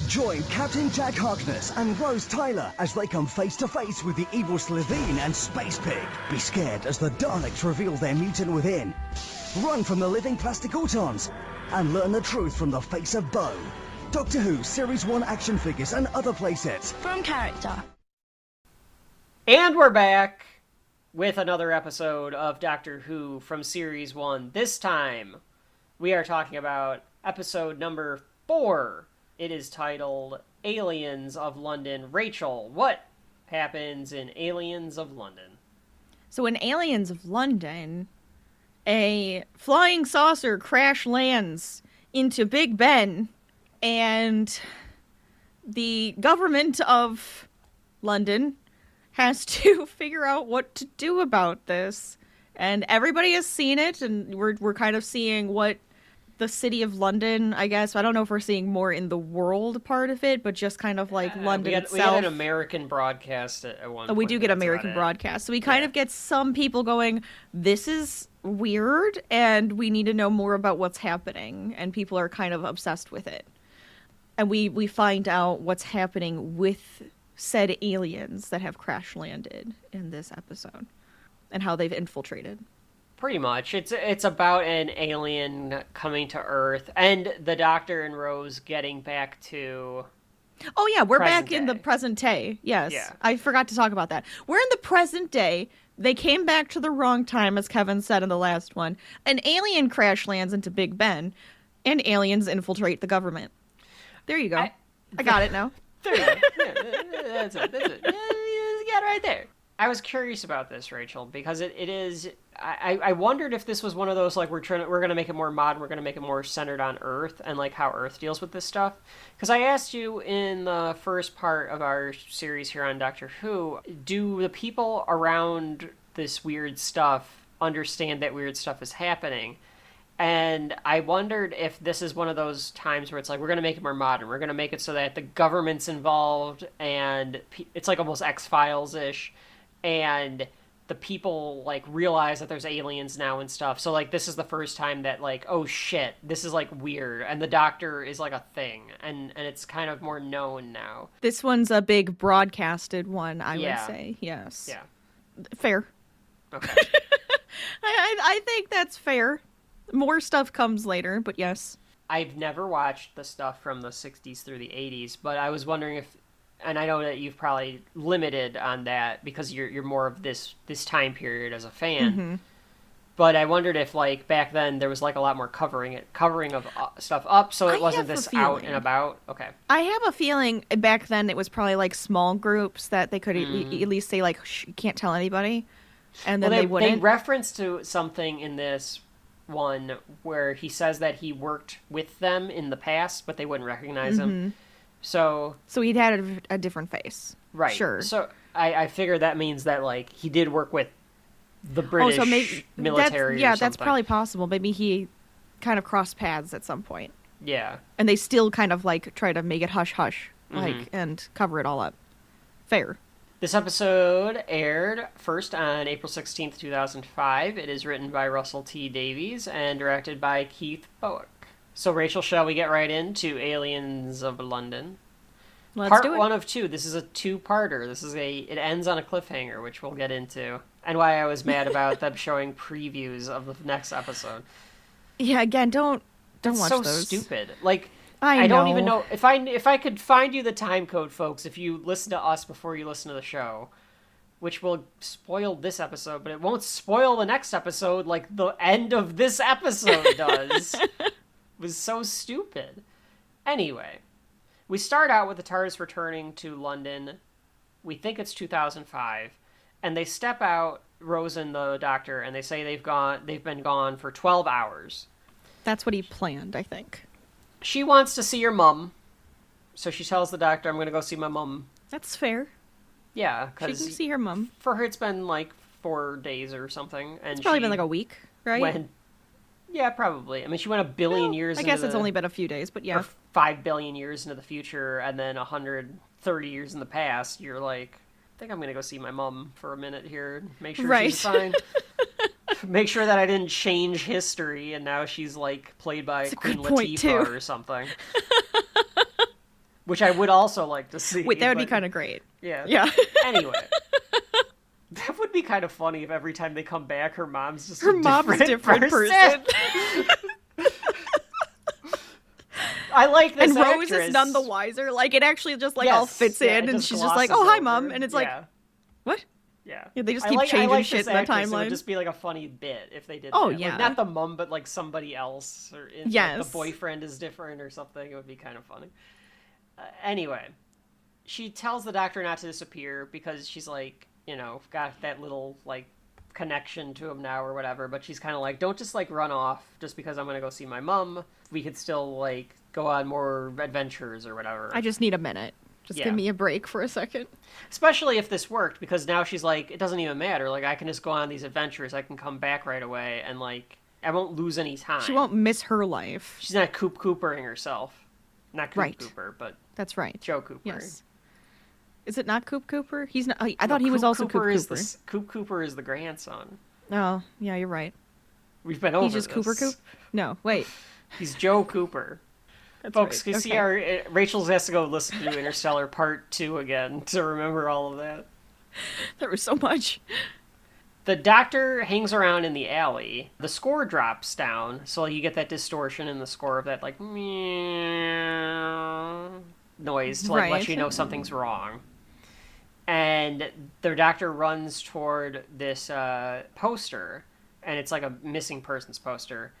Join Captain Jack Harkness and Rose Tyler as they come face to face with the evil Slitheen and Space Pig. Be scared as the Daleks reveal their mutant within. Run from the living plastic autons and learn the truth from the face of Bo. Doctor Who Series 1 action figures and other playsets. From character. And we're back with another episode of Doctor Who from Series 1. This time, we are talking about episode number 4. It is titled Aliens of London. Rachel, what happens in Aliens of London? So in Aliens of London, a flying saucer crash lands into Big Ben, and the government of London has to figure out what to do about this. And everybody has seen it, and we're kind of seeing what the city of London, I guess. I don't know if we're seeing more in the world part of it, but just kind of like London itself. We had an American broadcast at one point. We do get American broadcast. So we kind of get some people going, this is weird, and we need to know more about what's happening. And people are kind of obsessed with it. And we find out what's happening with said aliens that have crash landed in this episode and how they've infiltrated. Pretty much. It's about an alien coming to Earth and the Doctor and Rose getting back to... Oh, yeah, we're back in the present day. Yes. Yeah. I forgot to talk about that. We're in the present day. They came back to the wrong time, as Kevin said in the last one. An alien crash lands into Big Ben, and aliens infiltrate the government. There you go. I got it now. There you go. Yeah, that's it. You got it right there. I was curious about this, Rachel, because it is... I wondered if this was one of those, like, we're going to make it more modern, we're going to make it more centered on Earth, and, like, how Earth deals with this stuff. Because I asked you in the first part of our series here on Doctor Who, do the people around this weird stuff understand that weird stuff is happening? And I wondered if this is one of those times where it's like, we're going to make it more modern. We're going to make it so that the government's involved, and it's like almost X-Files-ish, and the people, like, realize that there's aliens now and stuff. So, like, this is the first time that, like, oh, shit, this is, like, weird. And the Doctor is, like, a thing. And it's kind of more known now. This one's a big broadcasted one, I would say. Yes. Yeah. Fair. Okay. I think that's fair. More stuff comes later, but yes. I've never watched the stuff from the 60s through the 80s, but I was wondering if... And I know that you've probably limited on that because you're more of this time period as a fan. Mm-hmm. But I wondered if, like, back then there was, like, a lot more covering of stuff up, so it wasn't this out and about. Okay. I have a feeling back then it was probably, like, small groups that they could at least say, like, you can't tell anybody, and then they wouldn't. They reference to something in this one where he says that he worked with them in the past, but they wouldn't recognize him. So he'd had a different face. Right. Sure. So I figure that means that, like, he did work with the British military or something. That's probably possible. Maybe he kind of crossed paths at some point. Yeah. And they still kind of, like, try to make it hush-hush, like, and cover it all up. Fair. This episode aired first on April 16th, 2005. It is written by Russell T. Davies and directed by Keith Bowick. So, Rachel, shall we get right into Aliens of London? Let's Part do it. 1 of 2. This is a two-parter. It ends on a cliffhanger, which we'll get into. And why I was mad about them showing previews of the next episode. Yeah, again, don't watch so those. Stupid. Like, I don't even know if I could find you the time code, folks, if you listen to us before you listen to the show, which will spoil this episode, but it won't spoil the next episode like the end of this episode does. Was so stupid. Anyway, we start out with the TARDIS returning to London. We think it's 2005, and they step out, Rose and the Doctor, and they say they've been gone for 12 hours. That's what he planned, I think. She wants to see her mum, so she tells the Doctor, "I'm going to go see my mum." That's fair. Yeah, because she can see her mum. For her, it's been like 4 days or something, and it's probably been like a week, right? Yeah, probably. I mean, she went a billion years. I guess it's only been a few days, but yeah, 5 billion years into the future, and then 130 years in the past. You're like, I think I'm gonna go see my mom for a minute here, make sure she's fine. Make sure that I didn't change history, and now she's like played by Queen Latifah or something. which I would also like to see. Wait, that would be kind of great. Yeah. Yeah. Anyway. That would be kind of funny if every time they come back, her mom's just Her a mom's different person. I like this And Rose actress. is none the wiser. Like, it actually just, like, all Yes, fits yeah, in, it and she's just like, glosses oh, hi, over. Mom. And it's like, Yeah. what? Yeah. Yeah, they just I keep like changing this shit in the actress. It would timeline. just be like a funny bit if they did Oh, that. yeah. Like, not the mom, but like somebody else. Or if Yes. like, the boyfriend is different or something. It would be kind of funny. Anyway, she tells the doctor not to disappear because she's like, got that little like connection to him now or whatever. But she's kind of like, don't just like run off just because I'm going to go see my mom. We could still like go on more adventures or whatever. I just need a minute. Just give me a break for a second. Especially if this worked, because now she's like, it doesn't even matter. Like, I can just go on these adventures. I can come back right away, and, like, I won't lose any time. She won't miss her life. She's not Coopering herself. Not Coop Cooper, but That's right. Joe Cooper. Yes. Is it not Coop Cooper? He's not. I thought he was also Coop Cooper. Coop Cooper is the grandson. Oh, yeah, you're right. We've been over He's just this. Cooper Coop? No, wait. He's Joe Cooper. That's Folks, right. you see Rachel has to go listen to Interstellar Part 2 again to remember all of that. There was so much. The doctor hangs around in the alley. The score drops down, so you get that distortion in the score of that, like, meow noise to, like, let you know something's wrong. And the doctor runs toward this poster, and it's like a missing persons poster.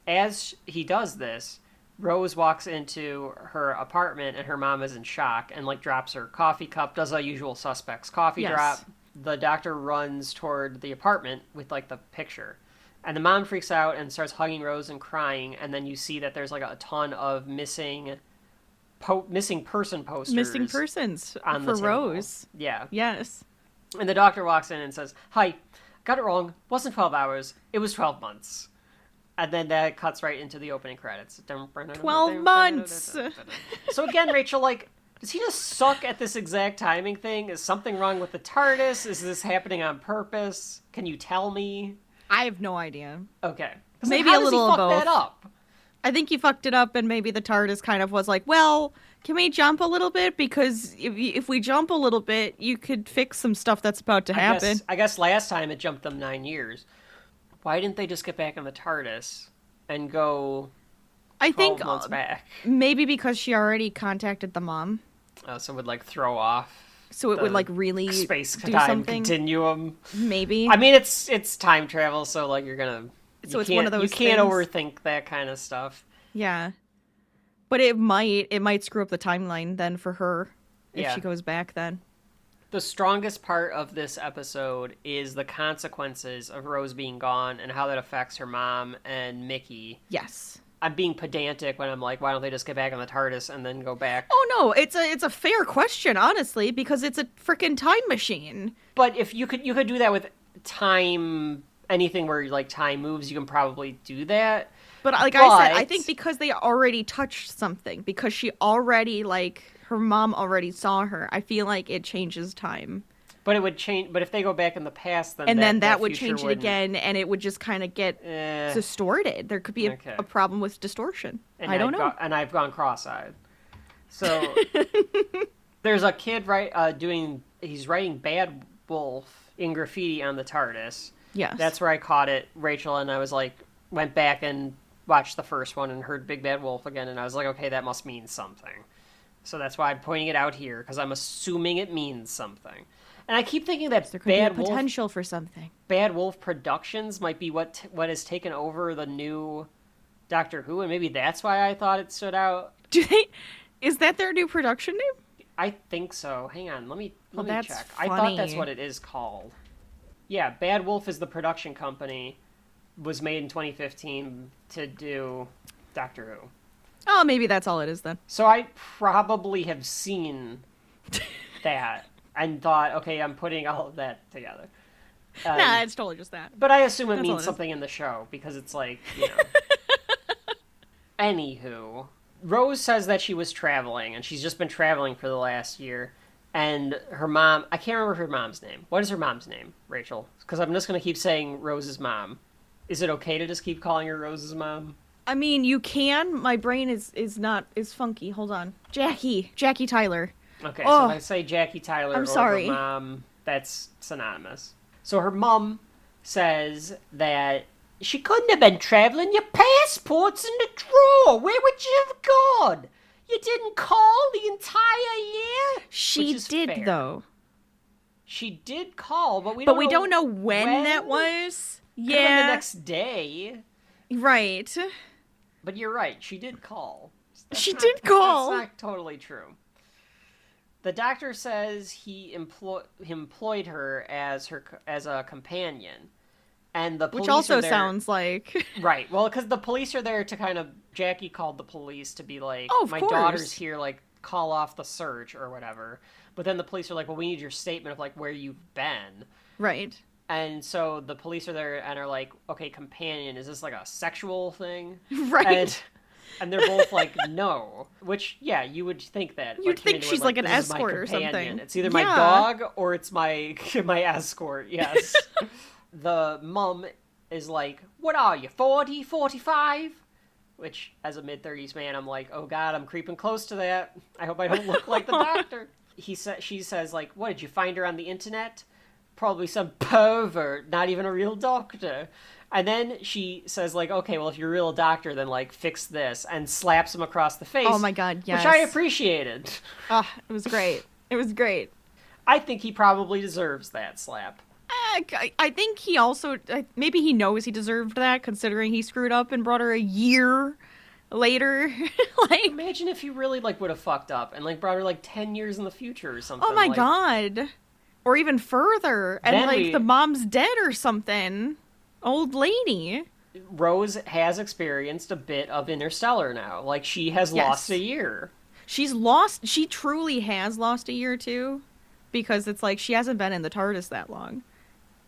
As he does this, Rose walks into her apartment, and her mom is in shock and, like, drops her coffee cup, does a usual suspects coffee drop. The doctor runs toward the apartment with, like, the picture. And the mom freaks out and starts hugging Rose and crying, and then you see that there's, like, a ton of missing person posters. Missing persons on for the table. Rose. Yeah. Yes. And the doctor walks in and says, "Hi, got it wrong. Wasn't 12 hours. It was 12 months." And then that cuts right into the opening credits. 12 months! So again, Rachel, like, does he just suck at this exact timing thing? Is something wrong with the TARDIS? Is this happening on purpose? Can you tell me? I have no idea. Okay. Maybe a little of both. That up? I think he fucked it up, and maybe the TARDIS kind of was like, well, can we jump a little bit? Because if we jump a little bit, you could fix some stuff that's about to happen. I guess last time it jumped them 9 years. Why didn't they just get back in the TARDIS and go 12 months back? Maybe because she already contacted the mom. So it would, like, throw off. So it would, like, really space-time something. continuum. Maybe. I mean, it's time travel, so, like, you're gonna... So it's one of those You can't things. overthink that kind of stuff. Yeah. But it might screw up the timeline then for her if she goes back then. The strongest part of this episode is the consequences of Rose being gone and how that affects her mom and Mickey. Yes. I'm being pedantic when I'm like, why don't they just get back on the TARDIS and then go back? Oh no, it's a fair question, honestly, because it's a freaking time machine. But if you could do that with time, anything where like time moves, you can probably do that. But I said, I think because they already touched something, because she already, like, her mom already saw her, I feel like it changes time. But it would change. But if they go back in the past, then that would change it again, and it would just kind of get distorted. There could be a problem with distortion. And I don't know. And I've gone cross-eyed. So there's a kid he's writing Bad Wolf in graffiti on the TARDIS. Yes. That's where I caught it, Rachel, and I was like, went back and watched the first one and heard Big Bad Wolf again, and I was like, okay, that must mean something. So that's why I'm pointing it out here, because I'm assuming it means something. And I keep thinking that there could be a potential for something. Bad Wolf Productions might be what has taken over the new Doctor Who, and maybe that's why I thought it stood out. Is that their new production name? I think so. Hang on, let me check. Funny. I thought that's what it is called. Yeah, Bad Wolf is the production company. Was made in 2015 to do Doctor Who. Oh, maybe that's all it is then. So I probably have seen that and thought, okay, I'm putting all of that together. Nah, it's totally just that. But I assume it means something in the show, because it's like, Anywho, Rose says that she was traveling, and she's just been traveling for the last year. And her mom, I can't remember her mom's name. What is her mom's name, Rachel? Because I'm just going to keep saying Rose's mom. Is it okay to just keep calling her Rose's mom? I mean, you can. My brain is not is funky. Hold on. Jackie Tyler. Okay, so if I say Jackie Tyler I'm or sorry. her mom, that's synonymous. So her mom says that she couldn't have been traveling. Your passport's in the drawer. Where would you have gone? You didn't call the entire year? She did, fair. though. She did call, but we don't know when that was. Yeah. The next day. Right. But you're right. She did call. She did call. That's not totally true. The doctor says he employed her as a companion, and the police which also are there... sounds like right. Well, because the police are there to kind of Jackie called the police to be like, oh, of my course. daughter's here, like call off the search or whatever. But then the police are like, well, we need your statement of like where you've been. Right. And so the police are there and are like, okay, companion, is this like a sexual thing? Right. And they're both like, no. Which, yeah, you would think that. You'd think she's like an escort or something. It's either my dog or it's my escort, yes. The mom is like, what are you, 40, 45? Which, as a mid-30s man, I'm like, oh God, I'm creeping close to that. I hope I don't look like the doctor. She says, like, what, did you find her on the internet? Probably some pervert, not even a real doctor. And then she says, like, okay, well, if you're a real doctor, then, like, fix this, and slaps him across the face. Oh, my God, yes. Which I appreciated. Oh, it was great. It was great. I think he probably deserves that slap. I think he also, maybe he knows he deserved that, considering he screwed up and brought her a year later. Like, imagine if he really, like, would have fucked up and, like, brought her, like, 10 years in the future or something. Oh, my God. Or even further. And, like, the mom's dead or something. Old lady. Rose has experienced a bit of Interstellar now. Like, she has lost a year. She truly has lost a year, too. Because it's like, she hasn't been in the TARDIS that long.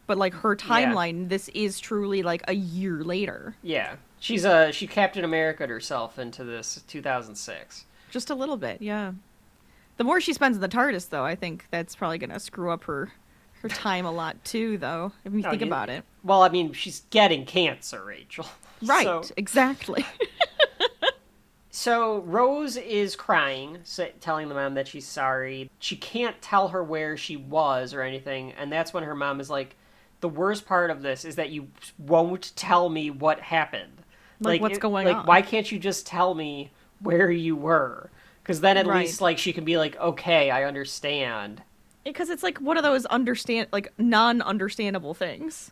But, like, her timeline, this is truly, like, a year later. Yeah. She Captain America'd herself into this 2006. Just a little bit, yeah. The more she spends in the TARDIS, though, I think that's probably going to screw up her time a lot, too, though, if you think about it. Well, I mean, she's getting cancer, Rachel. Right, exactly. So Rose is crying, telling the mom that she's sorry. She can't tell her where she was or anything, and that's when her mom is like, the worst part of this is that you won't tell me what happened. Like what's going on? Why can't you just tell me where you were? Because then at least, like, she can be like, okay, I understand. Because it's like one of those non-understandable things.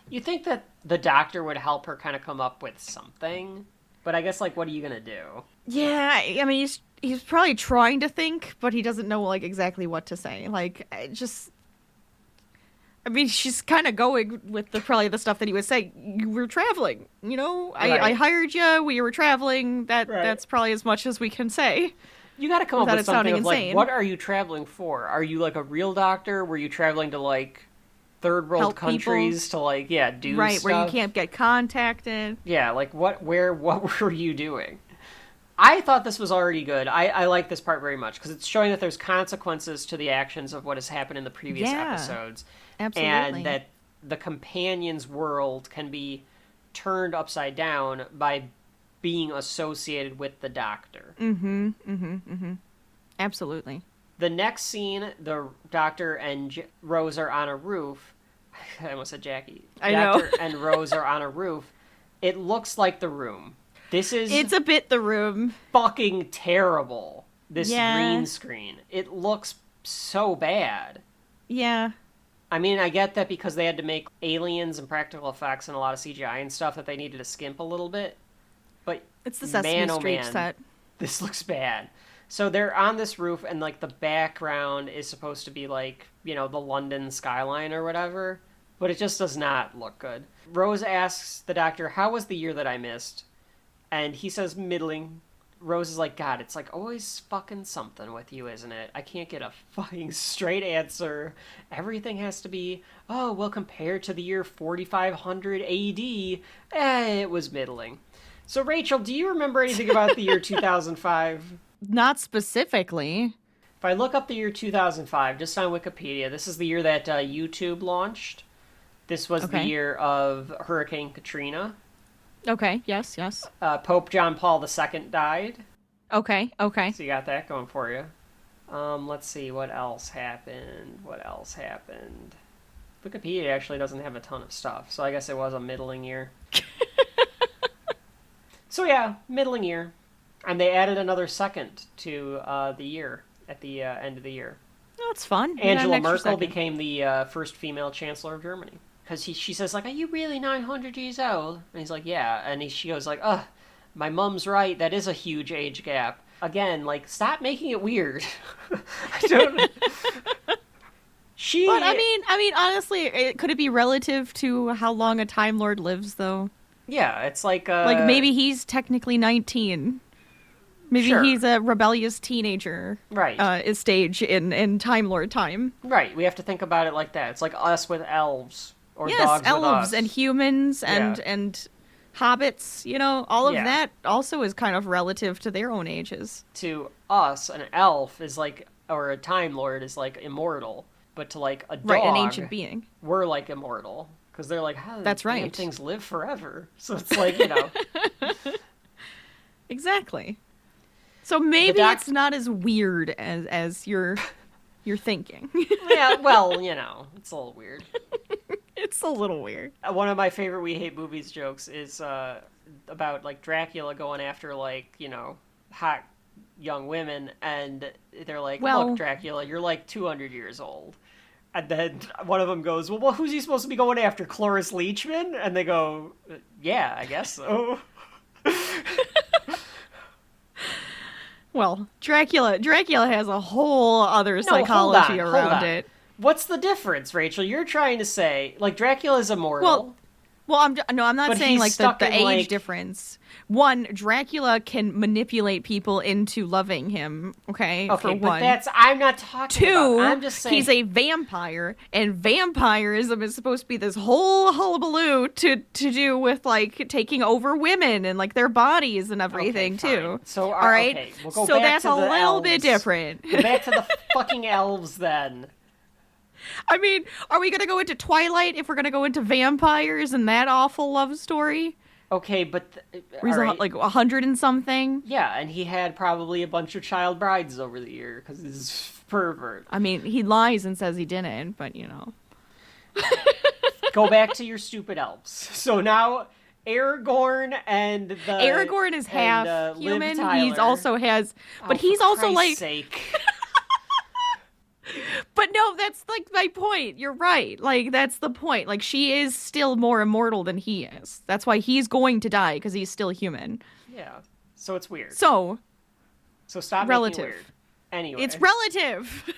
You think that the doctor would help her kind of come up with something, but I guess, like, what are you gonna do? Yeah, I mean, he's probably trying to think, but he doesn't know, like, exactly what to say. Like, I mean, she's kind of going with probably the stuff that he was saying. You were traveling, you know? Right. I hired you. We were traveling. That's probably as much as we can say. You got to come up with something of, like, insane. What are you traveling for? Are you, like, a real doctor? Were you traveling to, like, third world countries people? To, like, do right, stuff? Where you can't get contacted. Yeah, like, what were you doing? I thought this was already good. I like this part very much, because it's showing that there's consequences to the actions of what has happened in the previous episodes. Absolutely. And that the companion's world can be turned upside down by being associated with the doctor. Absolutely. The next scene, the doctor and Rose are on a roof. I almost said Jackie. I know. Doctor and Rose are on a roof. It looks like The Room. It's a bit The Room. Fucking terrible. This green screen. It looks so bad. Yeah. I mean, I get that because they had to make aliens and practical effects and a lot of CGI and stuff that they needed to skimp a little bit. But it's the Sesame Street set. This looks bad. So they're on this roof, and, like, the background is supposed to be, like, you know, the London skyline or whatever. But it just does not look good. Rose asks the doctor, how was the year that I missed? And he says, middling. Rose is like, God, it's, like, always fucking something with you, isn't it? I can't get a fucking straight answer. Everything has to be, oh, well, compared to the year 4500 AD, it was middling. So, Rachel, do you remember anything about the year 2005? Not specifically. If I look up the year 2005, just on Wikipedia, this is the year that YouTube launched. This was the year of Hurricane Katrina. Okay, yes. Pope John Paul II died. Okay. So you got that going for you. Let's see, what else happened? Wikipedia actually doesn't have a ton of stuff, so I guess it was a middling year. So yeah, middling year. And they added another second to the year, at the end of the year. That's fun. Angela Merkel became the first female chancellor of Germany. Because she says, like, are you really 900 years old? And he's like, yeah. And she goes like, my mom's right, that is a huge age gap. Again, like, stop making it weird. I don't... But, I mean, honestly, could it be relative to how long a Time Lord lives, though? Yeah, it's like... Like, maybe he's technically 19. Maybe he's a rebellious teenager. Right. Stage in Time Lord time. Right, we have to think about it like that. It's like us with elves. Or yes, dogs elves with us. and humans and hobbits, you know, all of that also is kind of relative to their own ages. To us, an elf is like, or a Time Lord is like immortal. But to like a dog, an ancient being, we're like immortal. Because they're like, how that's right. Things live forever. So it's like, you know. Exactly. So maybe it's not as weird as you're thinking. Yeah, well, you know, it's a little weird. It's a little weird. One of my favorite We Hate Movies jokes is about, like, Dracula going after, like, you know, hot young women, and they're like, look, Dracula, you're, like, 200 years old. And then one of them goes, well, who's he supposed to be going after, Cloris Leachman? And they go, yeah, I guess so. Well, Dracula has a whole other psychology around it. What's the difference, Rachel? You're trying to say, like, Dracula's immortal. Well, I'm not saying, like, the age difference. One, Dracula can manipulate people into loving him, okay, for one. But I'm not talking about. I'm just saying. He's a vampire, and vampirism is supposed to be this whole hullabaloo to do with, like, taking over women and, like, their bodies and everything, too. So, all right? Okay, we'll go so back that's to a little elves. bit different. Go back to the fucking elves, then. I mean, are we going to go into Twilight if we're going to go into vampires and that awful love story? Okay, but... He's like 100 and something? Yeah, and he had probably a bunch of child brides over the year, because he's a pervert. I mean, he lies and says he didn't, but, you know. Go back to your stupid elves. So now, Aragorn and the... Aragorn is half human. He also has... But he's for also, Christ's like... sake. But no, that's, like, my point. You're right. Like, that's the point. Like, she is still more immortal than he is. That's why he's going to die, because he's still human. Yeah. So it's weird. So stop relative. making it weird. Anyway. It's relative.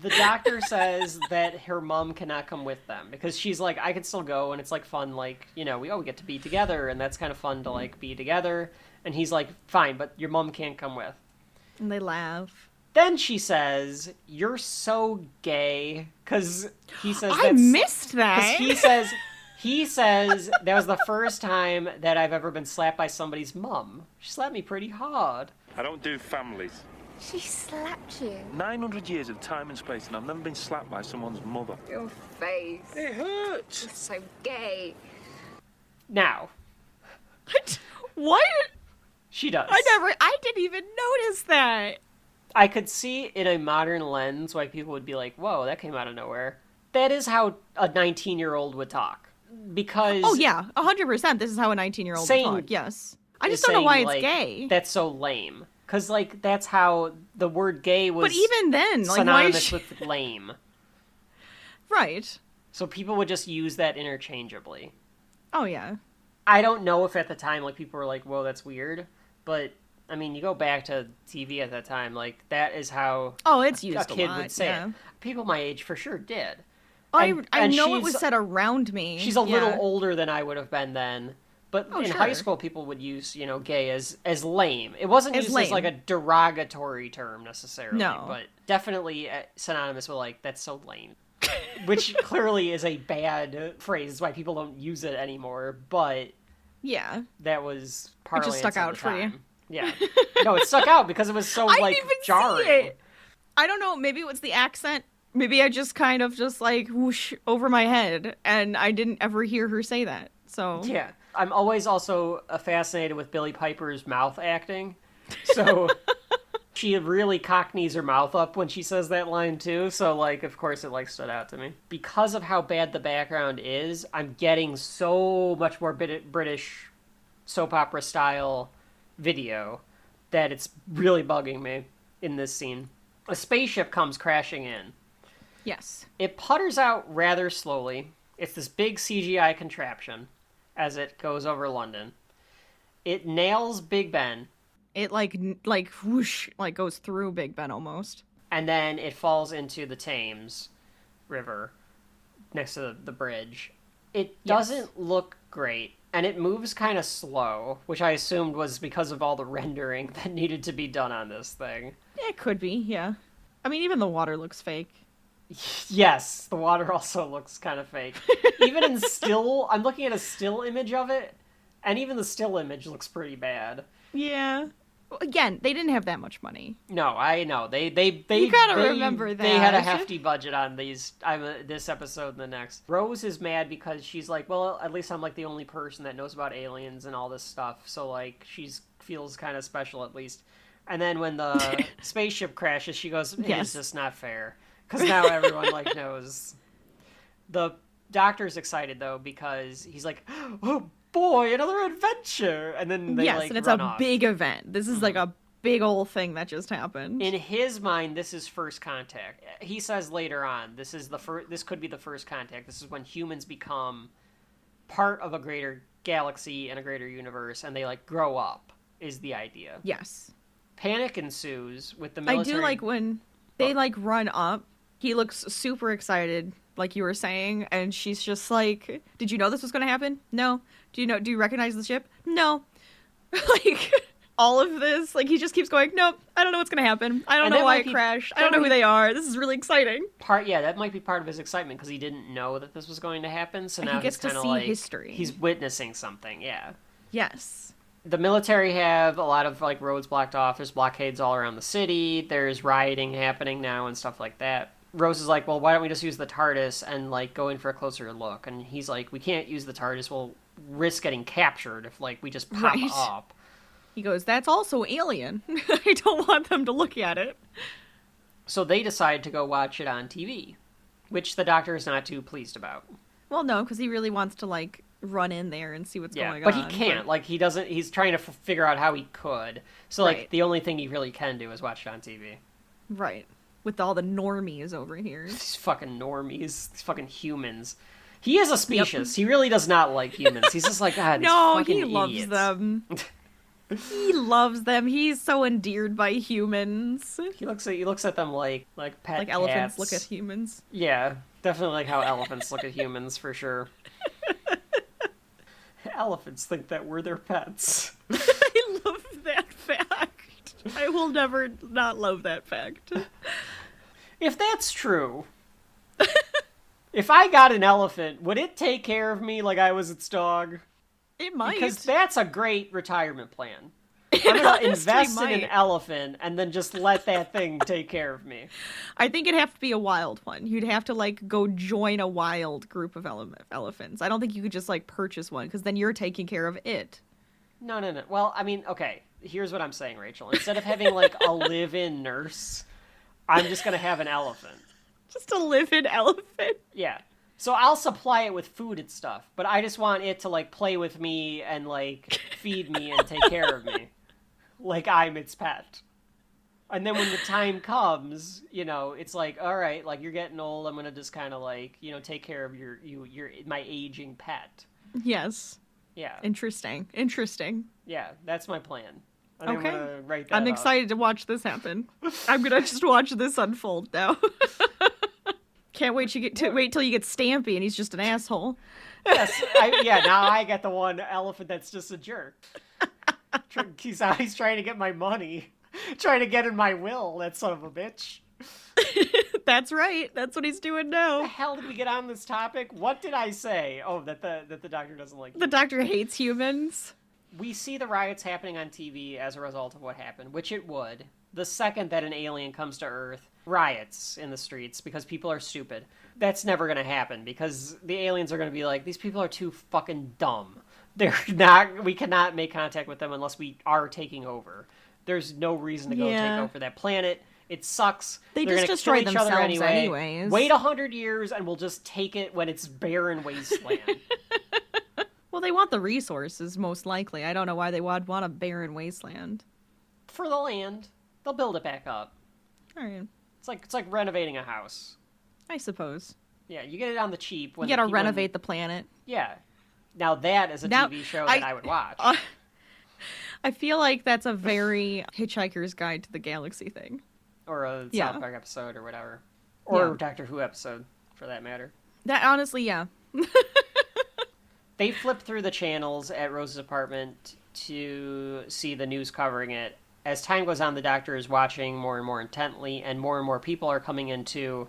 The doctor says that her mom cannot come with them, because she's like, I could still go, and it's, like, fun, like, you know, we get to be together, and that's kind of fun to, like, be together. And he's like, fine, but your mom can't come with. And they laugh. Then she says, you're so gay, because he says I missed that. Because he says that was the first time that I've ever been slapped by somebody's mum. She slapped me pretty hard. I don't do families. She slapped you? 900 years of time and space, and I've never been slapped by someone's mother. Your face. It hurts. You're so gay. Now. What? She does. I didn't even notice that. I could see in a modern lens why people would be like, whoa, that came out of nowhere. That is how a 19-year-old would talk. Because... Oh, yeah, 100%. This is how a 19-year-old would talk, yes. I just don't know why it's like, gay. That's so lame. Because, like, that's how the word gay was but even then, like, synonymous with lame. Right. So people would just use that interchangeably. Oh, yeah. I don't know if at the time, like, people were like, whoa, that's weird. But... I mean, you go back to TV at that time, like, that is how it's used a kid lot, would say yeah. it. People my age for sure did. I know it was said around me. She's a little older than I would have been then. But in sure. high school, people would use, you know, gay as lame. It wasn't used as, like, a derogatory term, necessarily. No. But definitely synonymous with, like, that's so lame. Which clearly is a bad phrase. That's why people don't use it anymore. But... Yeah. That was parlance. It just stuck out for you. Yeah. No, it stuck out because it was so, like, jarring. See it. I don't know. Maybe it was the accent. Maybe I just kind of just, like, whoosh over my head, and I didn't ever hear her say that. So yeah. I'm always also fascinated with Billie Piper's mouth acting. So she really cockneys her mouth up when she says that line too. So like, of course it like stood out to me. Because of how bad the background is, I'm getting so much more British soap opera style video that it's really bugging me in this scene. A spaceship comes crashing in. Yes. It putters out rather slowly. It's this big CGI contraption as it goes over London. It nails Big Ben. It like whoosh, like goes through Big Ben almost. And then it falls into the Thames River next to the bridge. It doesn't look great, and it moves kind of slow, which I assumed was because of all the rendering that needed to be done on this thing. It could be, yeah. I mean, even the water looks fake. Yes, the water also looks kind of fake. Even in still, I'm looking at a still image of it, and even the still image looks pretty bad. Yeah. Again, they didn't have that much money. No, I know. They You gotta remember that. They had a hefty budget on these. This episode and the next. Rose is mad because she's like, well, at least I'm like the only person that knows about aliens and all this stuff. So like, feels kind of special at least. And then when the spaceship crashes, she goes, "It's just not fair," because now everyone like knows. The doctor's excited though because he's like, "Oh boy, another adventure!" And then they and it's run a off. big event. This is like a big old thing that just happened. In his mind, this is first contact. He says later on, this could be the first contact. This is when humans become part of a greater galaxy and a greater universe, and they like grow up. Is the idea? Yes. Panic ensues with the military. I do like when they like run up. He looks super excited, like you were saying, and she's just like, "Did you know this was going to happen? No. Do you recognize the ship? No." Like all of this, like he just keeps going, "Nope, I don't know what's going to happen. I don't know why it crashed. I don't know who they are. This is really exciting." That might be part of his excitement because he didn't know that this was going to happen. So now he gets he's kind to of see like history. He's witnessing something. Yeah. Yes. The military have a lot of like roads blocked off. There's blockades all around the city. There's rioting happening now and stuff like that. Rose is like, well, why don't we just use the TARDIS and like go in for a closer look? And he's like, we can't use the TARDIS. We'll risk getting captured if like we just pop up. He goes, "That's also alien. I don't want them to look at it." So they decide to go watch it on TV, which the doctor is not too pleased about. Well, no, because he really wants to like run in there and see what's going but on. He can't. Like he doesn't. He's trying to figure out how he could. So like the only thing he really can do is watch it on TV. Right. With all the normies over here. These fucking normies. These fucking humans. He is a species. He really does not like humans. He's just like, God, no, these fucking he loves idiots. them. He loves them. He's so endeared by humans. He looks at them like pet like elephants cats. look at humans. Yeah, definitely like how elephants look at humans for sure. Elephants think that we're their pets. I love that fact. I will never not love that fact. If that's true, if I got an elephant, would it take care of me like I was its dog? It might. Because that's a great retirement plan. I'm going to invest in an elephant and then just let that thing take care of me. I think it'd have to be a wild one. You'd have to, like, go join a wild group of elephants. I don't think you could just, like, purchase one, because then you're taking care of it. No. Well, I mean, okay, here's what I'm saying, Rachel. Instead of having, like, a live-in nurse, I'm just going to have an elephant. Just a live-in elephant? Yeah. So I'll supply it with food and stuff, but I just want it to, like, play with me and, like, feed me and take care of me. Like I'm its pet. And then when the time comes, you know, it's like, all right, like you're getting old. I'm going to just kind of like, you know, take care of your my aging pet. Yes. Yeah. Interesting. Yeah, that's my plan. And okay. I'm gonna write that I'm up. excited to watch this happen. I'm going to just watch this unfold now. Can't wait wait till you get Stampy and he's just an asshole. Yes. Now I get the one elephant that's just a jerk. He's trying to get my money. Trying to get in my will, that son of a bitch. That's right. That's what he's doing now. How the hell did we get on this topic? What did I say? Oh, that the doctor doesn't like The doctor hates humans. We see the riots happening on TV as a result of what happened, which it would. The second that an alien comes to Earth, riots in the streets because people are stupid. That's never going to happen because the aliens are going to be like, these people are too fucking dumb They're not. We cannot make contact with them unless we are taking over. There's no reason to go take over that planet. It sucks. They're just gonna destroy kill each other themselves anyway. anyways. Wait 100 years and we'll just take it when it's barren wasteland. Well, they want the resources, most likely. I don't know why they would want a barren wasteland. For the land, they'll build it back up. All right. It's like renovating a house. I suppose. Yeah, you get it on the cheap. You gotta renovate the planet. Yeah. Now that is a TV show that I would watch. I feel like that's a very Hitchhiker's Guide to the Galaxy thing. Or a South Park episode or whatever. Or Doctor Who episode, for that matter. That, honestly, yeah. They flip through the channels at Rose's apartment to see the news covering it. As time goes on, the Doctor is watching more and more intently, and more people are coming into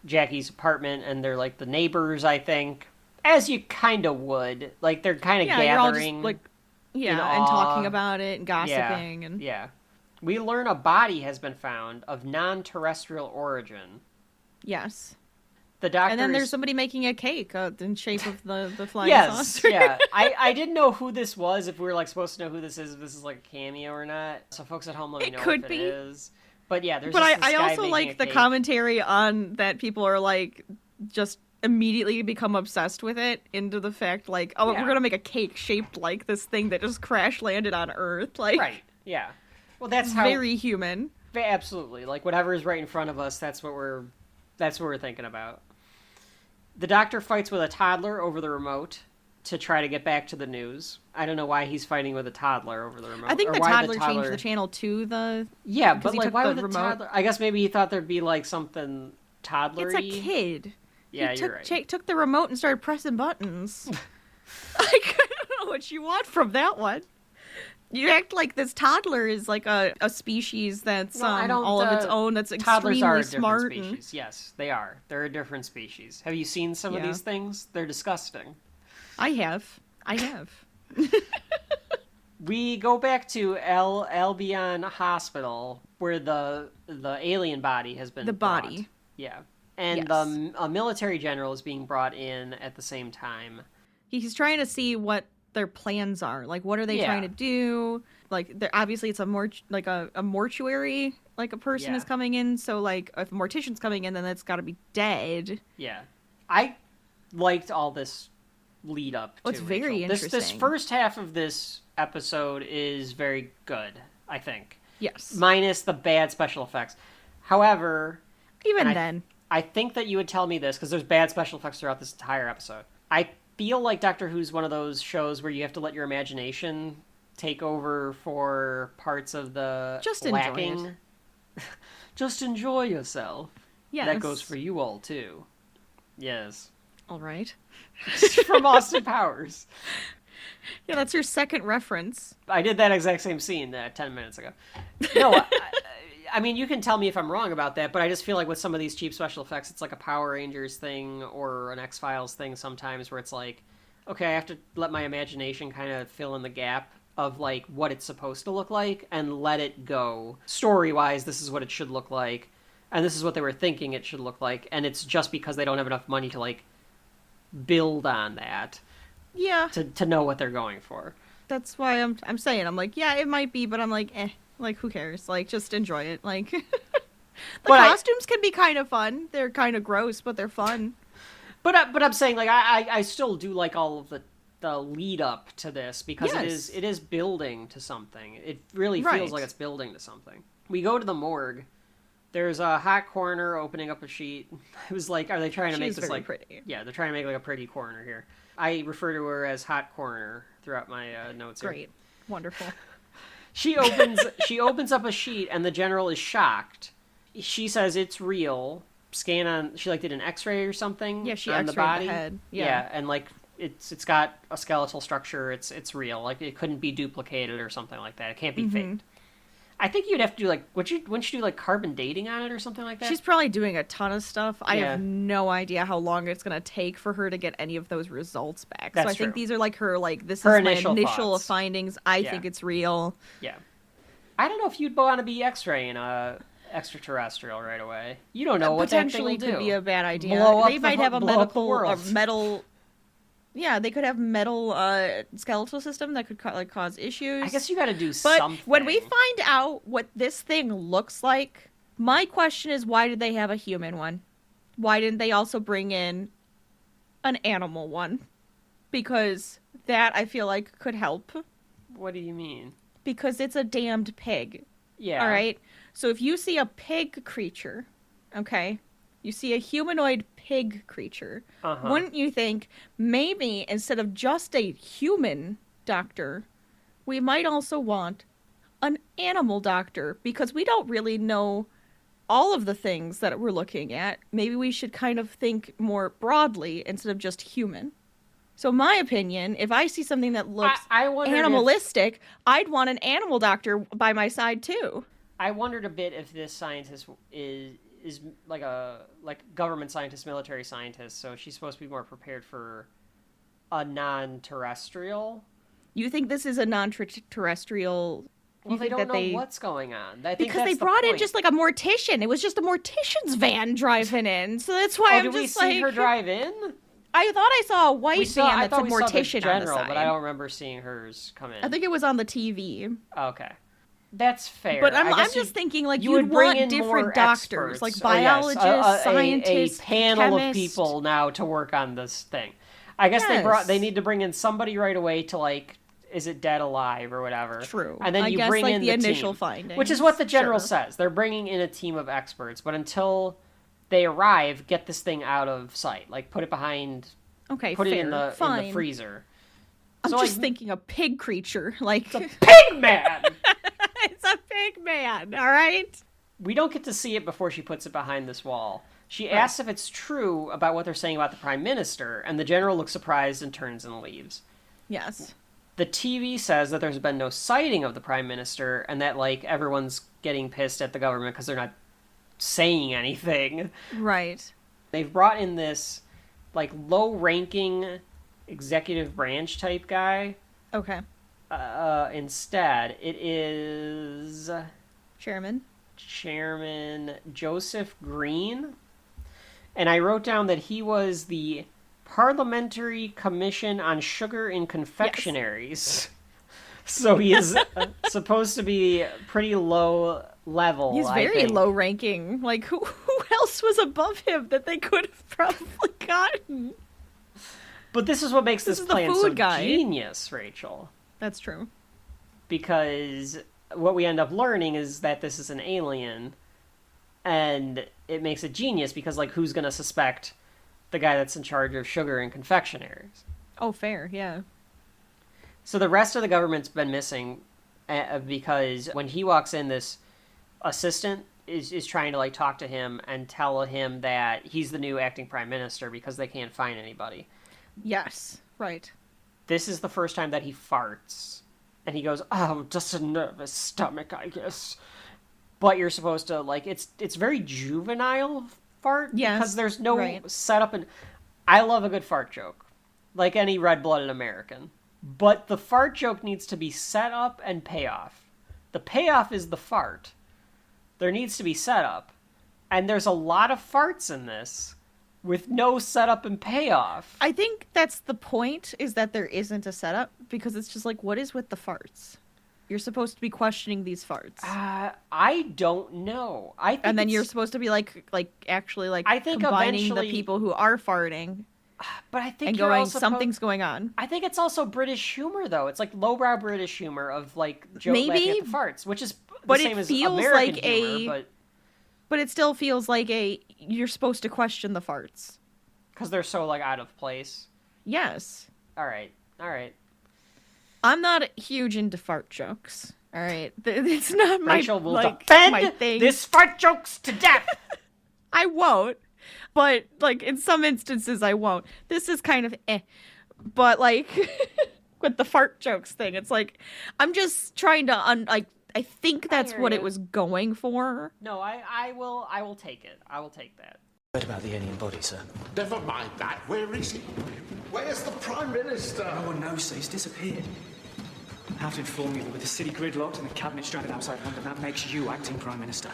Jackie's apartment, and they're like the neighbors, I think. As you kind of would. Like, they're kind of gathering. You're all just, like, and talking about it, and gossiping. Yeah. We learn a body has been found of non-terrestrial origin. Yes. The doctor and then there's somebody making a cake in shape of the flying saucer. saucer. Yeah. I didn't know who this was, if we were like supposed to know who this is, if this is like a cameo or not. So folks at home, let me know if it is. But yeah, there's But just this I guy also making like a the cake. commentary on that people are like just immediately become obsessed with it into the fact like, we're gonna make a cake shaped like this thing that just crash landed on Earth. Like, right. Yeah. Well, that's how very human. Absolutely. Like whatever is right in front of us, that's what we're thinking about. The doctor fights with a toddler over the remote to try to get back to the news. I don't know why he's fighting with a toddler over the remote. I think or the why toddler changed the channel to the... Yeah, but he like, took why the would the remote. toddler... I guess maybe he thought there'd be like something toddlery. It's a kid. Yeah, he you're right. took the remote and started pressing buttons. I don't know what you want from that one. You act like this toddler is like a species that's all of its own, that's toddlers extremely are a smart. different species. Yes, they are. They're a different species. Have you seen some of these things? They're disgusting. I have. We go back to Albion Hospital, where the alien body has been brought. Yeah. And a military general is being brought in at the same time. He's trying to see what their plans are. Like, what are they trying to do? Like, obviously it's a mortuary, like a person is coming in. So, like, if a mortician's coming in, then it's got to be dead. Yeah. I liked all this lead up to it's very interesting. This first half of this episode is very good, I think. Yes. Minus the bad special effects. However... I think that you would tell me this, because there's bad special effects throughout this entire episode. I feel like Doctor Who's one of those shows where you have to let your imagination take over for parts of the lacking. Enjoy it. Just enjoy yourself. Yes. That goes for you all, too. Yes. All right. From Austin Powers. Yeah, that's your second reference. I did that exact same scene 10 minutes ago. No, I mean, you can tell me if I'm wrong about that, but I just feel like with some of these cheap special effects, it's like a Power Rangers thing or an X-Files thing sometimes where it's like, okay, I have to let my imagination kind of fill in the gap of like what it's supposed to look like and let it go. Story-wise, this is what it should look like, and this is what they were thinking it should look like, and it's just because they don't have enough money to like build on that. Yeah. To know what they're going for. That's why I'm saying, I'm like, yeah, it might be, but I'm like, like, who cares? Like, just enjoy it. Like, the costumes can be kind of fun. They're kind of gross, but they're fun. But I'm saying, like, I still do like all of the lead up to this because it is building to something. It really feels like it's building to something. We go to the morgue. There's a hot coroner opening up a sheet. It was like, are they trying to make this like pretty? Yeah, they're trying to make like a pretty coroner here. I refer to her as hot coroner throughout my notes here. Great, wonderful. She opens up a sheet, and the general is shocked. She says it's real. Scan on. She like did an X-ray or something. Yeah, she on X-rayed the body. the head. Yeah, and like it's got a skeletal structure. It's real. Like it couldn't be duplicated or something like that. It can't be faked. I think you'd have to do like wouldn't you do like carbon dating on it or something like that? She's probably doing a ton of stuff. I have no idea how long it's going to take for her to get any of those results back. That's so I think true. these are like her this her is my initial thoughts. findings. I think it's real. Yeah. I don't know if you'd want to be X-raying a extraterrestrial right away. You don't know what that thing will Potentially do. could be a bad idea. They might have a metal. Yeah, they could have metal skeletal system that could cause issues. I guess you got to do But something. when we find out what this thing looks like, my question is, why did they have a human one? Why didn't they also bring in an animal one? Because that, I feel like, could help. What do you mean? Because it's a damned pig. Yeah. All right? So if you see a pig creature, okay, you see a humanoid pig creature, wouldn't you think maybe instead of just a human doctor, we might also want an animal doctor? Because we don't really know all of the things that we're looking at. Maybe we should kind of think more broadly instead of just human. So my opinion, if I see something that looks animalistic, I'd want an animal doctor by my side too. I wondered a bit if this scientist is like a government scientist, military scientist, so she's supposed to be more prepared for a non-terrestrial. You think this is a non-terrestrial? Well, they don't know what's going on. Because they brought in just like a mortician. It was just a mortician's van driving in. So that's why I'm just like... did we see her drive in? I thought I saw a white van that said mortician on the general, on the side. but I don't remember seeing hers come in. I think it was on the TV. Okay. That's fair. But I'm just thinking, like, you would bring want in different doctors, experts. like biologists, scientists, a panel chemists. of people now to work on this thing. I guess they need to bring in somebody right away to, like, is it dead, alive, or whatever. True. And then I you guess, bring like, in the initial team, findings. which is what the general Sure. says. They're bringing in a team of experts, but until they arrive, get this thing out of sight. Like, put it behind. Okay, put fair. it in the freezer. I'm So, just like, thinking a pig creature, like it's a pig man. it's a pig man. All right. We don't get to see it before she puts it behind this wall. She asks if it's true about what they're saying about the prime minister, and the general looks surprised and turns and leaves. Yes. The TV says that there's been no sighting of the prime minister, and that, like, everyone's getting pissed at the government because they're not saying anything. Right. They've brought in this, like, low-ranking executive branch type guy. Okay. Instead, it is Chairman Joseph Green. And I wrote down that he was the Parliamentary Commission on Sugar in Confectionaries. Yes. So he is supposed to be pretty low level. He's very low ranking. Like, who else was above him that they could have probably gotten? But this is what makes this plan so genius, Rachel. That's true. Because what we end up learning is that this is an alien, and it makes it genius because, like, who's going to suspect the guy that's in charge of sugar and confectionaries? Oh, fair, yeah. So the rest of the government's been missing because when he walks in, this assistant is trying to, like, talk to him and tell him that he's the new acting prime minister because they can't find anybody. Yes, right. This is the first time that he farts. And he goes, oh, just a nervous stomach, I guess. But you're supposed to, like, it's very juvenile fart. Yes, because there's no setup. And I love a good fart joke. Like any red-blooded American. But the fart joke needs to be set up and payoff. The payoff is the fart. There needs to be setup. And there's a lot of farts in this with no setup and payoff. I think that's the point, is that there isn't a setup, because it's just like, what is with the farts? You're supposed to be questioning these farts. I don't know. And then you're supposed to be actually I think combining the people who are farting. But I think and going, something's going on. I think it's also British humor, though. It's like lowbrow British humor of, like, joke laughing at the farts, which is the same as American humor, but it still feels like you're supposed to question the farts. Because they're so, like, out of place? Yes. All right. I'm not huge into fart jokes. All right? It's not my, Rachel will defend my thing. This fart jokes to death! I won't. But, like, in some instances, I won't. This is kind of But, like, with the fart jokes thing, it's like, I'm just trying to, I think that's what it was going for. No, I will take it. I will take that. What about the alien body, sir? Never mind that. Where is he? Where's the Prime Minister? No one knows, sir. He's disappeared. I have to inform you that with the city gridlocked and the cabinet stranded outside London, that makes you acting Prime Minister.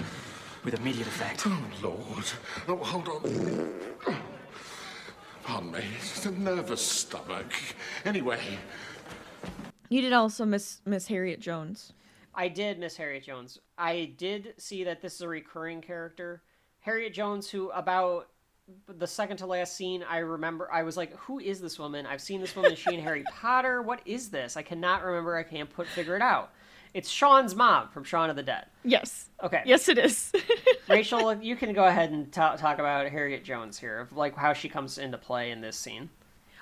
With immediate effect. Oh, Lord. Oh, hold on. Pardon me, it's a nervous stomach. Anyway, You did also miss Harriet Jones. I did miss Harriet Jones. I did see that this is a recurring character. Harriet Jones, who about the second to last scene, I remember, I was like, who is this woman? I've seen this woman. Is she in Harry Potter? What is this? I cannot remember. I can't figure it out. It's Sean's mom from Shaun of the Dead. Yes. Okay. Yes, it is. Rachel, you can go ahead and talk about Harriet Jones here, of like how she comes into play in this scene.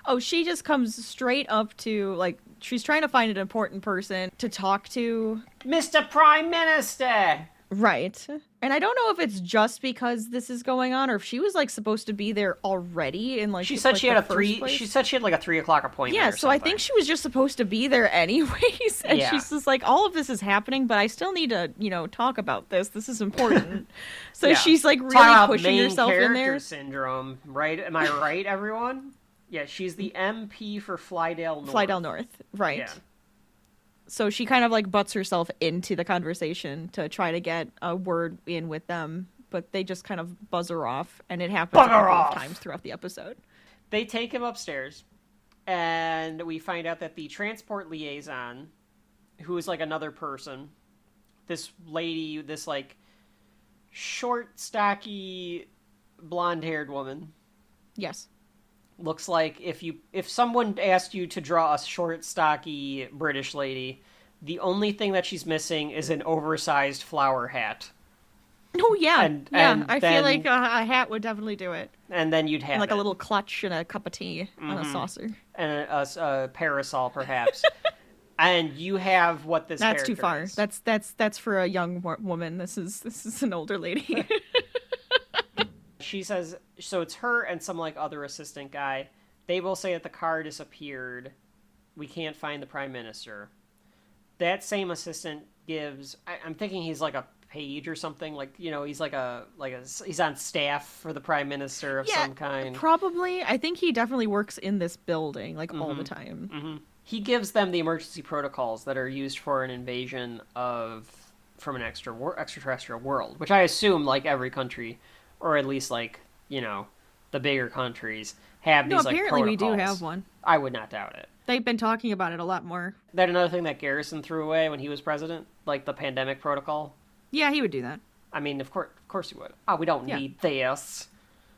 Oh, she just comes straight up to, like, she's trying to find an important person to talk to. Mr. Prime Minister! Right. And I don't know if it's just because this is going on, or if she was, like, supposed to be there already in, like, She said like, she had she said she had like a 3 o'clock appointment. Yeah, or so I something. think she was just supposed to be there anyways. And Yeah. she's just like, all of this is happening, but I still need to, talk about this. This is important. So Yeah. she's, like, Talk really about pushing main herself in character there. syndrome, right? Am I right, everyone? Yeah, she's the MP for Flydale North. Flydale North, right. Yeah. So she kind of, like, butts herself into the conversation to try to get a word in with them, but they just kind of buzz her off, and it happens a couple of times throughout the episode. They take him upstairs, and we find out that the transport liaison, who is like another person, this lady, this like short, stocky, blonde-haired woman, Yes. looks like if someone asked you to draw a short, stocky British lady, the only thing that she's missing is an oversized flower hat. Oh, yeah. And I then- feel like a hat would definitely do it. And then you'd have And, like, it. a little clutch and a cup of tea on a saucer. And a parasol, perhaps. And you have what this That's too character far. is. That's for a young woman. This is an older lady. She says, so it's her and some like other assistant guy. They will say that the car disappeared. We can't find the prime minister. That same assistant gives, I'm thinking he's like a page or something, like, he's like he's on staff for the prime minister of some kind. Probably. I think he definitely works in this building, like, all the time. He gives them the emergency protocols that are used for an invasion from an extraterrestrial world, which I assume like every country, or at least like, the bigger countries have these like apparently we protocols. do have one. I would not doubt it. They've been talking about it a lot more. That another thing that Garrison threw away when he was president, like the pandemic protocol. Yeah, he would do that. I mean, of course he would. Oh, we don't need this.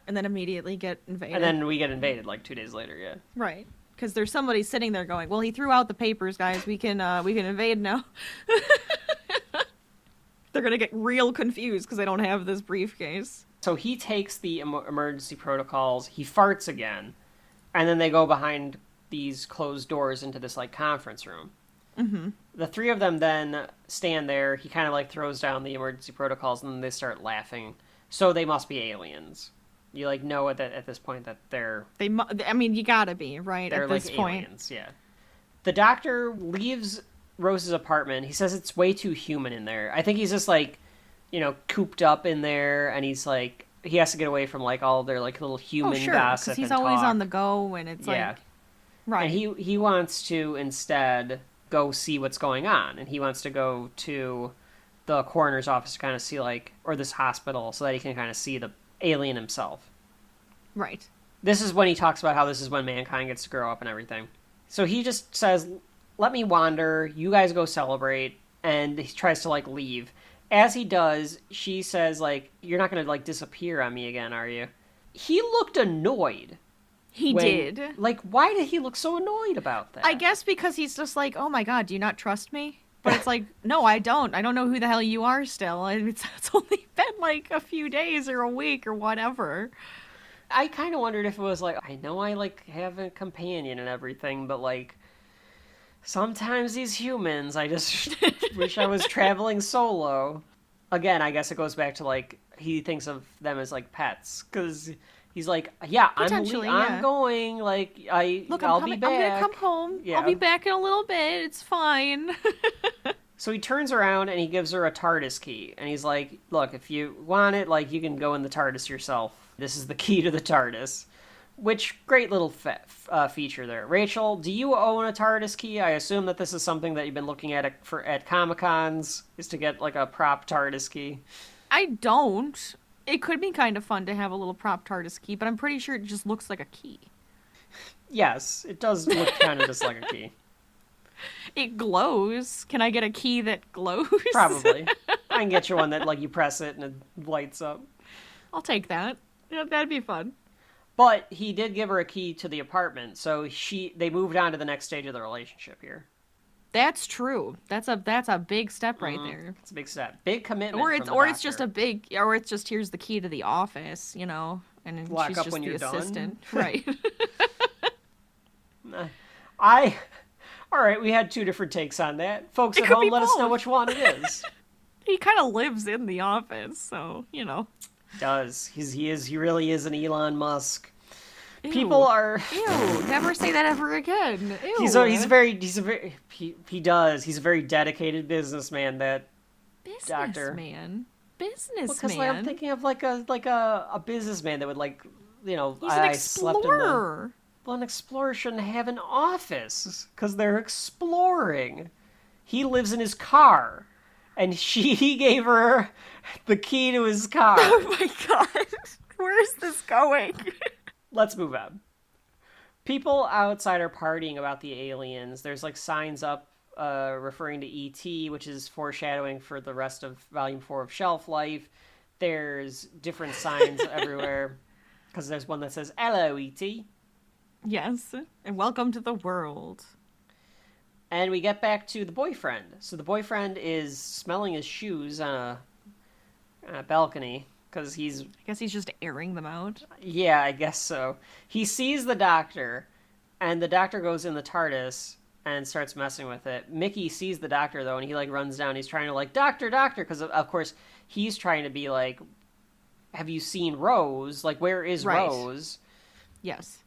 And then immediately get invaded. And then we get invaded like 2 days later. Yeah. Right. Because there's somebody sitting there going, well, he threw out the papers, guys. We can invade now. They're going to get real confused because they don't have this briefcase. So he takes the emergency protocols, he farts again, and then they go behind these closed doors into this, like, conference room. Mm-hmm. The three of them then stand there, he kind of, like, throws down the emergency protocols, and then they start laughing. So they must be aliens. You, like, know at this point that they're I mean, you gotta be, right, they're at this like point. aliens, yeah. The doctor leaves Rose's apartment. He says it's way too human in there. I think he's just, like, cooped up in there, and he's like, he has to get away from like all their like little human gossip. Because he's and always talk. on the go, and it's like, right. And he wants to instead go see what's going on, and he wants to go to the coroner's office to kind of see like, or this hospital, so that he can kind of see the alien himself. Right. This is when he talks about how this is when mankind gets to grow up and everything. So he just says, "Let me wander. You guys go celebrate," and he tries to like leave. As he does, she says, like, "You're not going to, like, disappear on me again, are you?" He looked annoyed. He did. Like, why did he look so annoyed about that? I guess because he's just like, oh my god, do you not trust me? But it's like, no, I don't. I don't know who the hell you are still. It's only been, like, a few days or a week or whatever. I kind of wondered if it was, like, I know I, like, have a companion and everything, but, like, sometimes these humans, I just wish I was traveling solo. Again, I guess it goes back to, like, he thinks of them as, like, pets. Because he's like, yeah, I'm going. Like, I'll be back. I'm going to come home. Yeah. I'll be back in a little bit. It's fine. So he turns around and he gives her a TARDIS key. And he's like, look, if you want it, like, you can go in the TARDIS yourself. This is the key to the TARDIS. Which, great little feature there. Rachel, do you own a TARDIS key? I assume that this is something that you've been looking at Comic-Cons, is to get, like, a prop TARDIS key. I don't. It could be kind of fun to have a little prop TARDIS key, but I'm pretty sure it just looks like a key. Yes, it does look kind of just like a key. It glows. Can I get a key that glows? Probably. I can get you one that, like, you press it and it lights up. I'll take that. Yeah, that'd be fun. But he did give her a key to the apartment, so they moved on to the next stage of the relationship here. That's true. That's a big step right there. It's a big step. Big commitment. It's just a big, or it's just here's the key to the office, you know, and Lock she's up just when the you're assistant. done. Right. All right, we had two different takes on that. Folks It at could home, be let us know both. which one it is. He kind of lives in the office, so, you know. Does. He really is an Elon Musk. Ew. People are... Ew, never say that ever again. Ew. He's a very dedicated businessman, that doctor. Businessman. Because like, I'm thinking of like a businessman that would, like, you know, He's an explorer. Well, an explorer shouldn't have an office because they're exploring. He lives in his car, and he gave her the key to his car. Oh my god. Where is this going? Let's move on. People outside are partying about the aliens. There's like signs up referring to E.T., which is foreshadowing for the rest of Volume 4 of Shelf Life. There's different signs everywhere because there's one that says, "Hello, E.T." Yes, and welcome to the world. And we get back to the boyfriend. So the boyfriend is smelling his shoes on a balcony because I guess he's just airing them out. Yeah, I guess so. He sees the doctor, and the doctor goes in the TARDIS and starts messing with it. Mickey sees the doctor, though, and he, like, runs down. He's trying to, like, doctor, because, of course, he's trying to be like, have you seen Rose? Like, where is Right. Rose? Yes.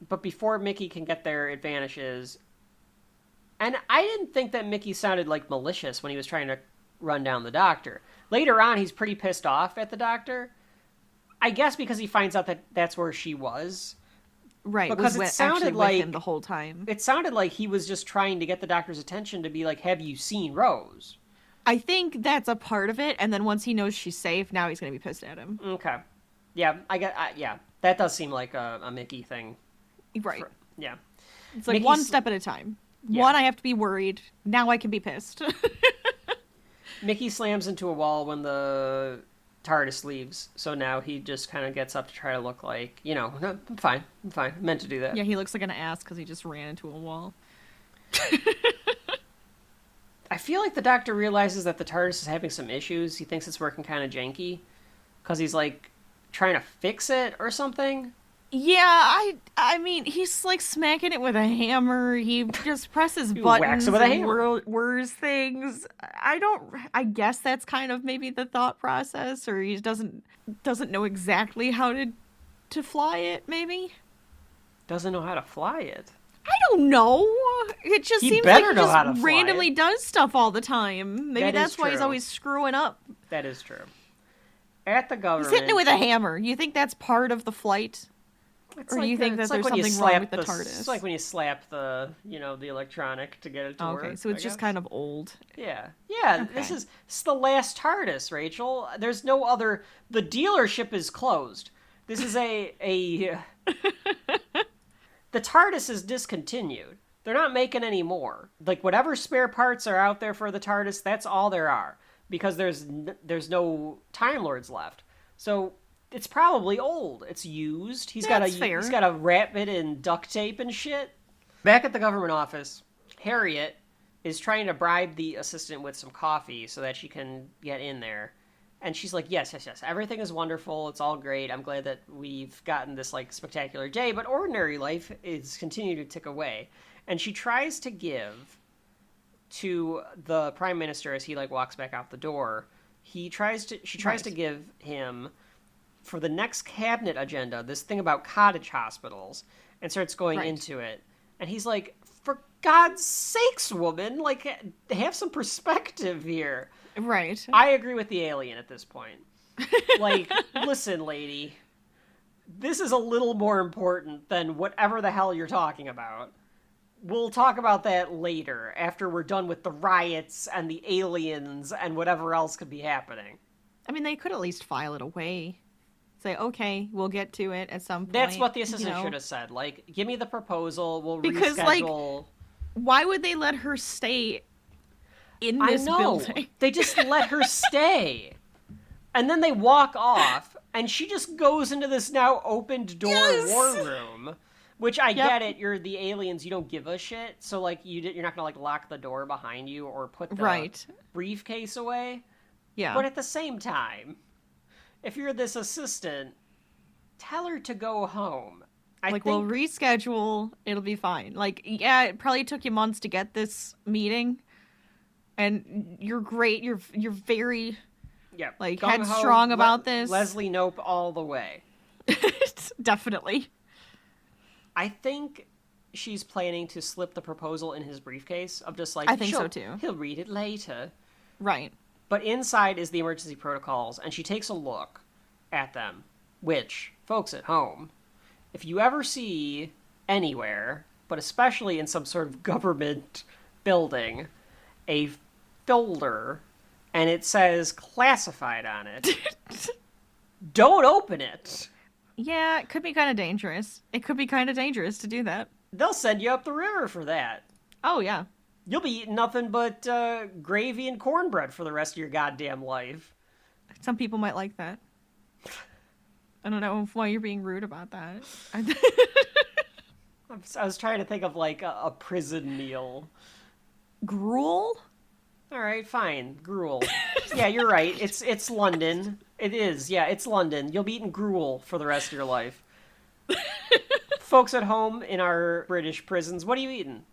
But before Mickey can get there, it vanishes. And I didn't think that Mickey sounded, like, malicious when he was trying to run down the doctor. Later on, he's pretty pissed off at the doctor. I guess because he finds out that that's where she was. Right, Because it sounded actually like with him the whole time. It sounded like he was just trying to get the doctor's attention to be like, have you seen Rose? I think that's a part of it, and then once he knows she's safe, now he's going to be pissed at him. Okay. Yeah, yeah. That does seem like a Mickey thing. Right. Yeah. It's like Mickey's- one step at a time. Yeah. One, I have to be worried. Now I can be pissed. Mickey slams into a wall when the TARDIS leaves, so now he just kind of gets up to try to look like, you know, no, I'm fine. I meant to do that. Yeah, he looks like an ass because he just ran into a wall. I feel like the doctor realizes that the TARDIS is having some issues. He thinks it's working kind of janky because he's, like, trying to fix it or something. Yeah, I mean, he's like smacking it with a hammer. He just presses He buttons whacks it with a and hammer. whirs things. I guess that's kind of maybe the thought process, or he doesn't know exactly how to fly it, maybe? Doesn't know how to fly it. I don't know. It just He seems better like he know how to just fly randomly it. does stuff all the time. Maybe That is that's why he's true. always screwing up. That is true. At the government... He's hitting it with a hammer. You think that's part of the flight? It's Or do you think that it's there's when you something wrong slap with the TARDIS? It's like when you slap the electronic to get it to work. Okay, so it's just kind of old. Yeah. Okay. This is the last TARDIS, Rachel. There's no other. The dealership is closed. This is the TARDIS is discontinued. They're not making any more. Like, whatever spare parts are out there for the TARDIS, that's all there are, because there's no Time Lords left. So it's probably old. It's used. He's got to wrap it in duct tape and shit. Back at the government office, Harriet is trying to bribe the assistant with some coffee so that she can get in there. And she's like, yes, everything is wonderful. It's all great. I'm glad that we've gotten this, like, spectacular day, but ordinary life is continuing to tick away. And she tries to give to the prime minister as he, like, walks back out the door. She tries to give him, for the next cabinet agenda, this thing about cottage hospitals, and starts going into it. And he's like, for God's sakes, woman, like, have some perspective here. Right. I agree with the alien at this point. Like, listen, lady, this is a little more important than whatever the hell you're talking about. We'll talk about that later, after we're done with the riots and the aliens and whatever else could be happening. I mean, they could at least file it away. say, okay, we'll get to it at some point. That's what the assistant should have said. Like, give me the proposal, we'll because, reschedule. Like, why would they let her stay in this building? They just let her stay. And then they walk off, and she just goes into this now opened door war room. Which I get it, you're the aliens, you don't give a shit. So, like, you're not gonna, like, lock the door behind you or put the briefcase away. Yeah. But at the same time, if you're this assistant, tell her to go home. We'll reschedule, it'll be fine. Like, yeah, it probably took you months to get this meeting. And you're great, you're very, like, headstrong about this. Leslie Knope all the way. Definitely. I think she's planning to slip the proposal in his briefcase of just like, I think so too. He'll read it later. Right. But inside is the emergency protocols, and she takes a look at them, which, folks at home, if you ever see anywhere, but especially in some sort of government building, a folder, and it says classified on it, don't open it. Yeah, it could be kind of dangerous. It could be kind of dangerous to do that. They'll send you up the river for that. Oh, yeah. You'll be eating nothing but gravy and cornbread for the rest of your goddamn life. Some people might like that. I don't know why you're being rude about that. I was trying to think of, like, a prison meal. Gruel? All right, fine. Gruel. Yeah, you're right. It's London. It is. Yeah, it's London. You'll be eating gruel for the rest of your life. Folks at home in our British prisons, what are you eating?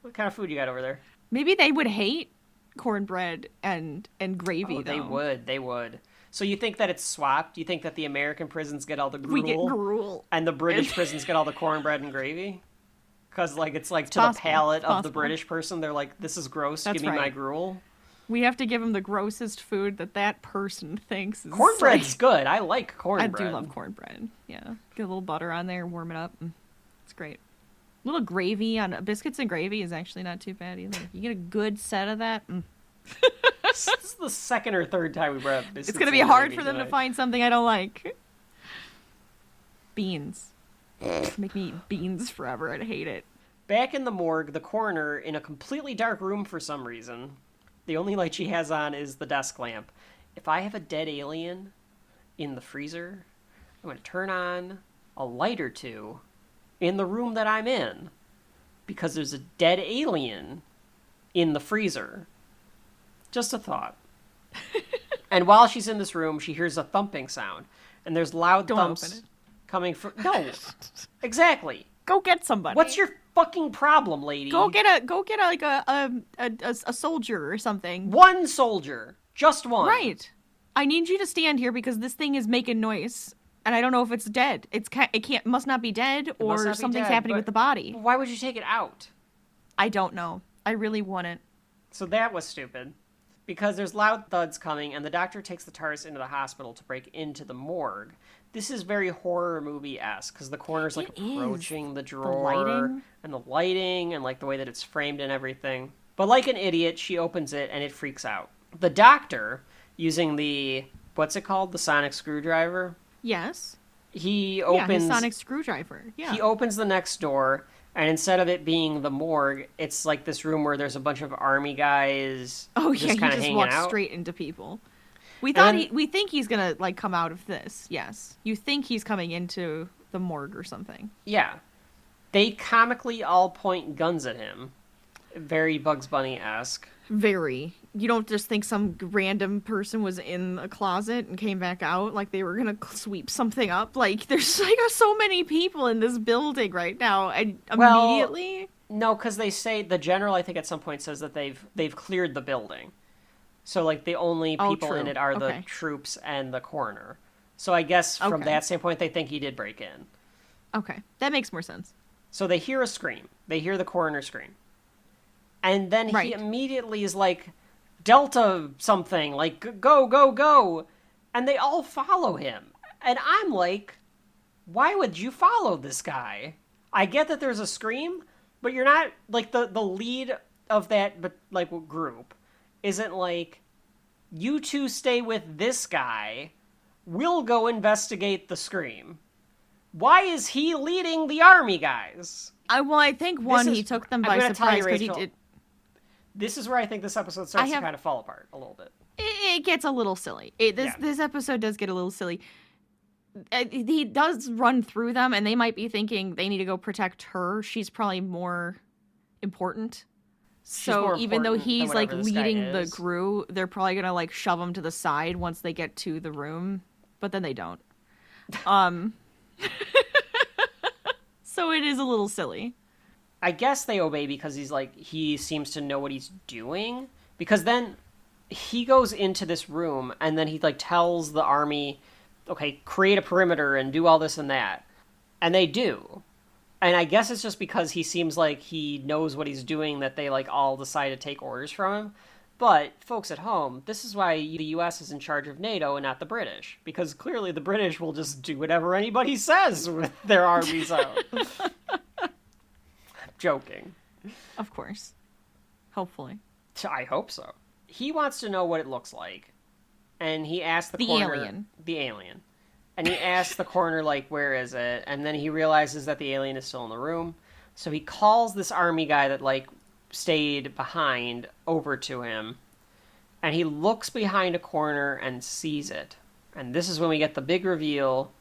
What kind of food you got over there? Maybe they would hate cornbread and gravy, though. They would. So you think that it's swapped? You think that the American prisons get all the gruel? We get gruel. And the British prisons get all the cornbread and gravy? Because, like, it's like to the palate of the British person, they're like, this is gross, give me my gruel. We have to give them the grossest food that person thinks is... Cornbread's good. I like cornbread. I do love cornbread. Yeah. Get a little butter on there, warm it up. It's great. A little gravy on biscuits and gravy is actually not too bad either. You get a good set of that. This is the second or third time we brought up biscuits. It's going to be hard for them to find something I don't like. Beans. Make me eat beans forever. I'd hate it. Back in the morgue, the coroner, in a completely dark room for some reason, the only light she has on is the desk lamp. If I have a dead alien in the freezer, I'm going to turn on a light or two in the room that I'm in, because there's a dead alien in the freezer. Just a thought. And while she's in this room, she hears a thumping sound, and there's loud thumps coming from... No, exactly. Go get somebody. What's your fucking problem, lady? Go get like a soldier or something. One soldier, just one. Right. I need you to stand here because this thing is making noise, and I don't know if it's dead. It must not be dead, or something's happening with the body. Why would you take it out? I don't know. I really wouldn't. So that was stupid. Because there's loud thuds coming, and the doctor takes the TARDIS into the hospital to break into the morgue. This is very horror movie-esque, because the coroner's, like, approaching the drawer, and the lighting, and, like, the way that it's framed and everything. But like an idiot, she opens it, and it freaks out. The doctor, using the, what's it called? The sonic screwdriver? Yes. He opens... his sonic screwdriver, yeah. He opens the next door, and instead of it being the morgue, it's like this room where there's a bunch of army guys. Oh yeah, just he just walks straight into people. We think he's gonna like come out of this. Yes, you think he's coming into the morgue or something. Yeah, they comically all point guns at him. Very Bugs Bunny-esque. Very. You don't just think some random person was in a closet and came back out like they were gonna sweep something up. Like, there's like so many people in this building right now, and immediately... No, because they say, the general, I think at some point says that they've cleared the building. So, like, the only people in it are the troops and the coroner. So I guess from that standpoint, they think he did break in. Okay, that makes more sense. So they hear a scream. They hear the coroner scream. And then he immediately is like, Delta something, like, go, go, go. And they all follow him. And I'm like, why would you follow this guy? I get that there's a scream, but you're not, like, the lead of that, like, group isn't like, you two stay with this guy we'll go investigate the scream. Why is he leading the army guys? I think he took them by surprise because he did. This is where I think this episode starts to kind of fall apart a little bit. It gets a little silly. This episode does get a little silly. He does run through them, and they might be thinking they need to go protect her. She's probably more important. So even though he's like leading the crew, they're probably gonna like shove him to the side once they get to the room, but then they don't. So it is a little silly. I guess they obey because he seems to know what he's doing. Because then he goes into this room and then he like tells the army, okay, create a perimeter and do all this and that. And they do. And I guess it's just because he seems like he knows what he's doing that they like all decide to take orders from him. But folks at home, this is why the US is in charge of NATO and not the British. Because clearly the British will just do whatever anybody says with their armies out. Joking. Of course. Hopefully. I hope so. He wants to know what it looks like. And he asks the alien. The alien. And he asks the coroner, like, where is it? And then he realizes that the alien is still in the room. So he calls this army guy that, like, stayed behind over to him. And he looks behind a corner and sees it. And this is when we get the big reveal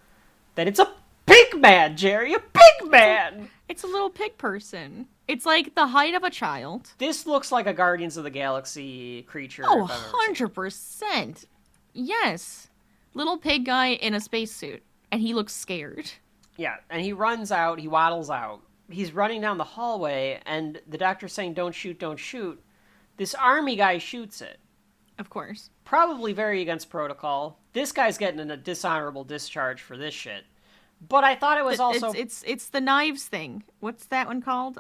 that it's a pig man, Jerry! A pig man! It's a little pig person. It's like the height of a child. This looks like a Guardians of the Galaxy creature. Oh, 100%. Yes. Little pig guy in a spacesuit. And he looks scared. Yeah, and he runs out, he waddles out. He's running down the hallway, and the doctor's saying, don't shoot, don't shoot. This army guy shoots it. Of course. Probably very against protocol. This guy's getting a dishonorable discharge for this shit. But I thought it was also... It's the knives thing. What's that one called?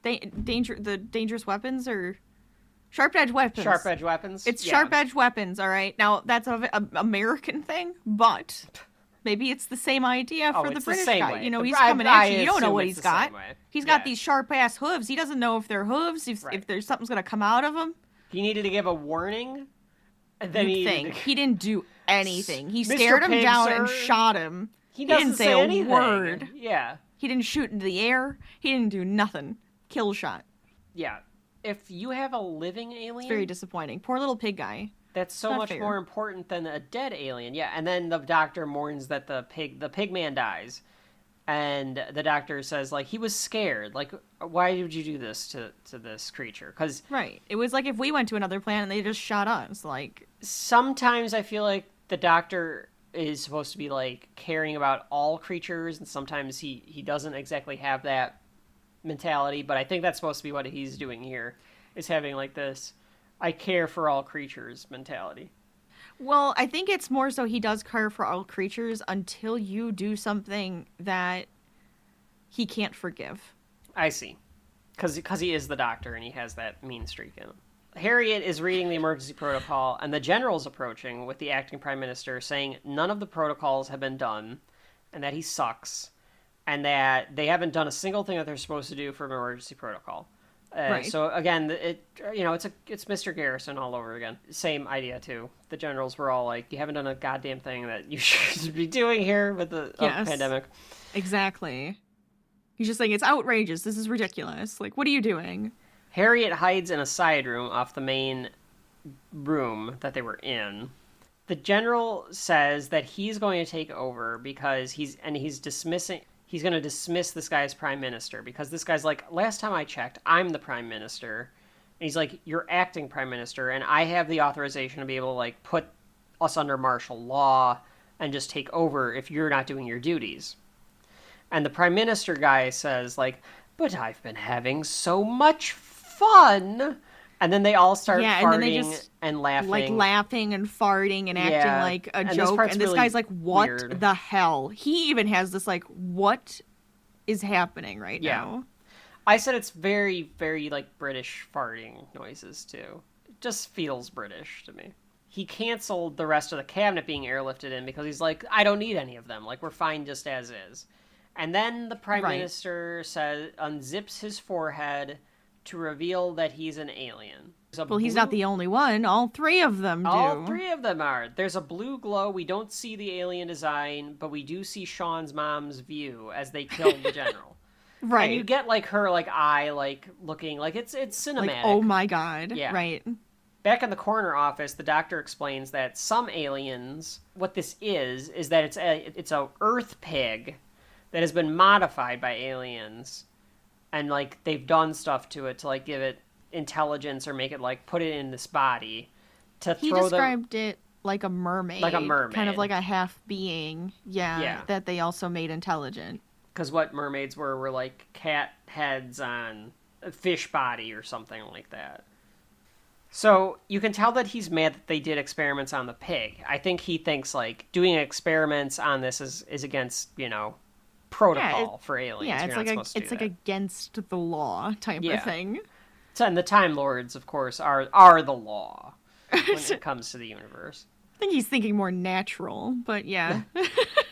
The dangerous weapons or... Sharp-edged weapons. Sharp-edged weapons? It's sharp-edged weapons, all right? Now, that's an American thing, but maybe it's the same idea for the British guy. Way. You know, he's coming at you. You don't know what he's got. He's got these sharp-ass hooves. He doesn't know if they're hooves, if there's something's going to come out of them. He needed to give a warning. And then he didn't do anything. He stared him down and shot him. He didn't say a word. Yeah. He didn't shoot into the air. He didn't do nothing. Kill shot. Yeah. If you have a living alien... It's very disappointing. Poor little pig guy. That's so much more important than a dead alien. Yeah, and then the doctor mourns that the pig man dies. And the doctor says, like, he was scared. Like, why did you do this to this creature? 'Cause right. It was like if we went to another planet and they just shot us. Like, sometimes I feel like the doctor is supposed to be, like, caring about all creatures, and sometimes he doesn't exactly have that mentality, but I think that's supposed to be what he's doing here, is having, like, this I care for all creatures mentality. Well, I think it's more so he does care for all creatures until you do something that he can't forgive. I see. Because he is the doctor and he has that mean streak in him. Harriet is reading the emergency protocol, and the general's approaching with the acting prime minister saying none of the protocols have been done, and that he sucks, and that they haven't done a single thing that they're supposed to do for an emergency protocol. Right. So again, it's Mr. Garrison all over again. Same idea too. The generals were all like, "You haven't done a goddamn thing that you should be doing here with the pandemic." Exactly. He's just saying it's outrageous. This is ridiculous. Like, what are you doing? Harriet hides in a side room off the main room that they were in. The general says that he's going to take over because he's going to dismiss this guy as prime minister, because this guy's like, last time I checked, I'm the prime minister. And he's like, you're acting prime minister, and I have the authorization to be able to, like, put us under martial law and just take over if you're not doing your duties. And the prime minister guy says, like, but I've been having so much fun. And then they all start farting and laughing. Like, laughing and farting and acting like a joke. And this guy's like, what weird. The hell? He even has this, like, what is happening right now? I said it's very, very, like, British farting noises, too. It just feels British to me. He canceled the rest of the cabinet being airlifted in because he's like, I don't need any of them. Like, we're fine just as is. And then the prime minister unzips his forehead to reveal that he's an alien. Well, he's not the only one. All three of them do. All three of them are. There's a blue glow. We don't see the alien design, but we do see Sean's mom's view as they kill the general. Right. And you get, like, her, like, eye, like, looking, like, it's cinematic. Like, oh my god. Yeah. Right. Back in the coroner office, the doctor explains that some aliens, what this is that it's a earth pig that has been modified by aliens, and, like, they've done stuff to it to, like, give it intelligence or make it, like, put it in this body to He throw described it like a mermaid. Like a mermaid. Kind of like a half being. Yeah. That they also made intelligent. Because what mermaids were, like, cat heads on a fish body or something like that. So you can tell that he's mad that they did experiments on the pig. I think he thinks, like, doing experiments on this is against, protocol for aliens. Yeah, You're not supposed to do like that. against the law type of thing. And the Time Lords, of course, are the law when it comes to the universe. I think he's thinking more natural, but yeah.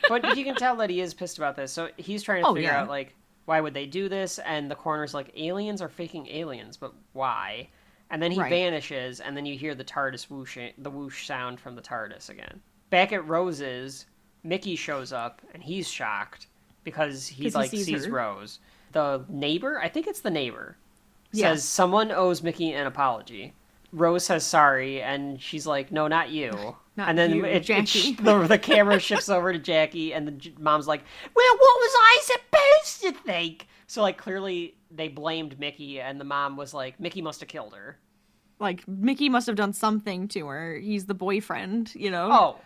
But you can tell that he is pissed about this. So he's trying to figure out, like, why would they do this? And the coroner's like, aliens are faking aliens, but why? And then he vanishes, and then you hear the TARDIS whoosh sound from the TARDIS again. Back at Rose's, Mickey shows up, and he's shocked because he sees Rose. The neighbor, I think it's the neighbor, says someone owes Mickey an apology. Rose says sorry, and she's like, no, not you. And then Jackie. The camera shifts over to Jackie, and the mom's like, well, what was I supposed to think? So, like, clearly they blamed Mickey, and the mom was like, Mickey must have killed her. Like, Mickey must have done something to her. He's the boyfriend, Oh,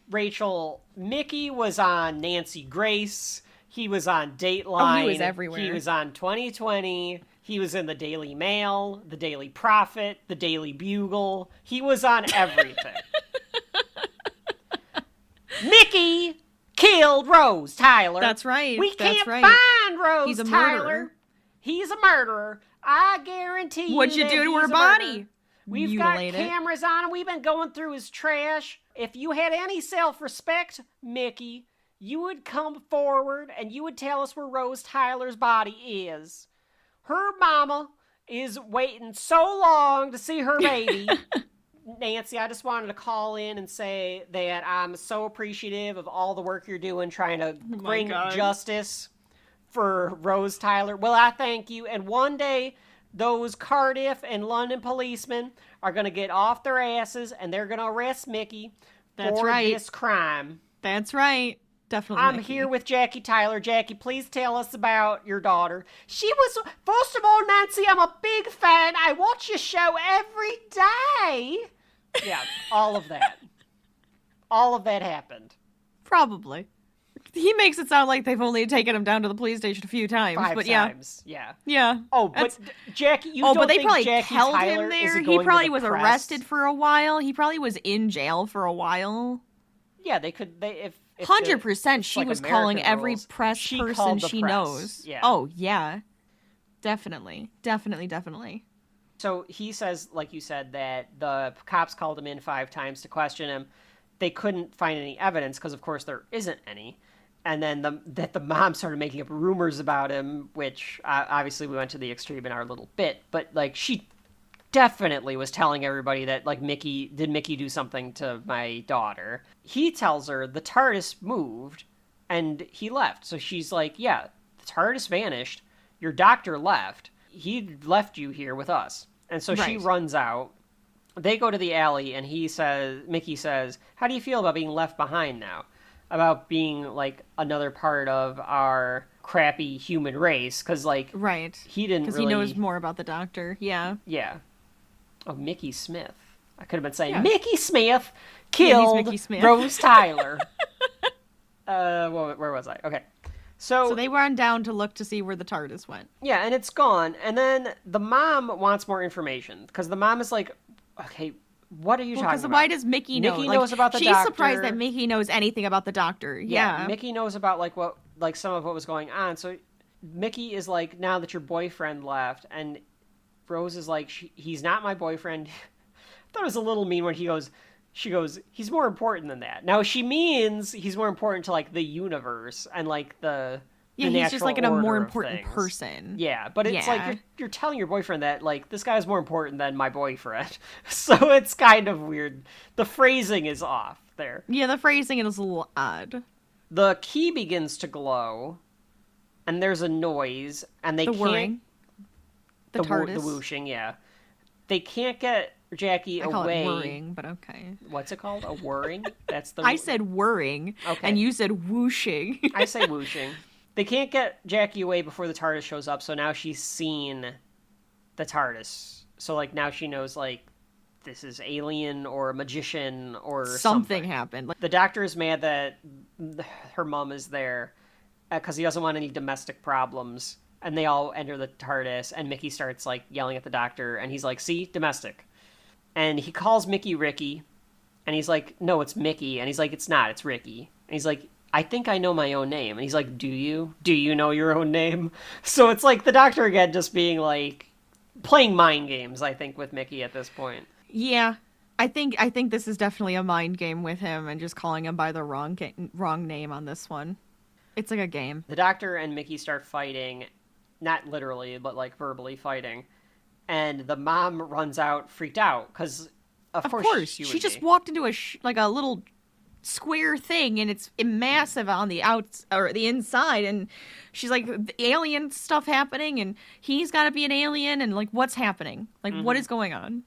Rachel, Mickey was on Nancy Grace. He was on Dateline. Oh, he was everywhere. He was on 2020. He was in the Daily Mail, the Daily Prophet, the Daily Bugle. He was on everything. Mickey killed Rose Tyler. That's right. We can't right. find Rose He's a Tyler. murderer. He's a murderer. I guarantee you. What'd you do to her body? We've got cameras on him. We've been going through his trash. If you had any self-respect, Mickey, you would come forward and you would tell us where Rose Tyler's body is. Her mama is waiting so long to see her baby. Nancy, I just wanted to call in and say that I'm so appreciative of all the work you're doing trying to bring justice for Rose Tyler. Well, I thank you. And one day, those Cardiff and London policemen are going to get off their asses and they're going to arrest Mickey for this crime. That's right. Definitely. I'm here with Jackie Tyler. Jackie, please tell us about your daughter. She was, first of all, Nancy, I'm a big fan. I watch your show every day. Yeah, all of that. All of that happened. Probably. He makes it sound like they've only taken him down to the police station a few times. 5 times, yeah. Yeah. Oh, but Jackie, you don't but they think probably Jackie held Tyler him there. is He going probably to the was press? arrested for a while. He probably was in jail for a while. Yeah, they could. If 100%, she like was American calling every rules, press she person called the she press. knows. Yeah. Oh, yeah. Definitely. So he says, like you said, that the cops called him in 5 times to question him. They couldn't find any evidence because, of course, there isn't any. And then that the mom started making up rumors about him, which obviously we went to the extreme in our little bit. But, like, she definitely was telling everybody that, like, Mickey do something to my daughter. He tells her the TARDIS moved and he left. So she's like, yeah, the TARDIS vanished. Your doctor left. He left you here with us. And so she runs out. They go to the alley and Mickey says, how do you feel about being left behind now? About being, like, another part of our crappy human race. Because, like, he didn't really... Because he knows more about the doctor. Yeah. Yeah. Oh, Mickey Smith. I could have been saying, Mickey Smith killed Mickey Smith. Rose Tyler. Where was I? Okay. So they went down to look to see where the TARDIS went. Yeah, and it's gone. And then the mom wants more information. Because the mom is like, okay, what are you talking about? Because why does Mickey know? Mickey knows about the she's doctor. Surprised that Mickey knows anything about the doctor. Yeah. Mickey knows about, like, some of what was going on. So Mickey is like, now that your boyfriend left, and Rose is like, he's not my boyfriend. I thought it was a little mean when she goes, he's more important than that. Now, she means he's more important to, like, the universe and, like, the Yeah, the he's just natural like a more order of important things. person. Yeah, but it's Yeah. like you're telling your boyfriend that, like, this guy's more important than my boyfriend. So it's kind of weird. The phrasing is off there. Yeah, the phrasing is a little odd. The key begins to glow, and there's a noise, and they The can't... whirring. The TARDIS. The whooshing, yeah. They can't get Jackie I call away. it whirring, but okay. What's it called? A whirring? That's the... I said whirring, Okay. and you said whooshing. I say whooshing. They can't get Jackie away before the TARDIS shows up, so now she's seen the TARDIS. So, like, now she knows, like, this is alien or a magician or Something happened. Like, The Doctor is mad that her mom is there because he doesn't want any domestic problems. And they all enter the TARDIS, and Mickey starts, like, yelling at the Doctor, and he's like, see? Domestic. And he calls Mickey Ricky, and he's like, no, it's Mickey. And he's like, it's not, it's Ricky. And he's like, I think I know my own name. And he's like, do you? Do you know your own name? So it's like the Doctor again just being, like, playing mind games, I think, with Mickey at this point. yeah, I think this is definitely a mind game with him and just calling him by the wrong name on this one. It's like a game. The Doctor and Mickey start fighting, not literally, but, like, verbally fighting. And the mom runs out, freaked out, because of course she just walked into a little square thing, and it's massive on the the inside, and she's like, the alien stuff happening, and he's got to be an alien, and, like, what's happening? Like, what is going on?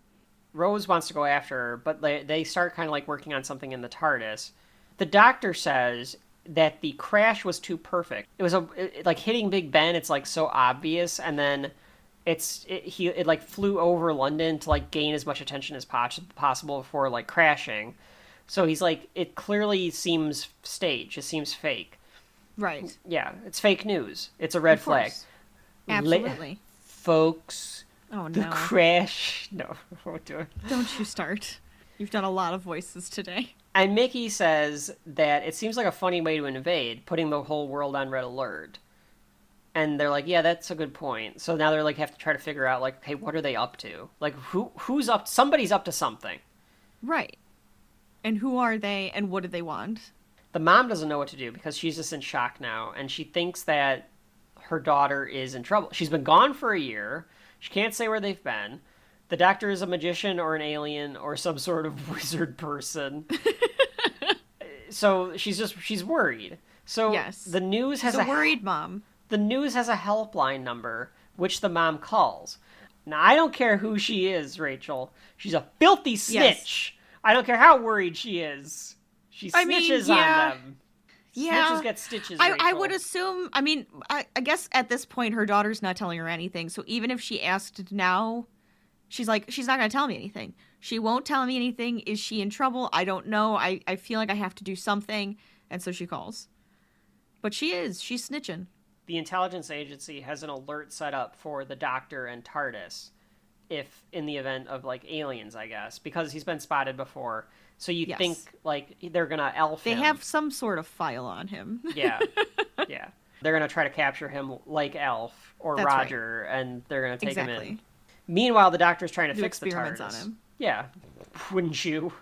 Rose wants to go after her, but they start kind of, like, working on something in the TARDIS. The Doctor says that the crash was too perfect. It was like hitting Big Ben. It's, like, so obvious, and then it like flew over London to, like, gain as much attention as possible before, like, crashing. So he's like, it clearly seems staged. It seems fake. Right. Yeah, it's fake news. It's a red Of course. flag. Absolutely. Folks, Oh, the no. crash. No, I won't do it. Don't you start. You've done a lot of voices today. And Mickey says that it seems like a funny way to invade, putting the whole world on red alert. And they're like, yeah, that's a good point. So now they're like, have to try to figure out, like, hey, what are they up to? Like, who's up? Somebody's up to something. Right. And who are they, and what do they want? The mom doesn't know what to do because she's just in shock now, and she thinks that her daughter is in trouble. She's been gone for a year. She can't say where they've been. The Doctor is a magician or an alien or some sort of wizard person. So she's worried. So Yes. the news has She's a worried mom. The news has a helpline number, which the mom calls. Now, I don't care who she is, Rachel. She's a filthy snitch. I don't care how worried she is. She snitches on them. Yeah. Snitches get stitches, I Rachel. would assume, I guess at this point her daughter's not telling her anything, so even if she asked now, she's like, she's not going to tell me anything. She won't tell me anything. Is she in trouble? I don't know. I feel like I have to do something, and so she calls. But she's snitching. The intelligence agency has an alert set up for the Doctor and TARDIS if in the event of, like, aliens, I guess, because he's been spotted before. So you Yes. think, like, they're going to elf him. They have some sort of file on him. Yeah. Yeah. They're going to try to capture him like Elf or That's right. Roger, and they're going to take him in. Exactly. Meanwhile, the Doctor's trying to Do fix the experiments TARDIS. on him. Yeah. Wouldn't you?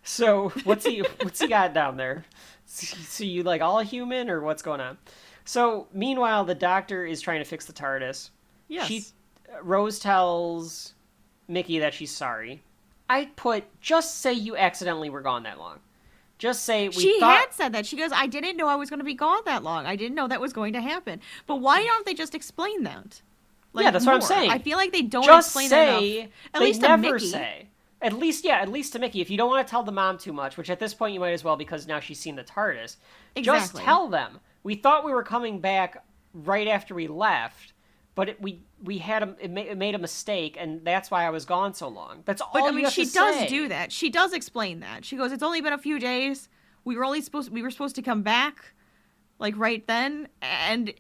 So what's he got down there? So you, like, all human, or what's going on? So meanwhile, the Doctor is trying to fix the TARDIS. Yes. Rose tells Mickey that she's sorry. I put, just say you accidentally were gone that long. Just say She had said that. She goes, I didn't know I was going to be gone that long. I didn't know that was going to happen. But why don't they just explain that? Like, yeah, that's what I'm more? saying. I feel like they don't just explain say, that enough. At they least to never Mickey. say. At least to Mickey. If you don't want to tell the mom too much, which at this point you might as well because now she's seen the TARDIS. Exactly. Just tell them. We thought we were coming back right after we left, but it made a mistake, and that's why I was gone so long. That's all But you I mean, have she to does say. do that. She does explain that. She goes, "It's only been a few days. We were supposed to come back, like, right then, and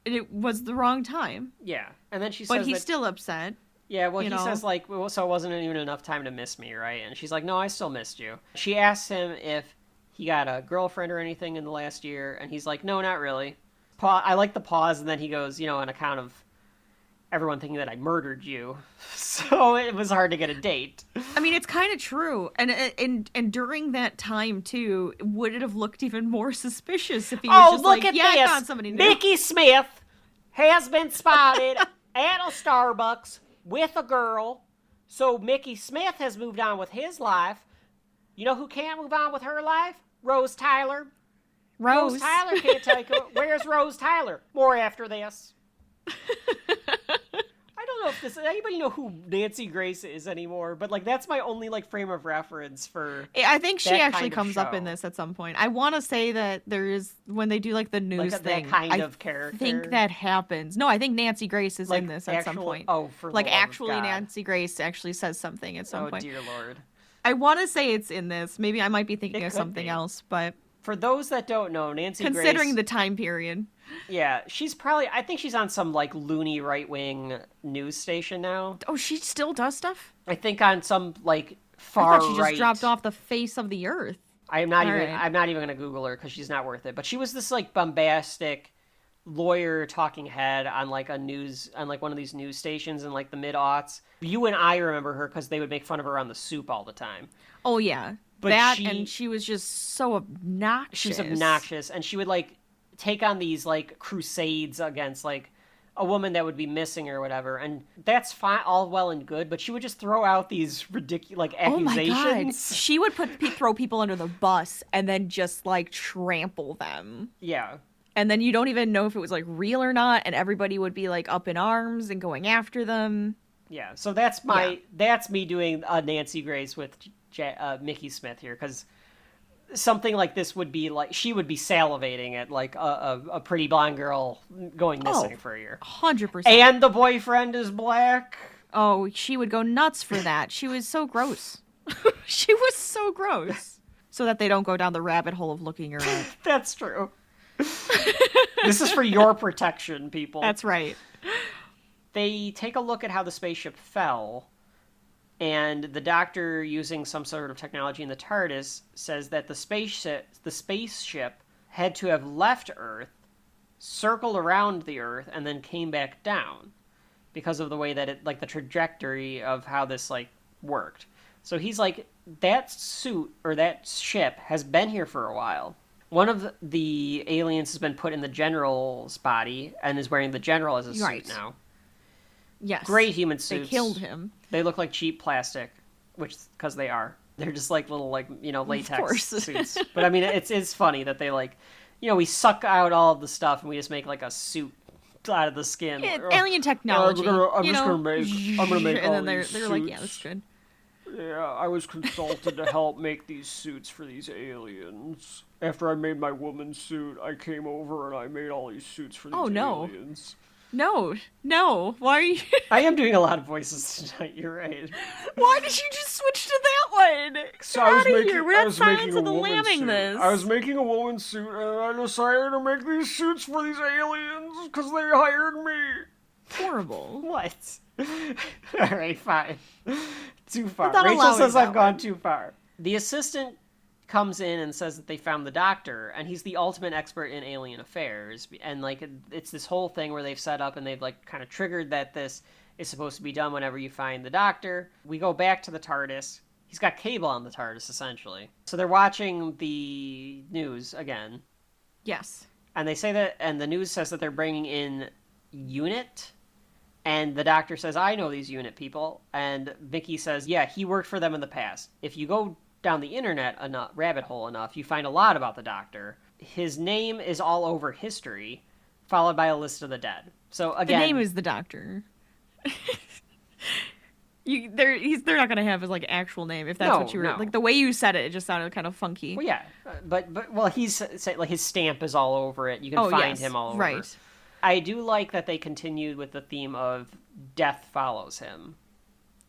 it was the wrong time." Yeah, and then she But says he's that, still upset. yeah, well, you he know. says, like, well, so it wasn't even enough time to miss me, right? And she's like, no, I still missed you. She asks him if he got a girlfriend or anything in the last year, and he's like, no, not really. I like the pause, and then he goes, on account of everyone thinking that I murdered you. So it was hard to get a date. I mean, it's kind of true. And during that time, too, would it have looked even more suspicious if he was just look like, at yeah, this. I found somebody new. Mickey Smith has been spotted at a Starbucks with a girl. So Mickey Smith has moved on with his life. You know who can't move on with her life? Rose Tyler. Rose Tyler can't take her. Where's Rose Tyler? More after this. I don't know if anybody know who Nancy Grace is anymore, but like that's my only like frame of reference for. I think she actually comes up show. in this at some point. I want to say that there is when they do like the news like thing. That kind I of character. think that happens. No, I think Nancy Grace is like in this at some point. Oh, for like the love actually, of God. Nancy Grace actually says something at some point. Oh dear Lord. I want to say it's in this. Maybe I might be thinking of something else, but for those that don't know, Nancy Grace, considering the time period. Yeah, I think she's on some like loony right-wing news station now. Oh, she still does stuff? I think on some like far I thought she just right. dropped off the face of the earth. I'm not All even right. going to Google her because she's not worth it. But she was this like bombastic lawyer talking head on like one of these news stations in like the mid-aughts. You and I remember her because they would make fun of her on The Soup all the time. Oh yeah, But and she was just so obnoxious. She was obnoxious, and she would like take on these like crusades against like a woman that would be missing or whatever, and that's fine, all well and good. But she would just throw out these ridiculous like accusations. Oh my God. She would throw people under the bus and then just like trample them. Yeah. And then you don't even know if it was like real or not, and everybody would be like up in arms and going after them. Yeah. So that's me doing a Nancy Grace with Mickey Smith here, because something like this would be like she would be salivating at like a pretty blonde girl going missing for a year. 100%. And the boyfriend is black. Oh, she would go nuts for that. She was so gross. She was so gross. So that they don't go down the rabbit hole of looking her up. That's true. This is for your protection, people. That's right. They take a look at how the spaceship fell, and the doctor, using some sort of technology in the TARDIS, says that the spaceship had to have left Earth, circled around the Earth, and then came back down because of the way that it, like the trajectory of how this like worked. So he's like, that suit or that ship has been here for a while. One of the aliens has been put in the general's body and is wearing the general as a suit now. Yes. Great human suits. They killed him. They look like cheap plastic, which, because they are. They're just like little, like, latex suits. But I mean, it's funny that they like, we suck out all of the stuff and we just make like a suit out of the skin. Yeah, alien technology. I'm gonna make and all then these they're like, suits. yeah, that's good. Yeah, I was consulted to help make these suits for these aliens. After I made my woman suit, I came over and I made all these suits for these aliens. No. Why are you... I am doing a lot of voices tonight, you're right. Why did you just switch to that one? So Get I was out of making, here. We're I not was Silence making of a the woman Lambing suit. this. I was making a woman suit, and I decided to make these suits for these aliens because they hired me. Horrible. What? Alright, fine. Too far. Without Rachel allowing says that I've gone one. too far. The assistant comes in and says that they found the doctor, and he's the ultimate expert in alien affairs. And like, it's this whole thing where they've set up and they've like kind of triggered that this is supposed to be done whenever you find the doctor. We go back to the TARDIS. He's got cable on the TARDIS, essentially. So they're watching the news again. Yes. And they say that, and the news says that they're bringing in UNIT. And the doctor says, I know these UNIT people. And Vicky says, yeah, he worked for them in the past. If you go down the internet rabbit hole enough, you find a lot about the doctor. His name is all over history, followed by a list of the dead. So again, the name is the doctor. They're not gonna have his like actual name if that's what you were like. The way you said it just sounded kind of funky. Well, yeah, but he's like his stamp is all over it. You can find him all over. Right. I do like that they continued with the theme of death follows him.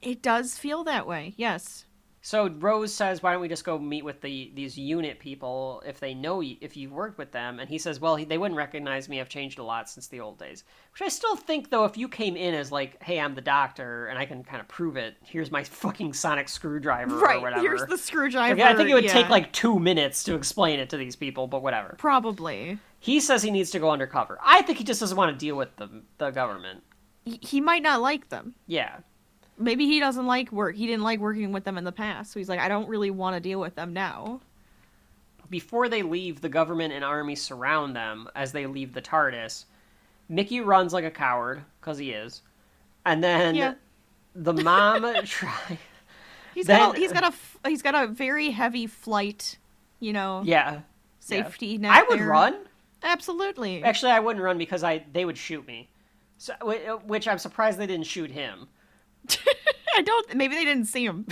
It does feel that way. Yes. So Rose says, why don't we just go meet with these UNIT people if they know if you've worked with them? And he says, well, they wouldn't recognize me. I've changed a lot since the old days. Which I still think, though, if you came in as like, hey, I'm the doctor and I can kind of prove it. Here's my fucking sonic screwdriver or whatever. Here's the screwdriver. Like, I think it would take like 2 minutes to explain it to these people, but whatever. Probably. He says he needs to go undercover. I think he just doesn't want to deal with the government. he might not like them. Yeah. Maybe he doesn't like work. He didn't like working with them in the past. So he's like, I don't really want to deal with them now. Before they leave, the government and army surround them as they leave the TARDIS. Mickey runs like a coward, because he is. And then the mom tries... He's got a very heavy flight, safety net. I would there. run. Absolutely. Actually, I wouldn't run because they would shoot me. So, which I'm surprised they didn't shoot him. Maybe they didn't see him.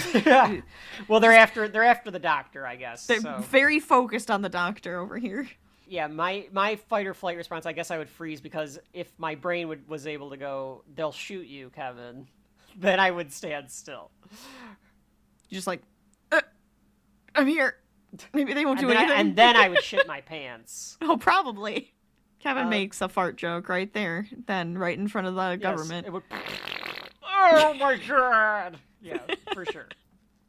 Well, they're after the doctor, I guess. They're very focused on the doctor over here. Yeah, my fight or flight response, I guess I would freeze, because if my brain was able to go, they'll shoot you, Kevin, then I would stand still. You're just like, I'm here. Maybe they won't do anything. And then I would shit my pants. Oh, probably. Kevin makes a fart joke right there, then right in front of the government. It would... Oh my god! Yeah, for sure.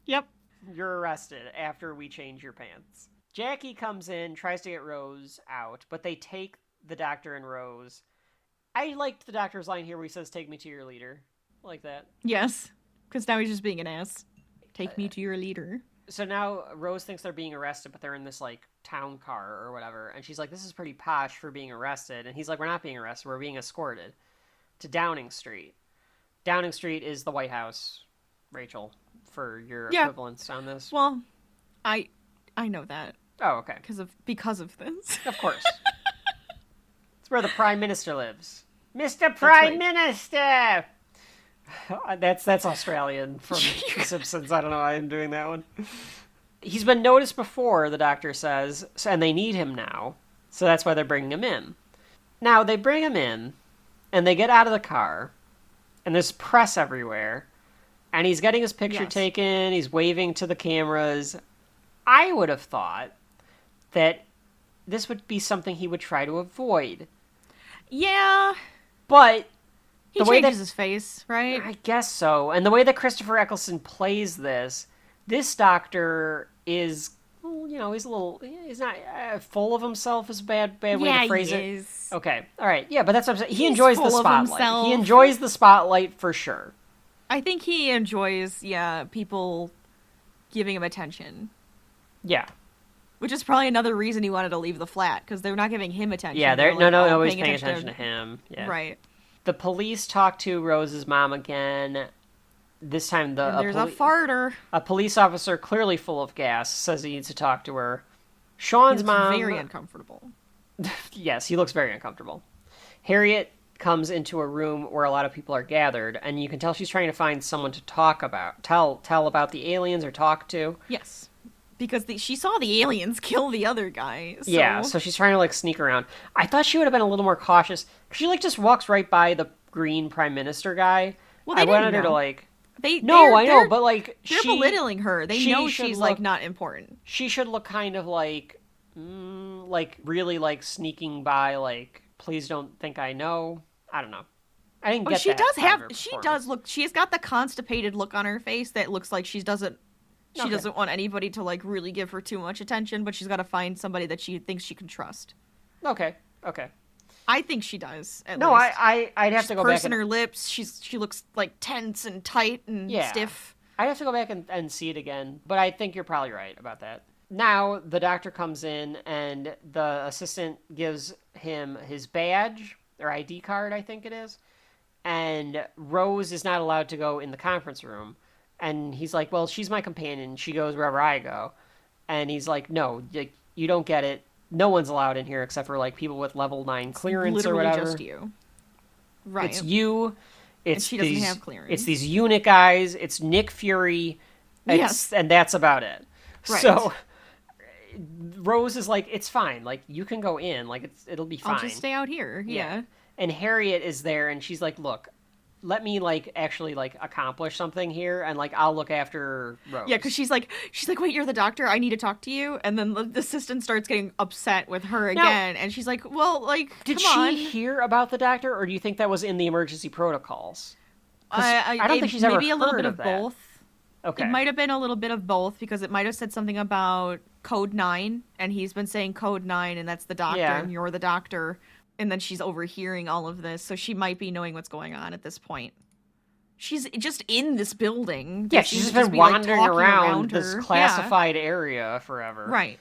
Yep. You're arrested after we change your pants. Jackie comes in, tries to get Rose out, but they take the doctor and Rose. I liked the doctor's line here where he says, "Take me to your leader." I like that. Yes, because now he's just being an ass. Take me to your leader. So now Rose thinks they're being arrested, but they're in this, like, town car or whatever. And she's like, this is pretty posh for being arrested. And he's like, we're not being arrested. We're being escorted to Downing Street. Downing Street is the White House, Rachel, for your equivalence on this. Well, I know that. Oh, okay. Because of this. Of course. It's where the Prime Minister lives. Mr. Prime Minister! That's Australian from The Simpsons. I don't know why I'm doing that one. He's been noticed before, the doctor says, and they need him now. So that's why they're bringing him in. Now, they bring him in, and they get out of the car, and there's press everywhere, and he's getting his picture taken, he's waving to the cameras. I would have thought that this would be something he would try to avoid. Yeah. But... He changes his face, right? I guess so. And the way that Christopher Eccleston plays this doctor is, he's not full of himself is a bad way to phrase it. He is. Okay. All right. Yeah, but that's what I'm saying. He enjoys the spotlight. He enjoys the spotlight for sure. I think he enjoys, people giving him attention. Yeah. Which is probably another reason he wanted to leave the flat, because they're not giving him attention. Yeah, they're nobody's paying attention to him. Yeah. Right. The police talk to Rose's mom again. This time there's a farter. A police officer, clearly full of gas, says he needs to talk to her. Sean's mom... very uncomfortable. Yes, he looks very uncomfortable. Harriet comes into a room where a lot of people are gathered, and you can tell she's trying to find someone to talk about. Tell about the aliens or talk to. Yes. Because she saw the aliens kill the other guy. So... Yeah, so she's trying to, sneak around. I thought she would have been a little more cautious. She, just walks right by the green prime minister guy. Well, they I wanted her to, I know, but, they're belittling her. They know she's, not important. She should look kind of really, sneaking by, please don't think I know. I don't know. I didn't get that. She does look, she's got the constipated look on her face that looks like she doesn't want anybody to, really give her too much attention, but she's got to find somebody that she thinks she can trust. Okay. I think she does, at least. I'd have to go back. Pursing her lips. She looks, tense and tight and stiff. I'd have to go back and see it again, but I think you're probably right about that. Now, the doctor comes in, and the assistant gives him his badge, or ID card, I think it is, and Rose is not allowed to go in the conference room. And he's like, well, she's my companion. She goes wherever I go. And he's like, no, you don't get it. No one's allowed in here except for, people with level 9 clearance or whatever. Just you. Right. It's you. And she doesn't have clearance. It's these unit guys. It's Nick Fury. Yes. And that's about it. Right. So Rose is like, it's fine. You can go in. It'll be fine. I'll just stay out here. Yeah. And Harriet is there, and she's like, look, let me actually accomplish something here, and I'll look after Rose. Yeah, because she's like, wait, you're the doctor. I need to talk to you. And then the assistant starts getting upset with her again, and she's like, well, did she hear about the doctor, or do you think that was in the emergency protocols? I don't think she's ever heard of that. Maybe a little bit of both. Okay, it might have been a little bit of both, because it might have said something about Code 9, and he's been saying Code 9, and that's the doctor, and you're the doctor. and then she's overhearing all of this, so she might be knowing what's going on at this point. She's just in this building. Yeah, she's just been wandering around this classified area forever. Right.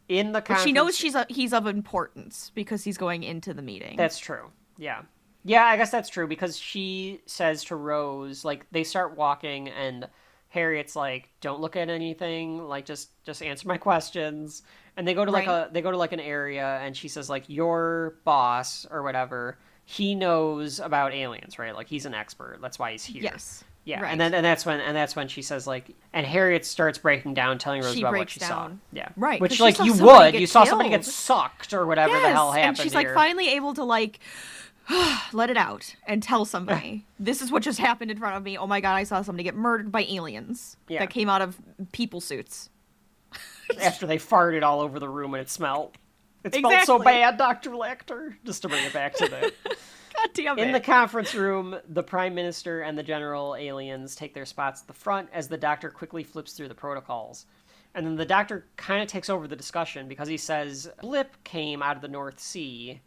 In the But she knows he's of importance because he's going into the meeting. That's true. Yeah. Yeah, I guess that's true because she says to Rose, like, they start walking and Harriet's like, don't look at anything, like, just answer my questions. And they go to like an area and she says, like, your boss or whatever, he knows about aliens, right? Like, he's an expert. That's why he's here. Yes. Yeah. Right. And that's when she says, like, and Harriet starts breaking down, telling Rose about what she saw. Yeah. Right. Which, like, you saw somebody get sucked or whatever the hell happened. And she's like finally able to like let it out and tell somebody, this is what just happened in front of me. Oh my god, I saw somebody get murdered by aliens that came out of people suits. After they farted all over the room and it smelled. It smelled so bad, Dr. Lecter. Just to bring it back to that. God damn it. In the conference room, the Prime Minister and the General Aliens take their spots at the front as the Doctor quickly flips through the protocols. And then the Doctor kind of takes over the discussion because he says, blip came out of the North Sea,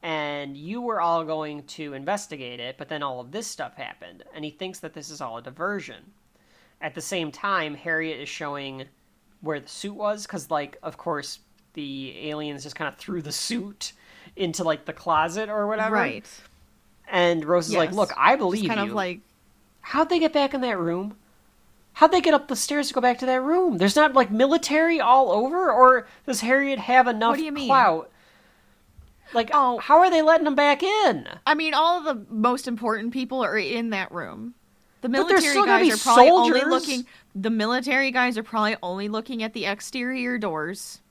and you were all going to investigate it, but then all of this stuff happened. And he thinks that this is all a diversion. At the same time, Harriet is showing where the suit was, because, like, of course, the aliens just kind of threw the suit into, like, the closet or whatever. Right. And Rose is like, look, I believe kind you. Of like... How'd they get back in that room? How'd they get up the stairs to go back to that room? There's not, like, military all over? Or does Harriet have enough clout? Like, how are they letting them back in? I mean, all of the most important people are in that room. The military The military guys are probably only looking at the exterior doors.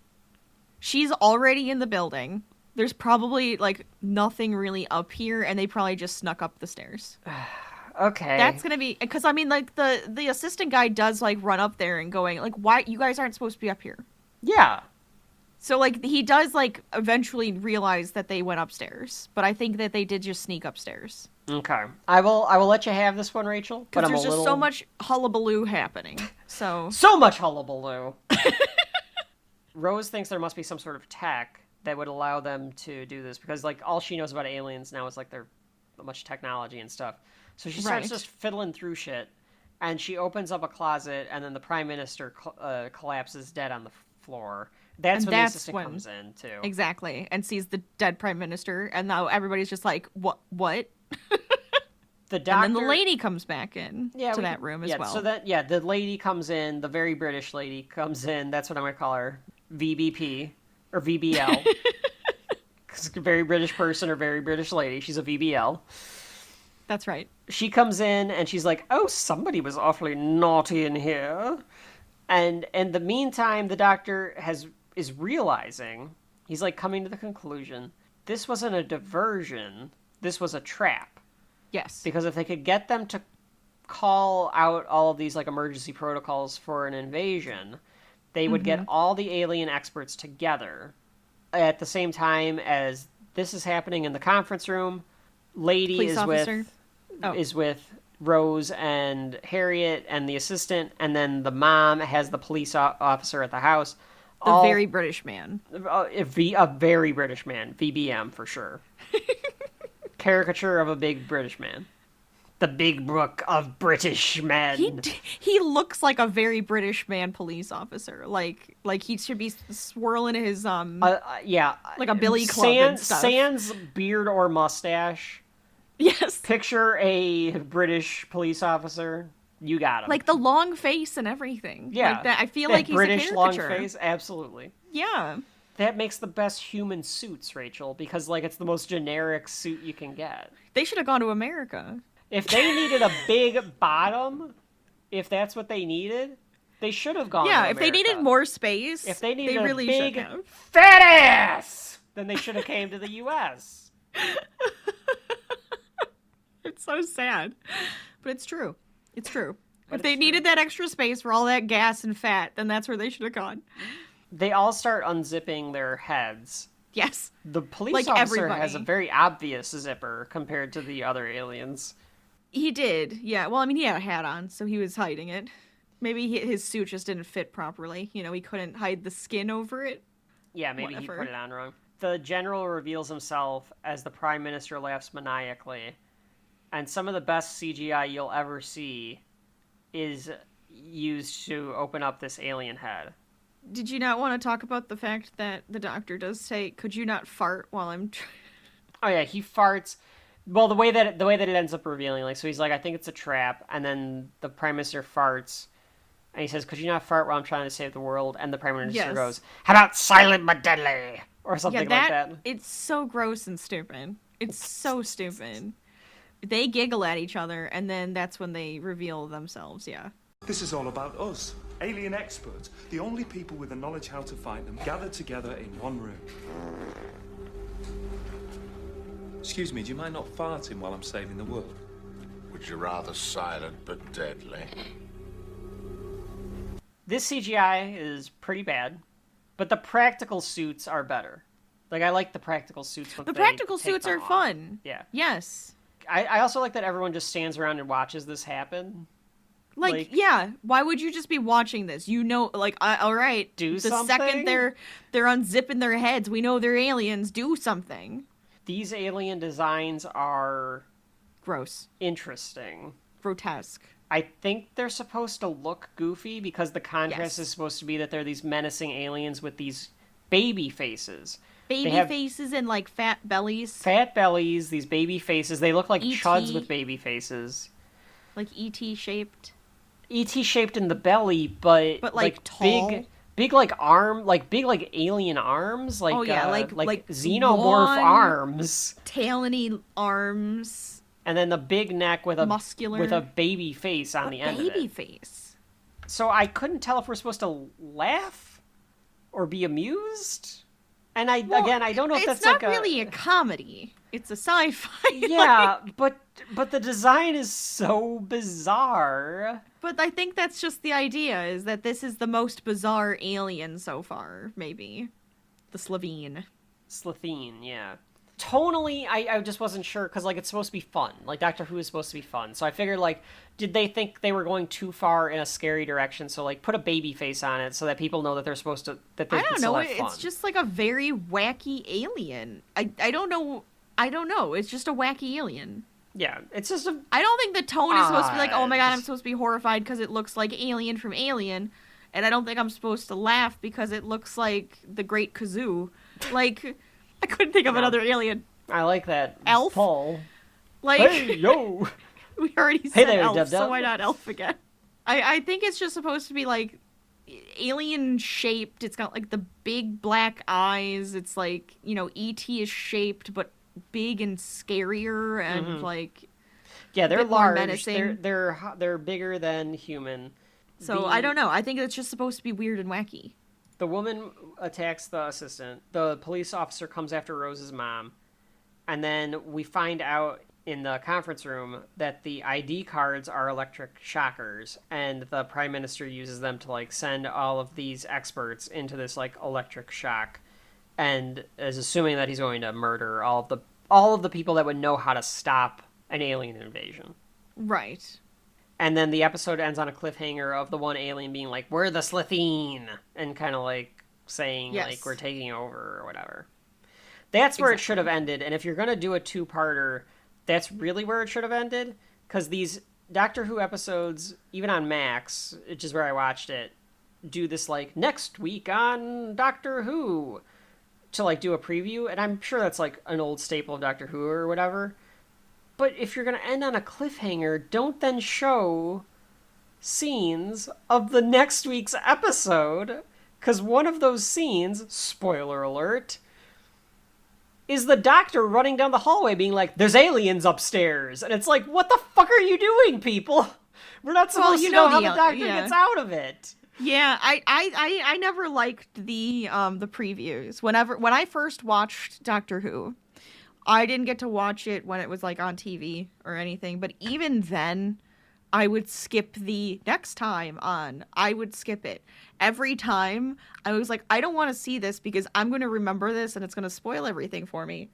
She's already in the building. There's probably, like, nothing really up here, and they probably just snuck up the stairs. Okay. That's gonna be... Because, I mean, like, the assistant guy does, like, run up there and going, like, why... You guys aren't supposed to be up here. Yeah. So, like, he does, like, eventually realize that they went upstairs. But I think that they did just sneak upstairs. Okay. I will let you have this one, Rachel. But there's just so much hullabaloo happening. So much hullabaloo. Rose thinks there must be some sort of tech that would allow them to do this. Because, like, all she knows about aliens now is, like, they're much technology and stuff. So she starts just fiddling through shit. And she opens up a closet, and then the Prime Minister collapses dead on the floor. That's when the assistant comes in, too. Exactly. And sees the dead Prime Minister. And now everybody's just like, what? The doctor... And then the lady comes back in to that room as well. So the lady comes in, the very British lady comes in. That's what I'm going to call her. VBP. Or VBL. Very British person or very British lady. She's a VBL. That's right. She comes in and she's like, oh, somebody was awfully naughty in here. And in the meantime, the doctor is realizing, he's like coming to the conclusion, this wasn't a diversion, this was a trap. Yes. Because if they could get them to call out all of these like emergency protocols for an invasion, they would get all the alien experts together at the same time as this is happening in the conference room. Lady is with Rose and Harriet and the assistant, and then the mom has the police officer at the house. Very British man. A very British man. VBM for sure. Caricature of a big British man. The big book of British men. He looks like a very British man police officer. Like he should be swirling his like a billy club and stuff. Sans beard or mustache. Yes. Picture a British police officer. You got him. Like the long face and everything. Yeah. Like that. I feel like he's British a caricature. long face. Absolutely. Yeah. That makes the best human suits, Rachel, because like it's the most generic suit you can get. They should have gone to America. If they needed a big bottom, if that's what they needed, they should have gone to America. Yeah, if they needed more space, if they needed really a big have. fat ass, then they should have came to the U.S. It's so sad. But it's true. It's true. If they needed that extra space for all that gas and fat, then that's where they should have gone. They all start unzipping their heads. Yes. The police officer has a very obvious zipper compared to the other aliens. He did, yeah. Well, I mean, he had a hat on, so he was hiding it. Maybe his suit just didn't fit properly. You know, he couldn't hide the skin over it. Yeah, maybe he put it on wrong. the general reveals himself as the Prime Minister laughs maniacally. And some of the best CGI you'll ever see is used to open up this alien head. Did you not want to talk about the fact that the doctor does say, "Could you not fart while I'm?" Oh yeah, he farts. Well, the way that it ends up revealing, like, so he's like, I think it's a trap, and then the Prime Minister farts, and he says, "Could you not fart while I'm trying to save the world?" And the Prime Minister goes, "How about silent but deadly?" Or something like that. It's so gross and stupid. It's so stupid. They giggle at each other, and then that's when they reveal themselves, yeah. This is all about us, alien experts, the only people with the knowledge how to fight them, gathered together in one room. Excuse me, do you mind not farting while I'm saving the world? Would you rather silent but deadly? This CGI is pretty bad, but the practical suits are better. Like, I like the practical suits. The practical suits are fun. Yeah. Yes. I also like that everyone just stands around and watches this happen. Like, yeah, why would you just be watching this? You know, like, all right, do the something? second they're unzipping their heads, we know they're aliens. Do something. These alien designs are gross, interesting, grotesque. I think they're supposed to look goofy because the contrast is supposed to be that they're these menacing aliens with these baby faces. Baby faces and, like, fat bellies. Fat bellies, these baby faces. They look like E.T. chuds with baby faces. Like E.T. shaped. E.T. shaped in the belly, but like tall. big like arm, like big like alien arms, like like xenomorph arms, talony arms, and then the big neck with a muscular with a baby face on the end of it. Baby face. So I couldn't tell if we're supposed to laugh or be amused. And I don't know if that's like it's not really a comedy. It's a sci-fi. Yeah, but the design is so bizarre. But I think that's just the idea, is that this is the most bizarre alien so far, maybe. The Slitheen, yeah. Tonally, I just wasn't sure, because, like, it's supposed to be fun. Like, Doctor Who is supposed to be fun. So I figured, like, did they think they were going too far in a scary direction? So, like, put a baby face on it so that people know that they're supposed to, that they can still have fun. It's just, like, a very wacky alien. I don't know. It's just a wacky alien. Yeah, it's just a... I don't think the tone is supposed to be like, oh my god, I'm supposed to be horrified because it looks like Alien from Alien. And I don't think I'm supposed to laugh because it looks like the Great Kazoo. Like... I couldn't think of another alien. I like that. Elf? Paul. Like, hey, yo! We already said there, Elf, Dub. so why not Elf again? I think it's just supposed to be, like, alien-shaped. It's got, like, the big black eyes. It's, like, you know, E.T. is shaped, but big and scarier, and, like... Yeah, they're large. Menacing. They're bigger than human. So, I don't know. I think it's just supposed to be weird and wacky. The woman attacks the assistant. The police officer comes after Rose's mom. And then we find out in the conference room that the ID cards are electric shockers. And the Prime Minister uses them to, like, send all of these experts into this, like, electric shock. And is assuming that he's going to murder all of the people that would know how to stop an alien invasion. Right. And then the episode ends on a cliffhanger of the one alien being like, "We're the Slitheen," and kind of like saying, like, "We're taking over," or whatever. That's where it should have ended. And if you're going to do a two-parter, that's really where it should have ended. Because these Doctor Who episodes, even on Max, which is where I watched it, do this, like, next week on Doctor Who, to, like, do a preview. And I'm sure that's, like, an old staple of Doctor Who or whatever. But if you're going to end on a cliffhanger, don't then show scenes of the next week's episode. Because one of those scenes, spoiler alert, is the Doctor running down the hallway being like, "There's aliens upstairs." And it's like, what the fuck are you doing, people? We're not supposed to know how the Doctor gets out of it. Yeah, I never liked the previews. When I first watched Doctor Who, I didn't get to watch it when it was, like, on TV or anything, but even then, I would skip the next time on. I would skip it. Every time, I was like, I don't want to see this because I'm going to remember this and it's going to spoil everything for me.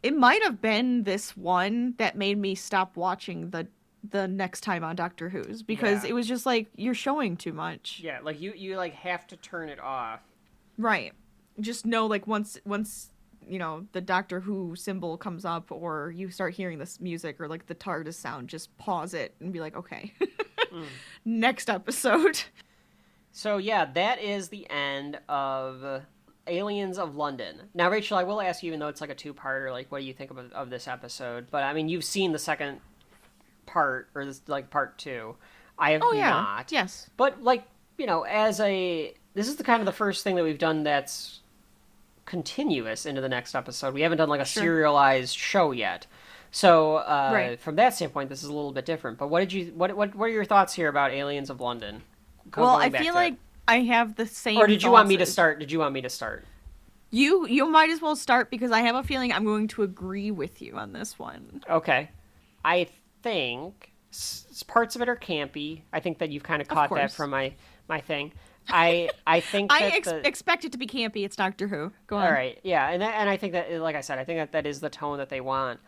It might have been this one that made me stop watching the next time on Doctor Who's, because it was just like, you're showing too much. Yeah, like, you like, have to turn it off. Right. Just know, like, once the Doctor Who symbol comes up, or you start hearing this music or like the TARDIS sound, just pause it and be like, okay, next episode. So yeah, that is the end of Aliens of London. Now, Rachel, I will ask you, even though it's like a two-parter, like, what do you think of this episode? But I mean, you've seen the second part, or this, like, part 2. I have not. Yes. But like, this is the kind of the first thing that we've done that's continuous into the next episode. We haven't done like a serialized show yet. So from that standpoint, this is a little bit different. But what are your thoughts here about Aliens of London? Well, I feel like I have the same. Or did you want me to start? Did you want me to start? You might as well start, because I have a feeling I'm going to agree with you on this one. Okay. I think parts of it are campy. I think that you've kind of caught that from my thing. I think that expect it to be campy. It's Doctor Who. Go on. All right. Yeah, and I think that, like I said, I think that is the tone that they want.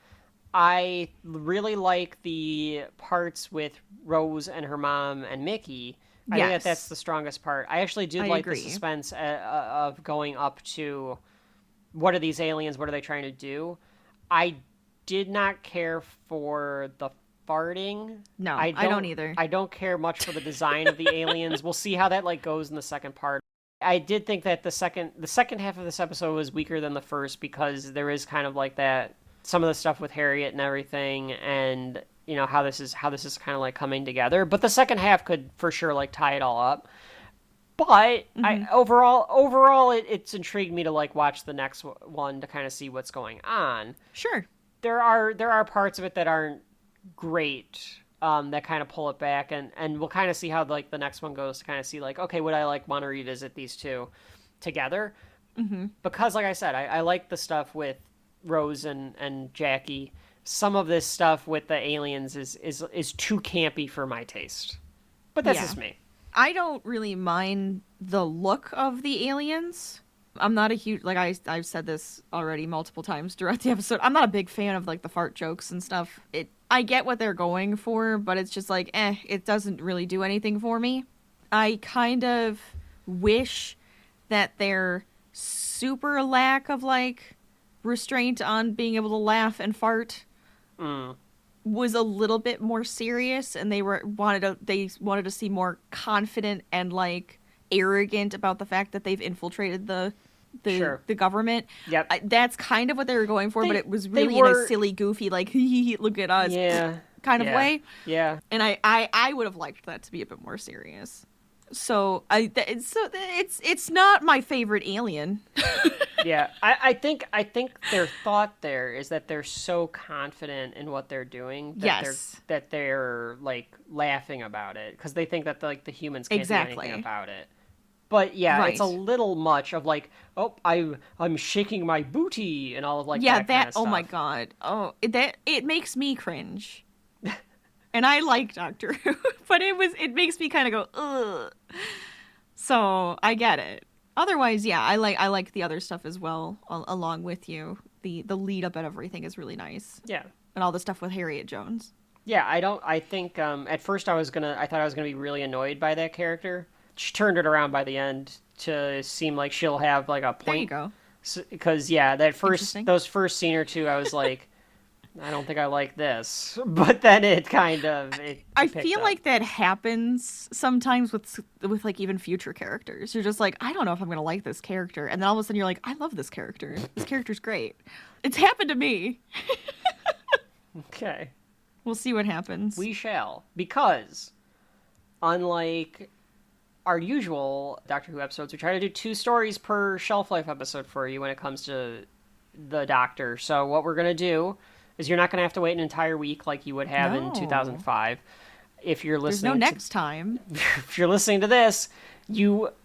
I really like the parts with Rose and her mom and Mickey. I think that's the strongest part. I actually did like the suspense of going up to, what are these aliens? What are they trying to do? I did not care for the farting. No, I don't either. I don't care much for the design of the aliens. We'll see how that like goes in the second part. I did think that the second half of this episode was weaker than the first, because there is kind of like that, some of the stuff with Harriet and everything, and how this is kind of like coming together. But the second half could for sure like tie it all up. But overall it's intrigued me to like watch the next one to kind of see what's going on. Sure. There are parts of it that aren't great, that kind of pull it back, and we'll kind of see how like the next one goes, to kind of see like, okay, would I like want to revisit these two together? Because like I said, I like the stuff with Rose and Jackie. Some of this stuff with the aliens is too campy for my taste, but that's just me. I don't really mind the look of the aliens. I'm not a huge, like I've said this already multiple times throughout the episode, I'm not a big fan of like the fart jokes and stuff. I get what they're going for, but it's just like, it doesn't really do anything for me. I kind of wish that their super lack of like restraint on being able to laugh and fart was a little bit more serious, and they wanted to seem more confident and like arrogant about the fact that they've infiltrated the government. Yep. That's kind of what they were going for, but it was really in a silly, goofy, like, look at us kind of way. Yeah. And I would have liked that to be a bit more serious. So it's not my favorite alien. Yeah, I think their thought there is that they're so confident in what they're doing that they're like laughing about it, because they think that like the humans can't do anything about it. But yeah, it's a little much of like, oh, I'm shaking my booty and all of like that kind of stuff. Oh my god, it makes me cringe. And I like Doctor Who, but it makes me kind of go, ugh. So I get it. Otherwise, yeah, I like the other stuff as well, along with you. The lead up and everything is really nice. Yeah. And all the stuff with Harriet Jones. Yeah, I think at first I thought I was gonna be really annoyed by that character. She turned it around by the end to seem like she'll have like a point. There you go. Because those first scene or two, I was like, I don't think I like this, but then I feel like that happens sometimes with like even future characters. You're just like, I don't know if I'm gonna like this character, and then all of a sudden you're like, I love this character. This character's great. It's happened to me. Okay, we'll see what happens. We shall, because unlike our usual Doctor Who episodes, we try to do 2 stories per Shelf Life episode for you when it comes to the Doctor. So what we're gonna do is you're not going to have to wait an entire week like you would have in 2005. If you're listening, there's no next time. If you're listening to this,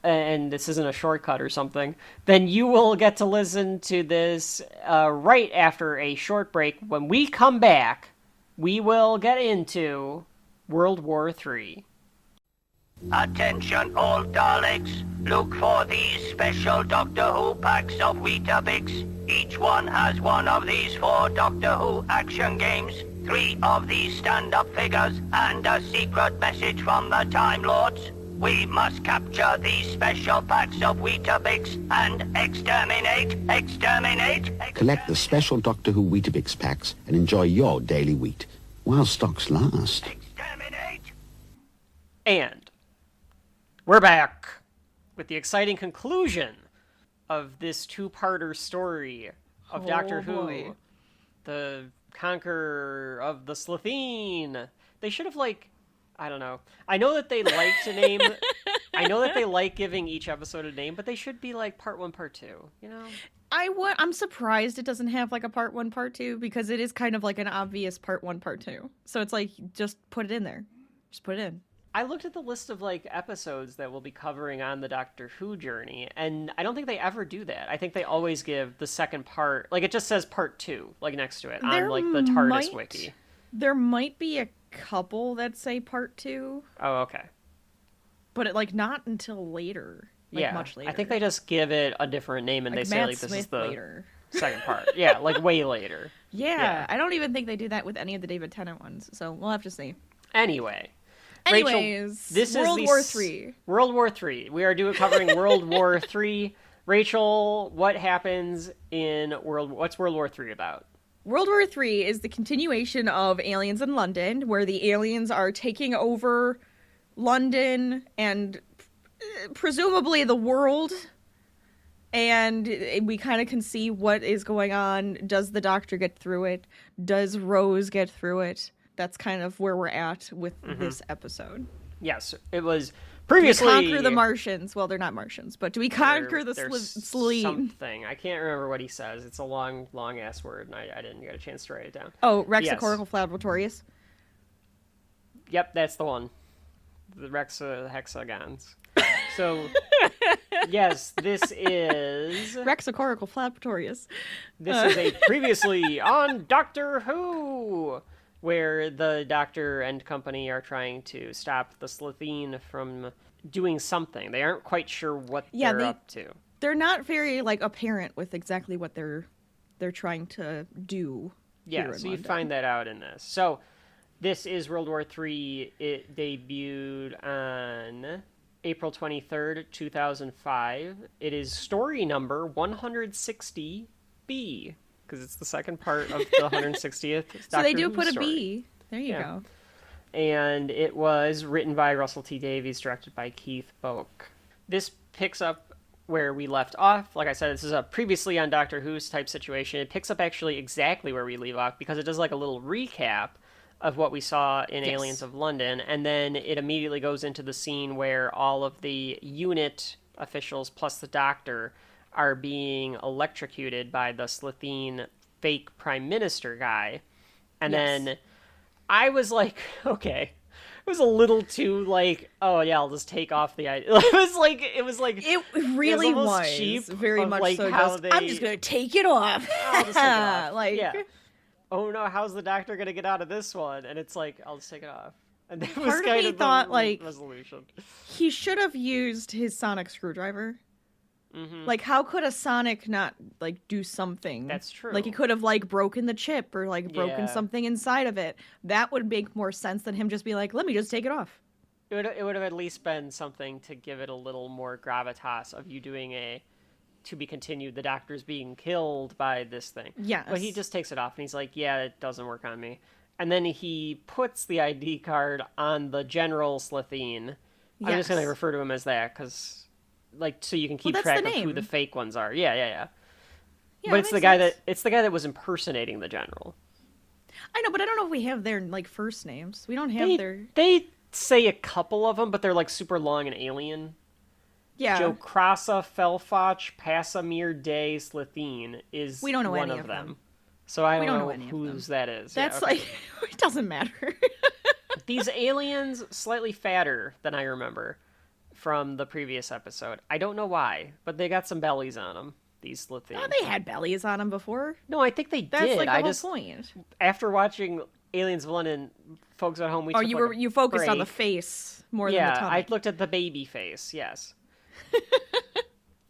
and this isn't a shortcut or something, then you will get to listen to this right after a short break. When we come back, we will get into World War III. Attention all Daleks, look for these special Doctor Who packs of Weetabix. Each one has one of these 4 Doctor Who action games, 3 of these stand-up figures, and a secret message from the Time Lords. We must capture these special packs of Weetabix and exterminate. Collect the special Doctor Who Weetabix packs and enjoy your daily wheat while stocks last. Exterminate. And we're back with the exciting conclusion of this two-parter story of Doctor boy. Who, the Conqueror of the Slitheen. They should have, like, I don't know. I know that they like to name... I know that they like giving each episode a name, but they should be like part 1, part 2, you know? I'm surprised it doesn't have like a part 1, part 2, because it is kind of like an obvious part 1, part 2. So it's like, just put it in there. Just put it in. I looked at the list of like episodes that we'll be covering on the Doctor Who journey, and I don't think they ever do that. I think they always give the second part, like it just says part 2, like next to it on like the TARDIS wiki. There might be a couple that say part 2. Oh, okay. But like not until later. Like much later. I think they just give it a different name and like they say Matt like this Smith is the later. second part. Yeah, like way later. Yeah, I don't even think they do that with any of the David Tennant ones. So we'll have to see. Anyways, Rachel, this World is War III. World War III. We are covering World War III. Rachel, what happens in what's World War III about? World War III is the continuation of Aliens in London, where the aliens are taking over London and presumably the world. And we kind of can see what is going on. Does the Doctor get through it? Does Rose get through it? That's kind of where we're at with this episode. Yes, it was previously... Do we conquer the Martians? Well, they're not Martians, but do we conquer the Slitheen? Something. I can't remember what he says. It's a long, long-ass word, and I didn't get a chance to write it down. Oh, Rexicorical Yep, that's the one. The hexagons. So, yes, this is... Rexicorical This is a previously on Doctor Who, where the Doctor and company are trying to stop the Slitheen from doing something. They aren't quite sure what they're up to. They're not very like apparent with exactly what they're trying to do. Yeah, so you find that out in this. So this is World War III. It debuted on April 23rd, 2005. It is story number 160B. Because it's the second part of the 160th Doctor So they do Who put story. a B. There you go. And it was written by Russell T Davies, directed by Keith Boak. This picks up where we left off. Like I said, this is a previously on Doctor Who's type situation. It picks up actually exactly where we leave off because it does like a little recap of what we saw in Aliens of London. And then it immediately goes into the scene where all of the unit officials plus the Doctor are being electrocuted by the Slitheen fake prime minister guy. And then I was like, okay. It was a little too like, oh yeah, I'll just take off the idea. It really was cheap very much like so. how I'm just gonna take it off. I'll just take it off. Like, yeah. Oh no, how's the Doctor gonna get out of this one? And it's like, I'll just take it off. And that was part of kind me of thought the like resolution. he should have used his sonic screwdriver. Like, how could a Sonic not, like, do something? That's true. Like, he could have, like, broken the chip or, like, broken something inside of it. That would make more sense than him just be like, let me just take it off. It would have at least been something to give it a little more gravitas of you doing a to be continued, the Doctor's being killed by this thing. Yes. But he just takes it off and he's like, yeah, it doesn't work on me. And then he puts the ID card on the General Slitheen. I'm just going to refer to him as that because... like, so you can keep track of who the fake ones are. Yeah, but it's the guy that was impersonating the General. I know, but I don't know if we have their, like, first names. We don't have their... They say a couple of them, but they're, like, super long and alien. Yeah. Jokrasa, Felfach, Passamir Day, Slitheen is we don't know one any of them. So I don't know whose that is. That's like... it doesn't matter. These aliens, slightly fatter than I remember from the previous episode. I don't know why, but they got some bellies on them, these Slitheen. Oh, they had bellies on them before. No, I think they did. That's like the whole point. After watching Aliens of London, folks at home, you focused on the face more than the tummy. I looked at the baby face, yes.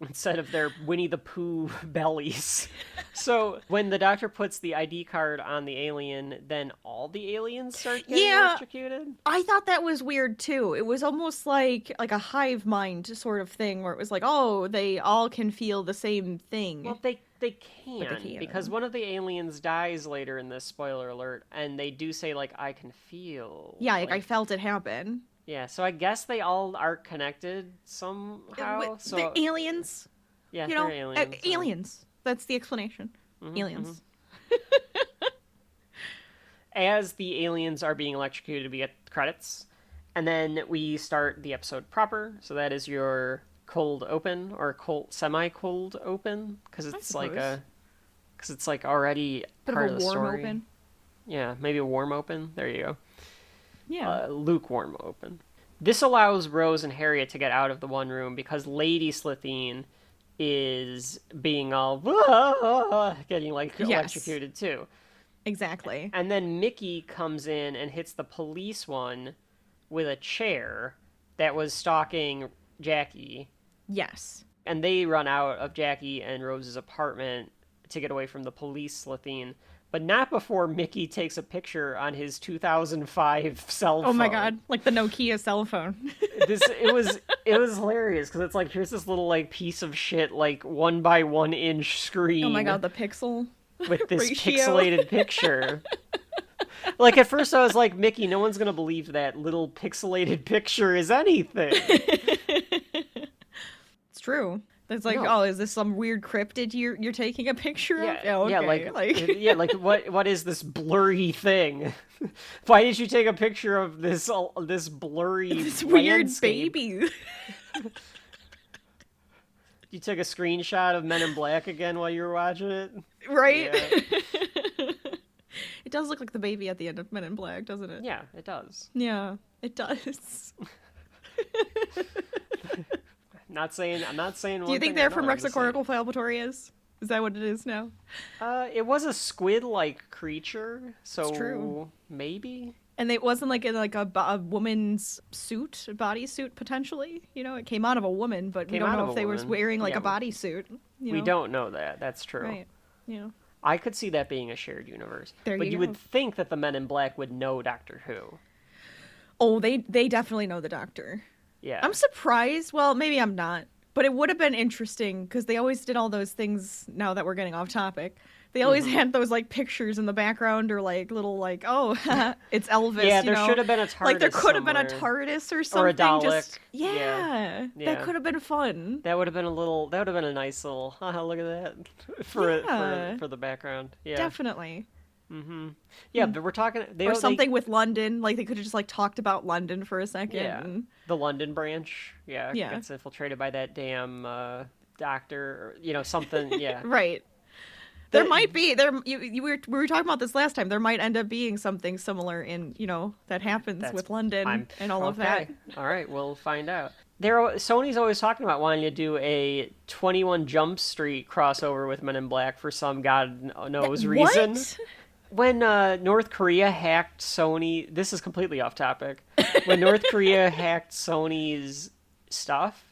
instead of their Winnie the Pooh bellies. So when the doctor puts the ID card on the alien, then all the aliens start getting electrocuted? I thought that was weird too. It was almost like a hive mind sort of thing where it was like, oh, they all can feel the same thing. Well, they can, because one of the aliens dies later in this, spoiler alert, and they do say, like, I can feel. Yeah, like I felt it happen. Yeah, so I guess they all are connected somehow. So they're aliens. Yeah, they're aliens. Aliens. That's the explanation. Mm-hmm, aliens. Mm-hmm. As the aliens are being electrocuted, we get credits. And then we start the episode proper. So that is your cold open, or cold, semi-cold open, because it's like already part of the story. Open. Yeah, maybe a warm open. There you go. Yeah. Lukewarm open. This allows Rose and Harriet to get out of the one room because Lady Slitheen is being all getting electrocuted too. Exactly. And then Mickey comes in and hits the police one with a chair that was stalking Jackie. Yes. And they run out of Jackie and Rose's apartment to get away from the police Slitheen. But not before Mickey takes a picture on his 2005 cell phone. Oh my god, like the Nokia cell phone. It was hilarious because it's like, here's this little like piece of shit, like 1x1 inch screen. Oh my god, the pixel with this ratio. Pixelated picture. Like at first I was like, Mickey, no one's gonna believe that little pixelated picture is anything. It's true. It's like, oh, is this some weird cryptid you're taking a picture of? Yeah, okay. yeah, like what is this blurry thing? Why did you take a picture of this blurry this weird landscape? baby? You took a screenshot of Men in Black again while you were watching it? Right? Yeah. It does look like the baby at the end of Men in Black, doesn't it? Yeah, it does. Yeah, it does. I'm not saying. Do you think they're from Rexacoracle Falbatorius? Is that what it is now? It was a squid-like creature, so it's true. Maybe. And it wasn't like in a woman's suit, a bodysuit potentially. You know, it came out of a woman, but we don't know if they were wearing like a bodysuit. We don't know that. That's true. Right. You know. I could see that being a shared universe. But you would think that the Men in Black would know Doctor Who. Oh, they definitely know the Doctor. Yeah. I'm surprised. Well, maybe I'm not. But it would have been interesting because they always did all those things. Now that we're getting off topic, they always had those like pictures in the background or like little like, oh, it's Elvis. Yeah, there should have been a TARDIS. Like there could have been a TARDIS or something. Or a Dalek. Just, yeah, that could have been fun. That would have been a nice little. Look at that for the background. Yeah, definitely. Mm-hmm. Yeah, but we're talking or something with London. Like they could have just like talked about London for a second. Yeah, the London branch. Yeah, gets infiltrated by that damn doctor. Or, something. Yeah, right. There might be we were talking about this last time. There might end up being something similar in that happens with London and all of that. All right, we'll find out. Sony's always talking about wanting to do a 21 Jump Street crossover with Men in Black for some god knows reason. What? When North Korea hacked Sony, this is completely off topic. When North Korea hacked Sony's stuff,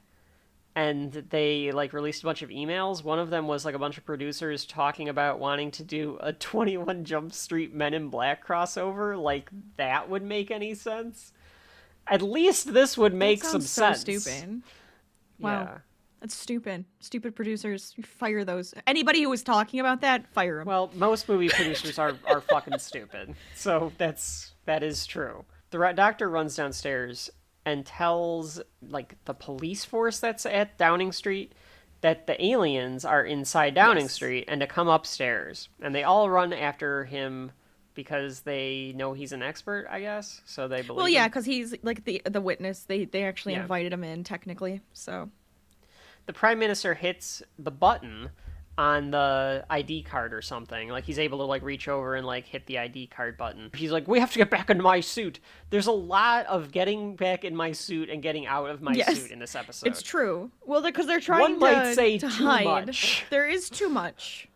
and they released a bunch of emails. One of them was a bunch of producers talking about wanting to do a 21 Jump Street Men in Black crossover. Like that would make any sense. At least this would make some sense. Stupid. Wow. Yeah. That's stupid. Stupid producers. You fire those. Anybody who was talking about that, fire them. Well, most movie producers are fucking stupid. So that is true. The doctor runs downstairs and tells the police force that's at Downing Street that the aliens are inside Downing Street and to come upstairs. And they all run after him because they know he's an expert, I guess. So they believe. Well, yeah, because he's the witness. They actually invited him in technically. So the Prime Minister hits the button on the ID card or something. He's able to reach over and hit the ID card button. He's like, we have to get back into my suit. There's a lot of getting back in my suit and getting out of my suit in this episode. It's true. Well, because they're trying One might say to too hide. Much. There is too much.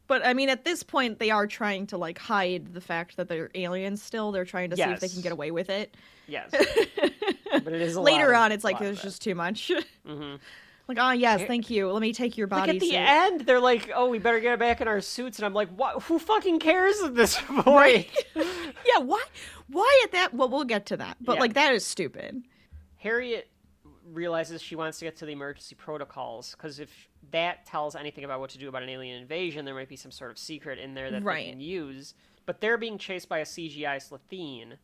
But I mean, at this point, they are trying to hide the fact that they're aliens still. They're trying to see if they can get away with it. Yes. But it is later on. It's there's just too much. Mm-hmm. Like, oh, yes, thank you. Let me take your body Like at the suit. end, they're like, "Oh, we better get back in our suits," and I'm like, "What? Who fucking cares at this point?" Right? Yeah, why at that? Well, we'll get to that. But, Yeah. like, that is stupid. Harriet realizes she wants to get to the emergency protocols, because if that tells anything about what to do about an alien invasion, there might be some sort of secret in there that they can use. But they're being chased by a CGI Slatheen,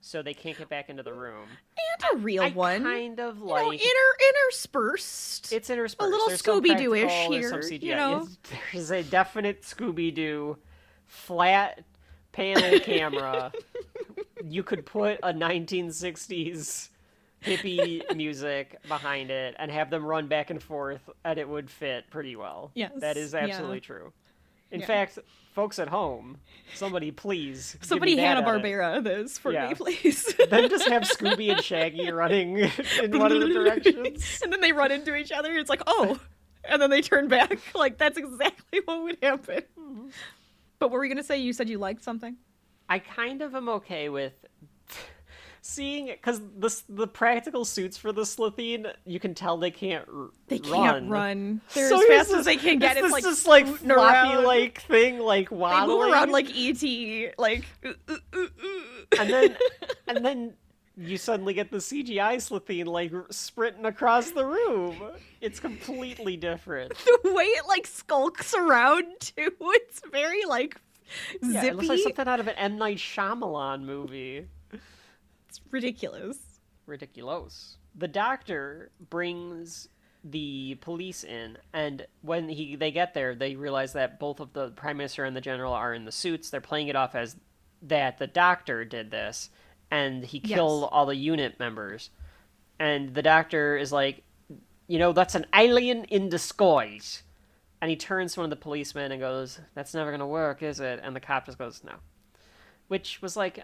so they can't get back into the room. And a real one. Kind of like... interspersed. It's interspersed. A little There's some Scooby-Doo-ish practical, here, there's some CGI. you know? There's a definite Scooby-Doo flat panel camera. You could put a 1960s hippie music behind it and have them run back and forth, and it would fit pretty well. Yes. That is absolutely true. In fact, folks at home, somebody please Somebody give me that Hanna-Barbera this for me, please. Then just have Scooby and Shaggy running in one of the directions. And then they run into each other. It's like, oh. And then they turn back. Like, that's exactly what would happen. But what were you going to say? You said you liked something? I kind of am okay with seeing, because the practical suits for the Slatheen, you can tell they can't run. They can't run. They're So as fast as they can get. It's like just like floppy floppy-like thing, like They waddling. move around like E.T., like... and then you suddenly get the CGI Slatheen, like, sprinting across the room. It's completely different. The way it, like, skulks around, too, it's very, like, zippy. Yeah, it looks like something out of an M. Night Shyamalan movie. It's ridiculous. Ridiculous. The doctor brings the police in, and when they get there, they realize that both of the Prime Minister and the General are in the suits. They're playing it off as that the doctor did this, and he killed all the unit members. And the doctor is like, that's an alien in disguise. And he turns to one of the policemen and goes, "That's never going to work, is it?" And the cop just goes, "No." Which was like,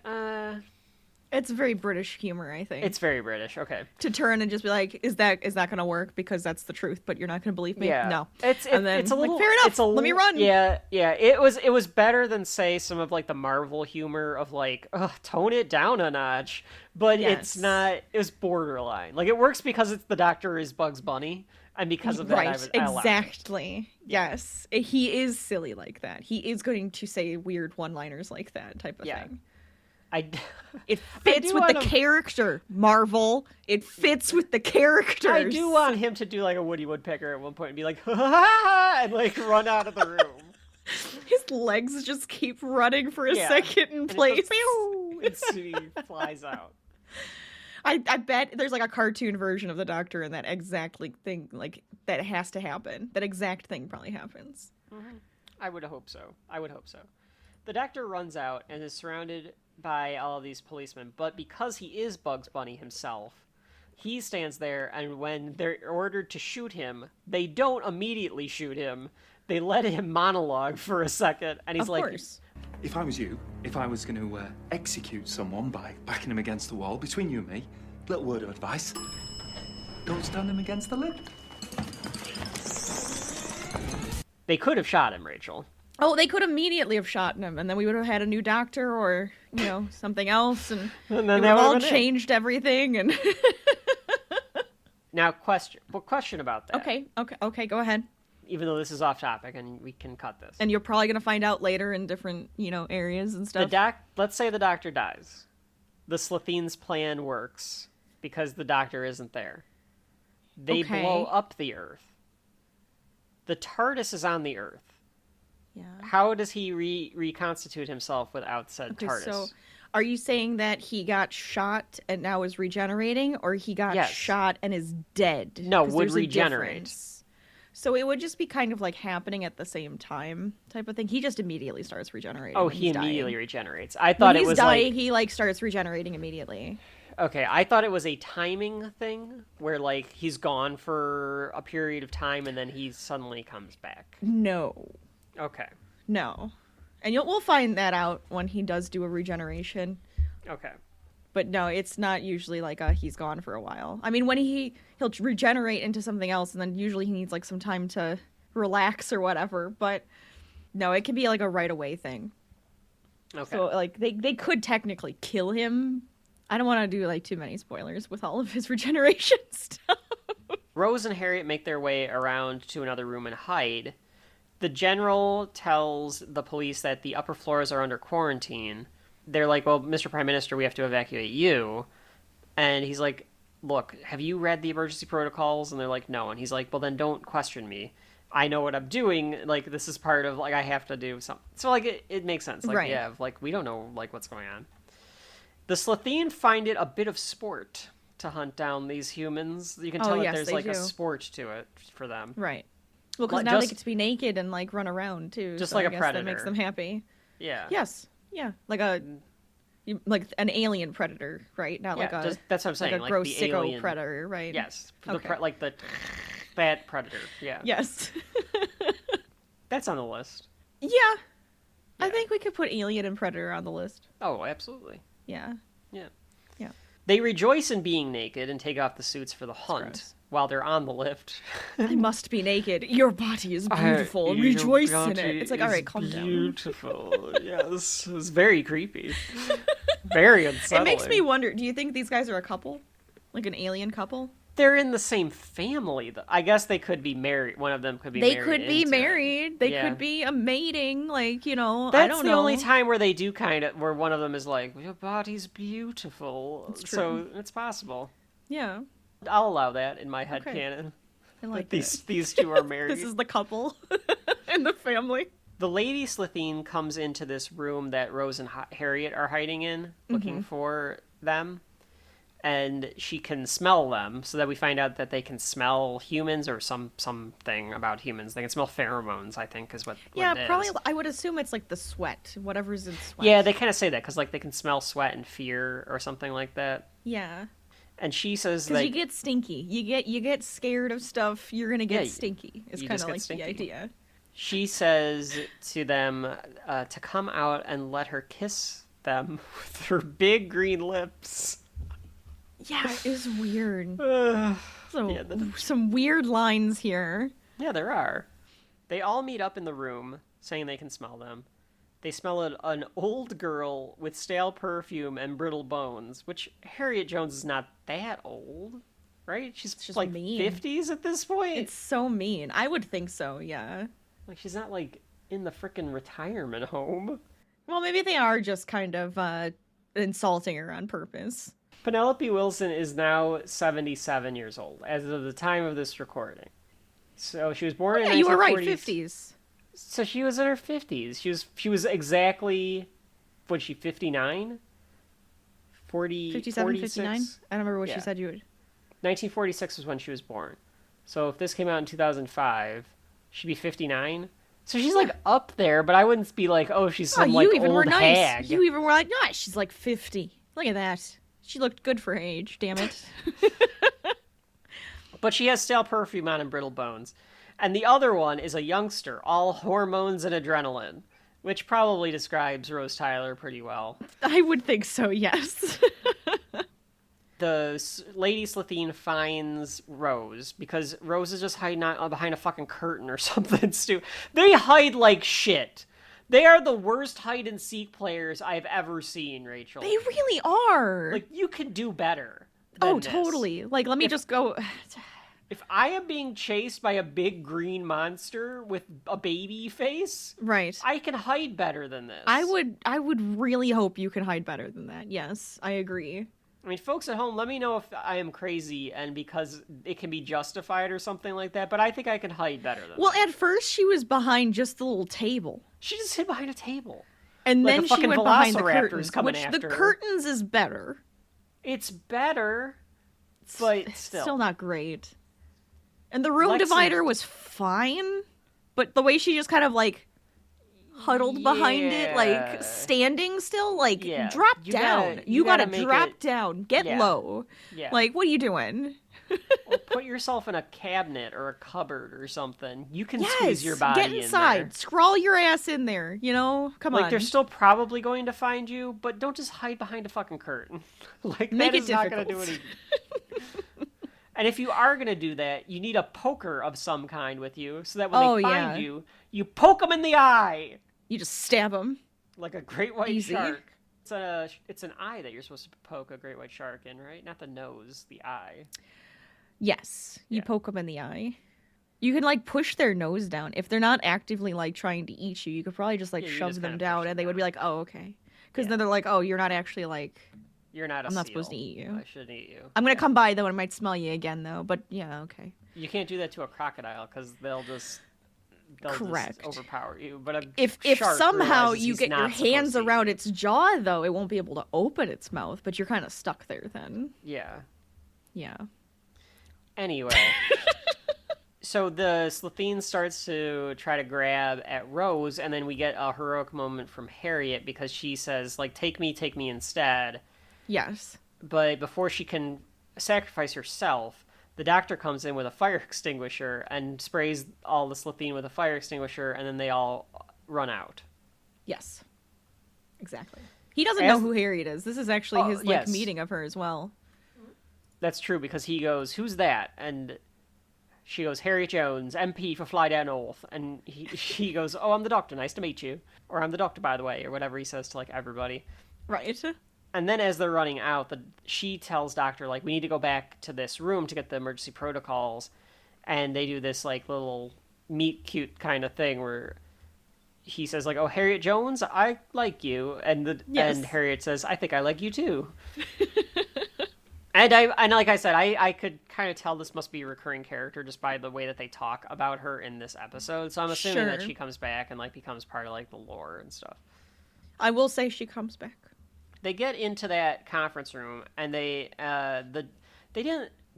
It's very British humor, I think. It's very British, okay. To turn and just be like, is that going to work? Because that's the truth, but you're not going to believe me? Yeah. No. It's a little... fair enough, let me run. Yeah. It was better than, say, some of, like, the Marvel humor of, like, tone it down a notch. But it's not... It was borderline. Like, it works because the Doctor is Bugs Bunny. And because of that, I allowed it. Exactly. Yes. He is silly like that. He is going to say weird one-liners like that type of thing. It fits with the character, Marvel. It fits with the characters. I do want him to do like a Woody Woodpecker at one point and be like, ha ha ha, and like run out of the room. His legs just keep running for a second in place. And he flies out. I bet there's like a cartoon version of the Doctor and that exact thing, like that has to happen. That exact thing probably happens. Mm-hmm. I would hope so. The Doctor runs out and is surrounded by all of these policemen, but because he is Bugs Bunny himself, he stands there, and when they're ordered to shoot him, they don't immediately shoot him. They let him monologue for a second, and he's of like... course. If I was you, if I was going to execute someone by backing him against the wall, between you and me, little word of advice, don't stand him against the lid. They could have shot him, Rachel. Oh, they could immediately have shot him, and then we would have had a new Doctor or, something else, and then it would have all changed everything. And Now, question about that. Okay, go ahead. Even though this is off topic, and we can cut this. And you're probably going to find out later in different, areas and stuff. Let's say the Doctor dies. The Slatheen's plan works because the Doctor isn't there. They blow up the Earth. The TARDIS is on the Earth. Yeah. How does he reconstitute himself without said TARDIS? So are you saying that he got shot and now is regenerating, or he got shot and is dead? No, would regenerate. So it would just be kind of like happening at the same time type of thing. He just immediately starts regenerating. Oh, he immediately regenerates. I thought it was dying, he starts regenerating immediately. Okay, I thought it was a timing thing where like he's gone for a period of time and then he suddenly comes back. No. Okay. No. And we'll find that out when he does do a regeneration. Okay. But no, it's not usually like he's gone for a while. I mean, when he'll regenerate into something else, and then usually he needs like some time to relax or whatever. But no, it can be like a right away thing. Okay. So like they could technically kill him. I don't want to do like too many spoilers with all of his regeneration stuff. Rose and Harriet make their way around to another room and hide. The general tells the police that the upper floors are under quarantine. They're like, well, Mr. Prime Minister, we have to evacuate you. And he's like, look, have you read the emergency protocols? And they're like, no. And he's like, well, then don't question me. I know what I'm doing. Like, this is part of, like, I have to do something. So, like, it makes sense. Like, right. yeah, like, we don't know, like, what's going on. The Slitheen find it a bit of sport to hunt down these humans. You can tell that there's, like, a sport to it for them. Right. Well, because now they get to be naked and, like, run around, too. Just so like I a guess predator. That makes them happy. Yeah. Yes. Yeah. Like an alien predator, right? Not like a... that's what I'm saying. Like a like gross the sicko alien... predator, right? Yes. Okay. Like the bad predator. Yeah. Yes. That's on the list. Yeah. I think we could put alien and predator on the list. Oh, absolutely. Yeah. Yeah. Yeah. They rejoice in being naked and take off the suits for the hunt while they're on the lift. I must be naked. Your body is beautiful. Rejoice in it. It's like, all right, calm down. Beautiful. Yes. It was very creepy. Very unsettling. It makes me wonder, do you think these guys are a couple? Like an alien couple? They're in the same family, though. I guess they could be married. One of them could be married. They could be married. They could be a mating, like, I don't know. That's the only time where they do where one of them is like, your body's beautiful. It's true. So it's possible. Yeah. I'll allow that in my headcanon. I like these two are married. This is the couple in the family. The Lady Slitheen comes into this room that Rose and Harriet are hiding in, looking for them. And she can smell them, so that we find out that they can smell humans or something about humans. They can smell pheromones, I think, is what it is. Probably. I would assume it's like the sweat, whatever's in sweat. Yeah, they kind of say that, because like, they can smell sweat and fear or something like that. Yeah. And she says because you get stinky. You get scared of stuff. You're gonna get stinky. It's kind of like stinky. the idea. She says to them to come out and let her kiss them with her big green lips. Yeah, it was weird. Some weird lines here. Yeah, there are. They all meet up in the room, saying they can smell them. They smell an old girl with stale perfume and brittle bones, which Harriet Jones is not that old, right? She's just like mean. 50s at this point. It's so mean. I would think so, yeah. Like, she's not, like, in the frickin' retirement home. Well, maybe they are just kind of insulting her on purpose. Penelope Wilson is now 77 years old, as of the time of this recording. So she was born in 1940s. You were right, 50s. So she was in her 50s. She was exactly, was she 59? 57, 59? I don't remember what she said you would. 1946 was when she was born. So if this came out in 2005, she'd be 59. So she's like up there, but I wouldn't be like, oh, she's some like old hag. You even were like, no, she's like 50. Look at that. She looked good for her age, damn it. But she has stale perfume on and brittle bones. And the other one is a youngster, all hormones and adrenaline, which probably describes Rose Tyler pretty well. I would think so, yes. The Lady Slitheen finds Rose, because Rose is just hiding behind a fucking curtain or something, Stu. They hide like shit. They are the worst hide-and-seek players I've ever seen, Rachel. They really are. Like, you could do better than this. Totally. Like, let me just go... If I am being chased by a big green monster with a baby face... Right. I can hide better than this. I would really hope you could hide better than that. Yes, I agree. I mean, folks at home, let me know if I am crazy and because it can be justified or something like that, but I think I can hide better than Well, that. At first she was behind just the little table. She just hid behind a table. And like then she went behind the curtains, coming which after the her. curtains is better. It's better, but still not great. And the room divider was fine, but the way she just kind of like huddled behind it, like standing still, like drop down. You gotta drop down. Get low. Yeah. Like, what are you doing? Or put yourself in a cabinet or a cupboard or something. You can squeeze your body get inside. in there. Scrawl your ass in there, Come on. Like, they're still probably going to find you, but don't just hide behind a fucking curtain. Like, Make that it is not difficult. going to do anything. And if you are going to do that, you need a poker of some kind with you, so that when they find you, you poke them in the eye. You just stab them. Like a great white shark. It's an eye that you're supposed to poke a great white shark in, right? Not the nose, the eye. Yes, you poke them in the eye. You can like push their nose down if they're not actively like trying to eat you. You could probably just like shove them down, and they would be like, "Oh, okay," because then they're like, "Oh, you're not actually like." You're not. I'm not supposed to eat you. I shouldn't eat you. I'm gonna come by though, and I might smell you again though. But yeah, okay. You can't do that to a crocodile because they'll just overpower you. But if somehow you get your hands around its jaw though, it won't be able to open its mouth. But you're kind of stuck there then. Yeah. Yeah. Anyway. So the Slitheen starts to try to grab at Rose, and then we get a heroic moment from Harriet because she says, like, take me instead. Yes. But before she can sacrifice herself, the doctor comes in with a fire extinguisher and sprays all the Slitheen with a fire extinguisher, and then they all run out. Yes. Exactly. He doesn't know who Harriet is. This is actually his meeting of her as well. That's true, because he goes, "Who's that?" And she goes, "Harriet Jones, MP for Fly Down North." And she goes, "Oh, I'm the doctor. Nice to meet you." Or, "I'm the doctor, by the way," or whatever he says to, like, everybody. Right. And then as they're running out, she tells Doctor, like, we need to go back to this room to get the emergency protocols. And they do this, like, little meet cute kind of thing where he says, like, "Oh, Harriet Jones, I like you." And and Harriet says, "I think I like you too." And like I said, I could kind of tell this must be a recurring character just by the way that they talk about her in this episode. So I'm assuming that she comes back and, like, becomes part of, like, the lore and stuff. I will say she comes back. They get into that conference room, and they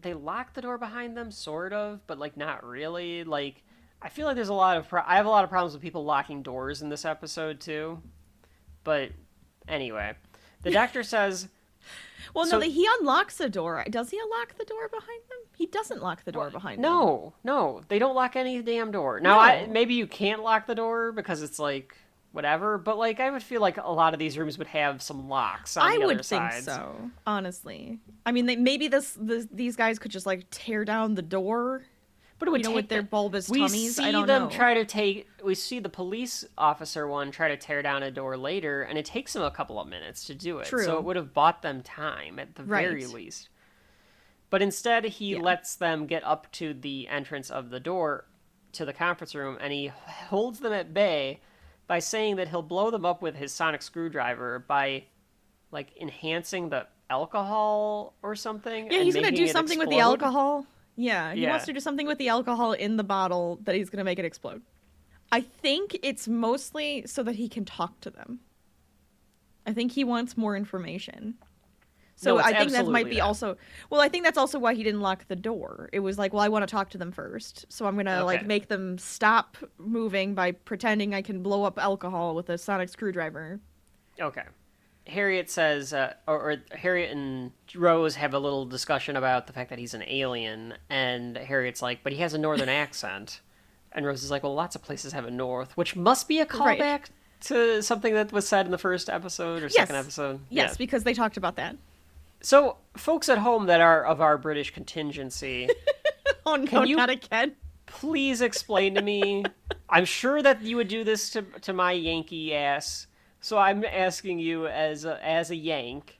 lock the door behind them, sort of, but, like, not really. Like, I feel like there's I have a lot of problems with people locking doors in this episode too. But anyway, the doctor says, well, no, he unlocks the door. Does he unlock the door behind them? He doesn't lock the door behind them. No, they don't lock any damn door. Now, maybe you can't lock the door because it's like whatever, but, like, I would feel like a lot of these rooms would have some locks on the other sides. I would think so, honestly. I mean, maybe these guys could just, like, tear down the door, but it would with their bulbous tummies. I don't know. We see the police officer one try to tear down a door later, and it takes them a couple of minutes to do it. True. So it would have bought them time at the very least. But instead, he lets them get up to the entrance of the door to the conference room, and he holds them at bay by saying that he'll blow them up with his sonic screwdriver by, like, enhancing the alcohol or something. Yeah, he's going to do something with the alcohol. Yeah, he wants to do something with the alcohol in the bottle that he's going to make it explode. I think it's mostly so that he can talk to them. I think he wants more information. So I think that might be also... Well, I think that's also why he didn't lock the door. It was like, well, I want to talk to them first. So I'm going to like make them stop moving by pretending I can blow up alcohol with a sonic screwdriver. Okay. Harriet says, or Harriet and Rose have a little discussion about the fact that he's an alien. And Harriet's like, but he has a northern accent. And Rose is like, well, lots of places have a north, which must be a callback to something that was said in the first episode or second episode. Yes, because they talked about that. So, folks at home that are of our British contingency, oh no, can you not again. Please explain to me? I'm sure that you would do this to my Yankee ass. So I'm asking you as a Yank,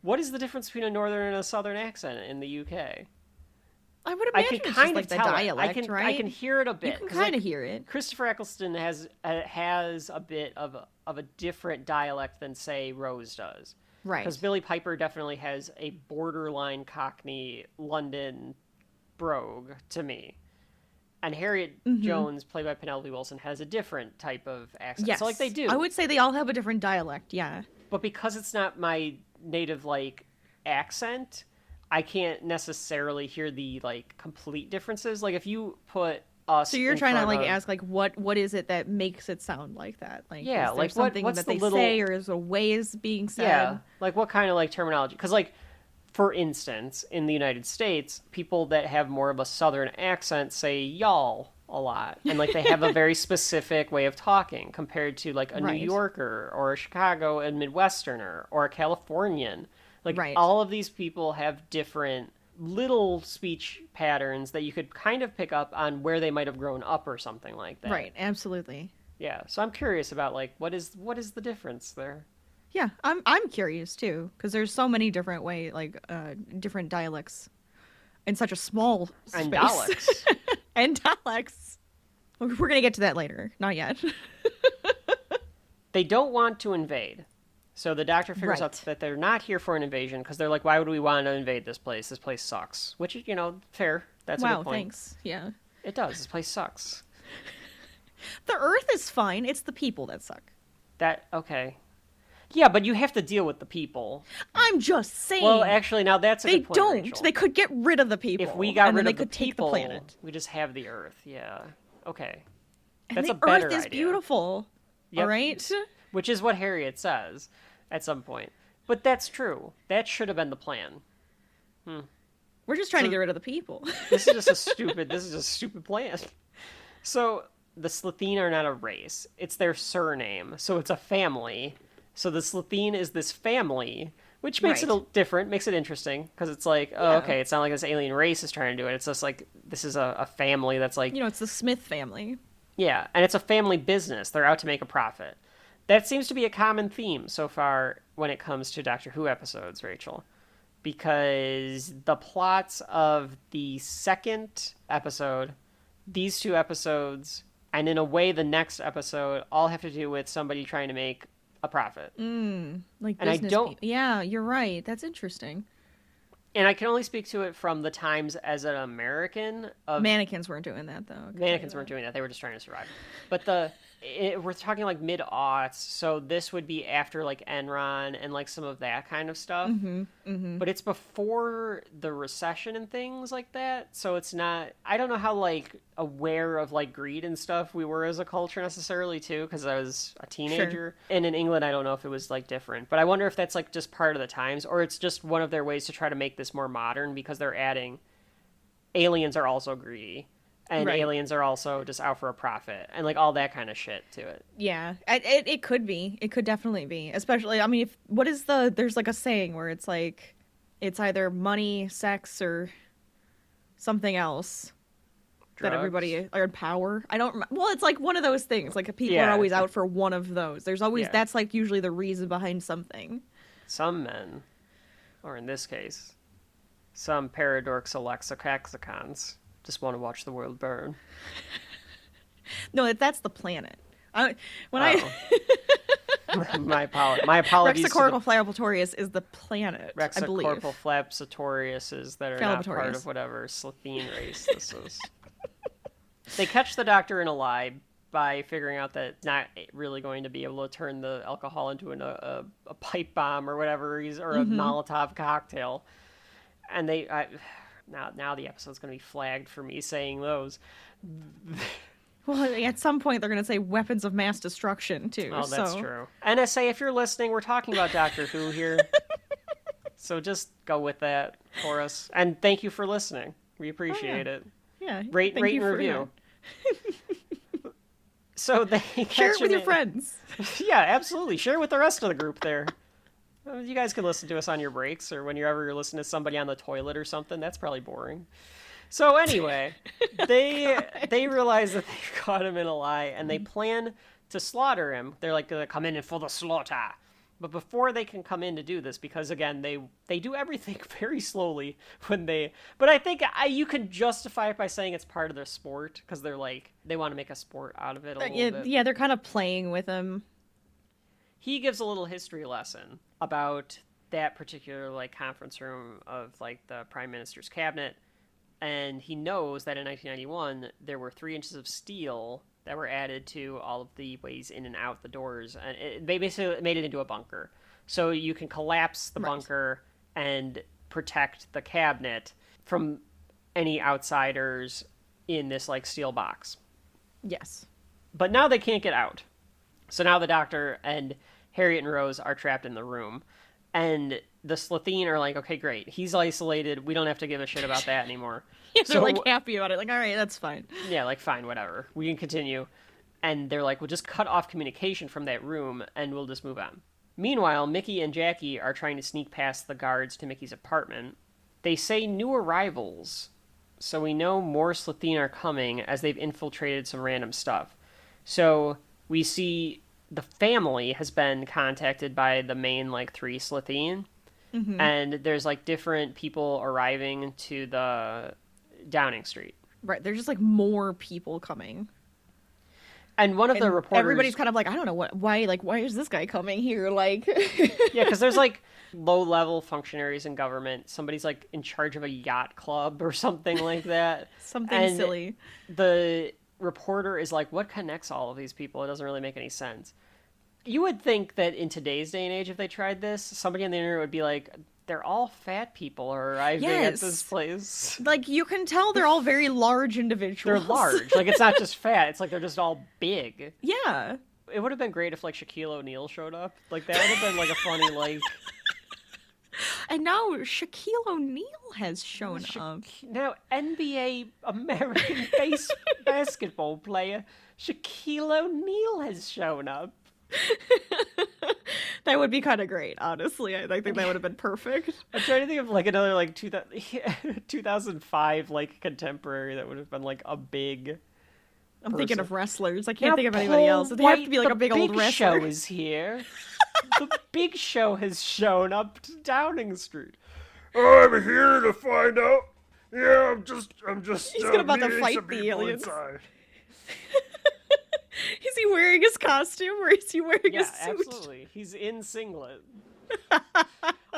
what is the difference between a northern and a southern accent in the UK? I would imagine it's just like the dialect, right? I can hear it a bit. You can kind of hear it. Christopher Eccleston has a bit of a different dialect than, say, Rose does. Right. Because Billy Piper definitely has a borderline Cockney London brogue to me. And Harriet Jones, played by Penelope Wilson, has a different type of accent. Yes. So, like, they do. I would say they all have a different dialect, yeah. But because it's not my native, like, accent, I can't necessarily hear the, like, complete differences. Like, if you put us... So you're trying to, like, ask, like, what is it that makes it sound like that? Like, yeah, is there like, something what's that the they little... say, or is a way is being said? Yeah, like, what kind of, like, terminology? Because, like, for instance, in the United States, people that have more of a southern accent say y'all a lot. And, like, they have a very specific way of talking compared to, like, a New Yorker or a Chicago and Midwesterner or a Californian. Like, all of these people have different little speech patterns that you could kind of pick up on where they might have grown up or something like that. Right, absolutely. Yeah, so I'm curious about, like, what is the difference there? Yeah, I'm curious too, because there's so many different different dialects in such a small space. And Daleks. And Daleks. We're going to get to that later. Not yet. They don't want to invade. So the Doctor figures out that they're not here for an invasion because they're like, why would we want to invade this place? This place sucks. Which, you know, fair. That's a good point. Wow, thanks. Yeah. It does. This place sucks. The Earth is fine. It's the people that suck. Okay. Yeah, but you have to deal with the people. I'm just saying. Well, actually, now that's a good point, They don't. Rachel. They could get rid of the people. If we got rid they of the could take people, the planet. we just have the Earth. Yeah. Okay. And That's the a better Earth is idea. beautiful. Yep. All right? Which is what Harriet says at some point. But that's true. That should have been the plan. We're just trying to get rid of the people. This is just a stupid plan. So the Slitheen are not a race. It's their surname. So it's a family. So the Slitheen is this family, which makes it different, makes it interesting. Because it's like, okay, it's not like this alien race is trying to do it. It's just like, this is a family that's like... You know, it's the Smith family. Yeah, and it's a family business. They're out to make a profit. That seems to be a common theme so far when it comes to Doctor Who episodes, Rachel. Because the plots of the second episode, these two episodes, and in a way the next episode, all have to do with somebody trying to make a profit. Like And I business don't- people. Yeah, you're right. That's interesting. And I can only speak to it from the times as an American. Mannequins weren't doing that, though. Mannequins weren't doing that. They were just trying to survive. But we're talking like mid-aughts, so this would be after like Enron and like some of that kind of stuff. But it's before the recession and things like that, so it's not... I don't know how like aware of like greed and stuff we were as a culture necessarily too, because I was a teenager. And in England, I don't know if it was like different. But I wonder if that's like just part of the times, or it's just one of their ways to try to make this more modern, because they're adding aliens are also greedy. And aliens are also just out for a profit, and like all that kind of shit to it. Yeah, it could be. It could definitely be. Especially, I mean, there's like a saying where it's like, it's either money, sex, or something else. Drugs? That everybody, or power. Well, it's like one of those things. Like people are always out for one of those. There's always, that's like usually the reason behind something. Some men, or in this case, some paradoxal lexicons, just want to watch the world burn. No, that's the planet. My apologies. Rexicorporal Flabotorius is the planet, I believe. Rexicorporal Flapsatoriuses that are not part of whatever Slitheen race this is. They catch the Doctor in a lie by figuring out that it's not really going to be able to turn the alcohol into a pipe bomb or whatever, or a Molotov cocktail. And now the episode's going to be flagged for me saying those. Well, at some point they're going to say weapons of mass destruction, too. Oh, that's true. NSA, if you're listening, we're talking about Doctor Who here. So just go with that for us. And thank you for listening. We appreciate it. Yeah. Rate and review. So they share it with your friends. Yeah, absolutely. Share it with the rest of the group there. You guys can listen to us on your breaks, or when you're listening to somebody on the toilet or something. That's probably boring. So anyway, they realize that they caught him in a lie, and they plan to slaughter him. They're like going to come in for the slaughter. But before they can come in to do this, because again, they do everything very slowly but I think you can justify it by saying it's part of their sport, because they're like, they want to make a sport out of it a little bit. Yeah, they're kind of playing with him. He gives a little history lesson about that particular like conference room of like the Prime Minister's cabinet, and he knows that in 1991 there were 3 inches of steel that were added to all of the ways in and out the doors, and they basically made it into a bunker, so you can collapse the bunker and protect the cabinet from any outsiders in this like steel box. Yes. But now they can't get out. So now the Doctor and Harriet and Rose are trapped in the room. And the Slitheen are like, okay, great. He's isolated. We don't have to give a shit about that anymore. Yeah, they're like happy about it. Like, all right, that's fine. Yeah, like, fine, whatever. We can continue. And they're like, we'll just cut off communication from that room and we'll just move on. Meanwhile, Mickey and Jackie are trying to sneak past the guards to Mickey's apartment. They say new arrivals. So we know more Slitheen are coming as they've infiltrated some random stuff. So we see the family has been contacted by the main, like, 3 Slitheen. and there's like different people arriving to the Downing Street. Right, there's just like more people coming. And one of the reporters... Everybody's kind of like, I don't know why is this guy coming here? Like, yeah, because there's like low-level functionaries in government. Somebody's like in charge of a yacht club or something like that. Something silly. The reporter is like, what connects all of these people? It doesn't really make any sense. You would think that in today's day and age, if they tried this, somebody on the internet would be like, they're all fat people arriving at this place. Like, you can tell they're all very large individuals. They're large. Like, it's not just fat. It's like they're just all big. Yeah. It would have been great if, like, Shaquille O'Neal showed up. Like, that would have been, like, a funny, like... And now Shaquille O'Neal has shown up. Now, NBA American basketball player Shaquille O'Neal has shown up. That would be kind of great, honestly. I think that would have been perfect. I'm trying to think of like another like 2005 like contemporary that would have been like a big. I'm thinking of wrestlers. I can't think of anybody else. They have to be like a big old wrestler. The Big Show is here. The Big Show has shown up to Downing Street. I'm here to find out. Yeah, I'm just. He's about to fight the aliens. Is he wearing his costume or is he wearing a suit? Yeah, absolutely. He's in singlet.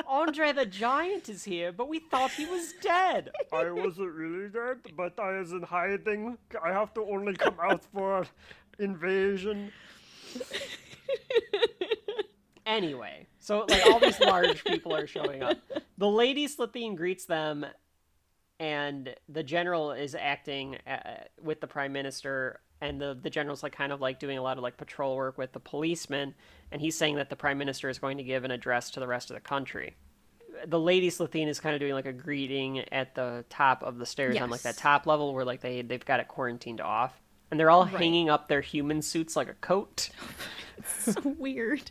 Andre the Giant is here, but we thought he was dead. I wasn't really dead, but I was in hiding. I have to only come out for invasion. Anyway, so like all these large people are showing up. The Lady Slitheen greets them, and the general is acting with the prime minister. And the general's like kind of like doing a lot of like patrol work with the policemen, and he's saying that the prime minister is going to give an address to the rest of the country. The Lady Slitheen is kind of doing like a greeting at the top of the stairs on like that top level where like they've got it quarantined off, and they're all hanging up their human suits like a coat. It's so weird.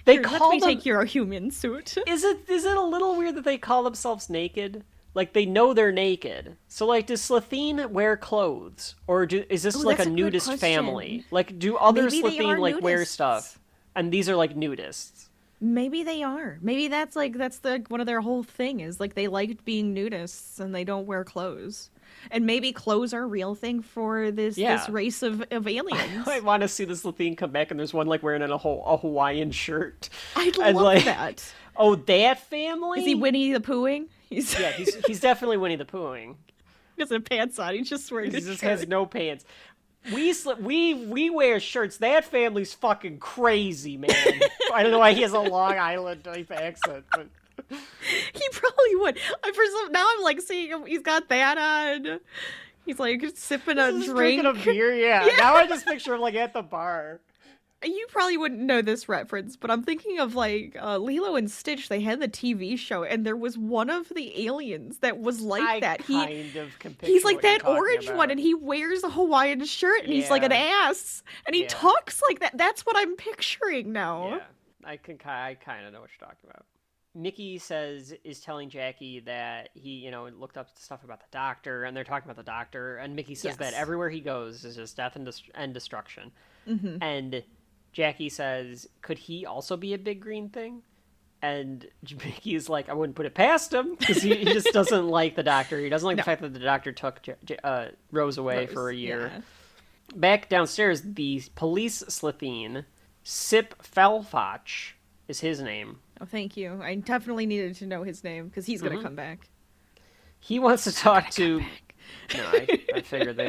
Let me take your human suit. Is it a little weird that they call themselves naked? Like, they know they're naked. So, like, does Slitheen wear clothes? Or is this, like, a nudist family? Like, do other Slitheen, like, wear stuff? And these are, like, nudists. Maybe they are. Maybe that's one of their whole thing is, like, they liked being nudists and they don't wear clothes. And maybe clothes are a real thing for this race of aliens. I want to see the Slitheen come back and there's one, like, wearing a Hawaiian shirt. I'd love that. Oh, that family? Is he Winnie the Poohing? He's definitely Winnie the Poohing. He doesn't have pants on. He's just wearing his shirt. He just has no pants. We wear shirts. That family's fucking crazy, man. I don't know why he has a Long Island type accent, but he probably would. Now I'm like seeing him. He's got that on. He's like sipping a drink. Drinking a beer. Yeah. Now I just picture him like at the bar. You probably wouldn't know this reference, but I'm thinking of like Lilo and Stitch. They had the TV show, and there was one of the aliens that was like that. He's like that orange one, and he wears a Hawaiian shirt, and he's like an ass, and he talks like that. That's what I'm picturing now. Yeah, I kind of know what you're talking about. Mickey is telling Jackie that he, looked up stuff about the doctor, and they're talking about the doctor, and Mickey says that everywhere he goes is just death and destruction, and Jackie says, could he also be a big green thing? And Mickey is like, I wouldn't put it past him, because he just doesn't like the doctor. He doesn't like the fact that the doctor took Rose away for a year. Yeah. Back downstairs, the police Slitheen, Sip Felfach is his name. Oh, thank you. I definitely needed to know his name, because he's going to come back. He wants to talk to... No,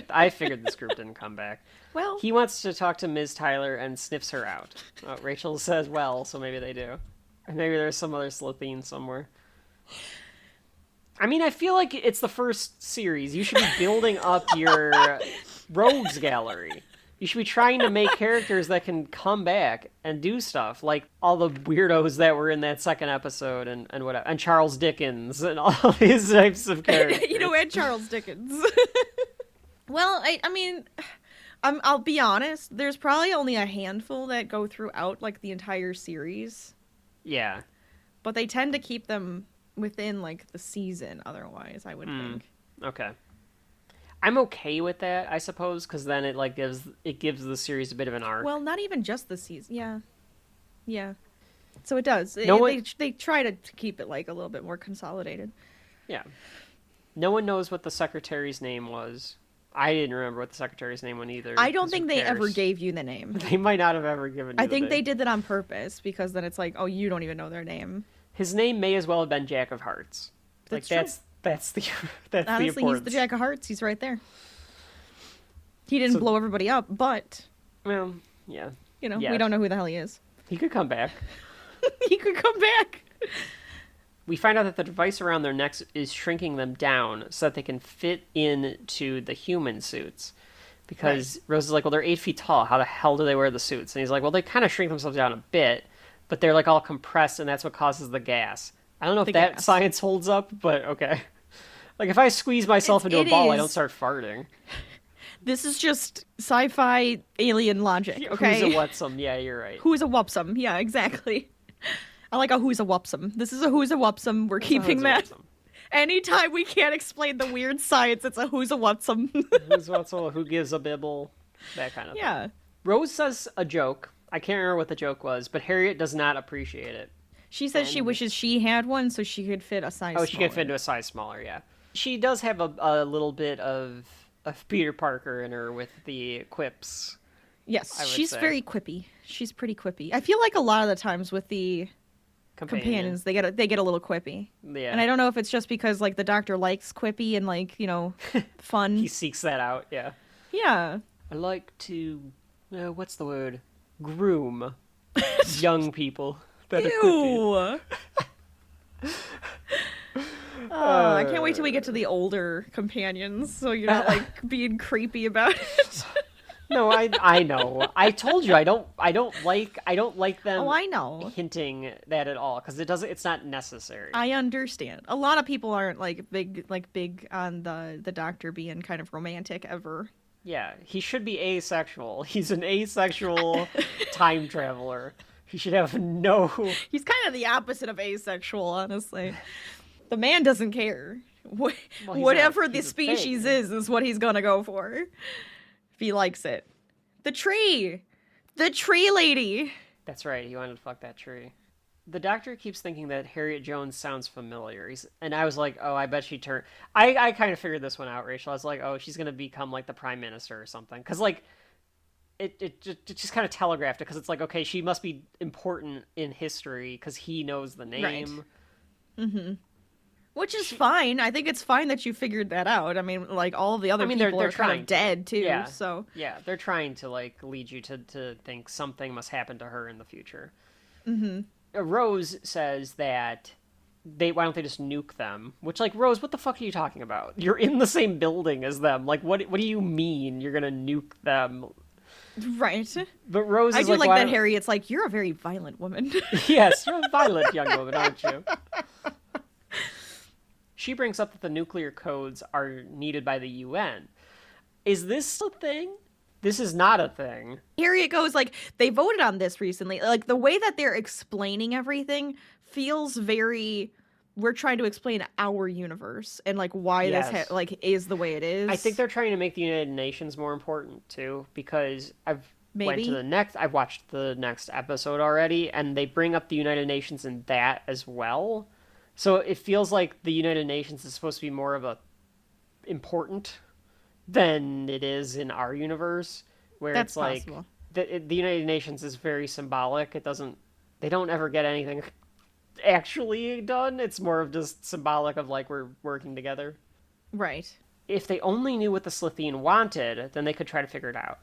I figured this group didn't come back. Well, he wants to talk to Ms. Tyler and sniffs her out. Oh, Rachel says, well, so maybe they do. And maybe there's some other Slitheen somewhere. I mean, I feel like it's the first series. You should be building up your rogues gallery. You should be trying to make characters that can come back and do stuff, like all the weirdos that were in that second episode and whatever, and Charles Dickens and all these types of characters. And Charles Dickens. Well, I mean, I'll be honest. There's probably only a handful that go throughout like the entire series. Yeah, but they tend to keep them within like the season. Otherwise, I would think. Okay. I'm okay with that, I suppose, because then it like gives the series a bit of an arc. Well, not even just the season. Yeah. So it does. They try to keep it like a little bit more consolidated. Yeah. No one knows what the secretary's name was. I didn't remember what the secretary's name was either. I don't think they ever gave you the name. They might not have ever given you I think the they name. did that on purpose, because then it's like, oh, you don't even know their name. His name may as well have been Jack of Hearts. That's like true. that's the Honestly, importance. he's the Jack of Hearts. He's right there. He didn't blow everybody up, but Well, yeah. we Yeah. don't know who the hell he is. He could come back. He could come back. We find out that the device around their necks is shrinking them down so that they can fit into the human suits. Because Rose is like, well, they're 8 feet tall. How the hell do they wear the suits? And he's like, well, they kind of shrink themselves down a bit, but they're like all compressed, and that's what causes the gas. I don't know if that science holds up, but okay. Like, if I squeeze myself into a ball, I don't start farting. This is just sci-fi alien logic, okay? Who's a whatsome? Yeah, you're right. Who's a whupsum? Yeah, exactly. I like a who's a whupsum. This is a who's a whupsum. We're keeping that. Anytime we can't explain the weird science, it's a who's a whatsum. Who's whatsome? Who gives a bibble? That kind of thing. Yeah. Rose says a joke. I can't remember what the joke was, but Harriet does not appreciate it. She says she wishes she had one so she could fit a size smaller. Oh, she could fit into a size smaller, yeah. She does have a little bit of Peter Parker in her with the quips. Yes, she's very quippy. She's pretty quippy. I feel like a lot of the times with the companions, they get a little quippy. Yeah. And I don't know if it's just because like the Doctor likes quippy and like, fun. He seeks that out, yeah. Yeah. I like to, what's the word? Groom young people that are quippy. I can't wait till we get to the older companions, so you're not like being creepy about it. No, I know. I told you I don't like them. Oh, I know. Hinting that at all because it's not necessary. I understand. A lot of people aren't big on the Doctor being kind of romantic ever. Yeah, he should be asexual. He's an asexual time traveler. He should have no. He's kind of the opposite of asexual, honestly. The man doesn't care. Whatever the species is what he's gonna go for. If he likes it. The tree lady. That's right. He wanted to fuck that tree. The Doctor keeps thinking that Harriet Jones sounds familiar. And I was like, oh, I bet she turned. I kind of figured this one out, Rachel. I was like, oh, she's gonna become like the Prime Minister or something. Because like, it just kind of telegraphed it. Because it's like, okay, she must be important in history because he knows the name. Right. Mm-hmm. Which is fine. I think it's fine that you figured that out. I mean, like, all of the other people are kind of dead, too, yeah. so... Yeah, they're trying to, like, lead you to think something must happen to her in the future. Mm-hmm. Rose says that why don't they just nuke them? Which, like, Rose, what the fuck are you talking about? You're in the same building as them. Like, what do you mean you're gonna nuke them? Right. But Rose is I do like that Harriet's like, you're a very violent woman. Yes, you're a violent young woman, aren't you? She brings up that the nuclear codes are needed by the UN. Is this a thing? This is not a thing. Harriet goes like, they voted on this recently. Like, the way that they're explaining everything feels very, we're trying to explain our universe and like why this is the way it is. I think they're trying to make the United Nations more important too, because I've watched the next episode already, and they bring up the United Nations in that as well. So it feels like the United Nations is supposed to be more of a important than it is in our universe, where That's it's like possible. The United Nations is very symbolic. They don't ever get anything actually done. It's more of just symbolic of like we're working together. Right. If they only knew what the Slitheen wanted, then they could try to figure it out.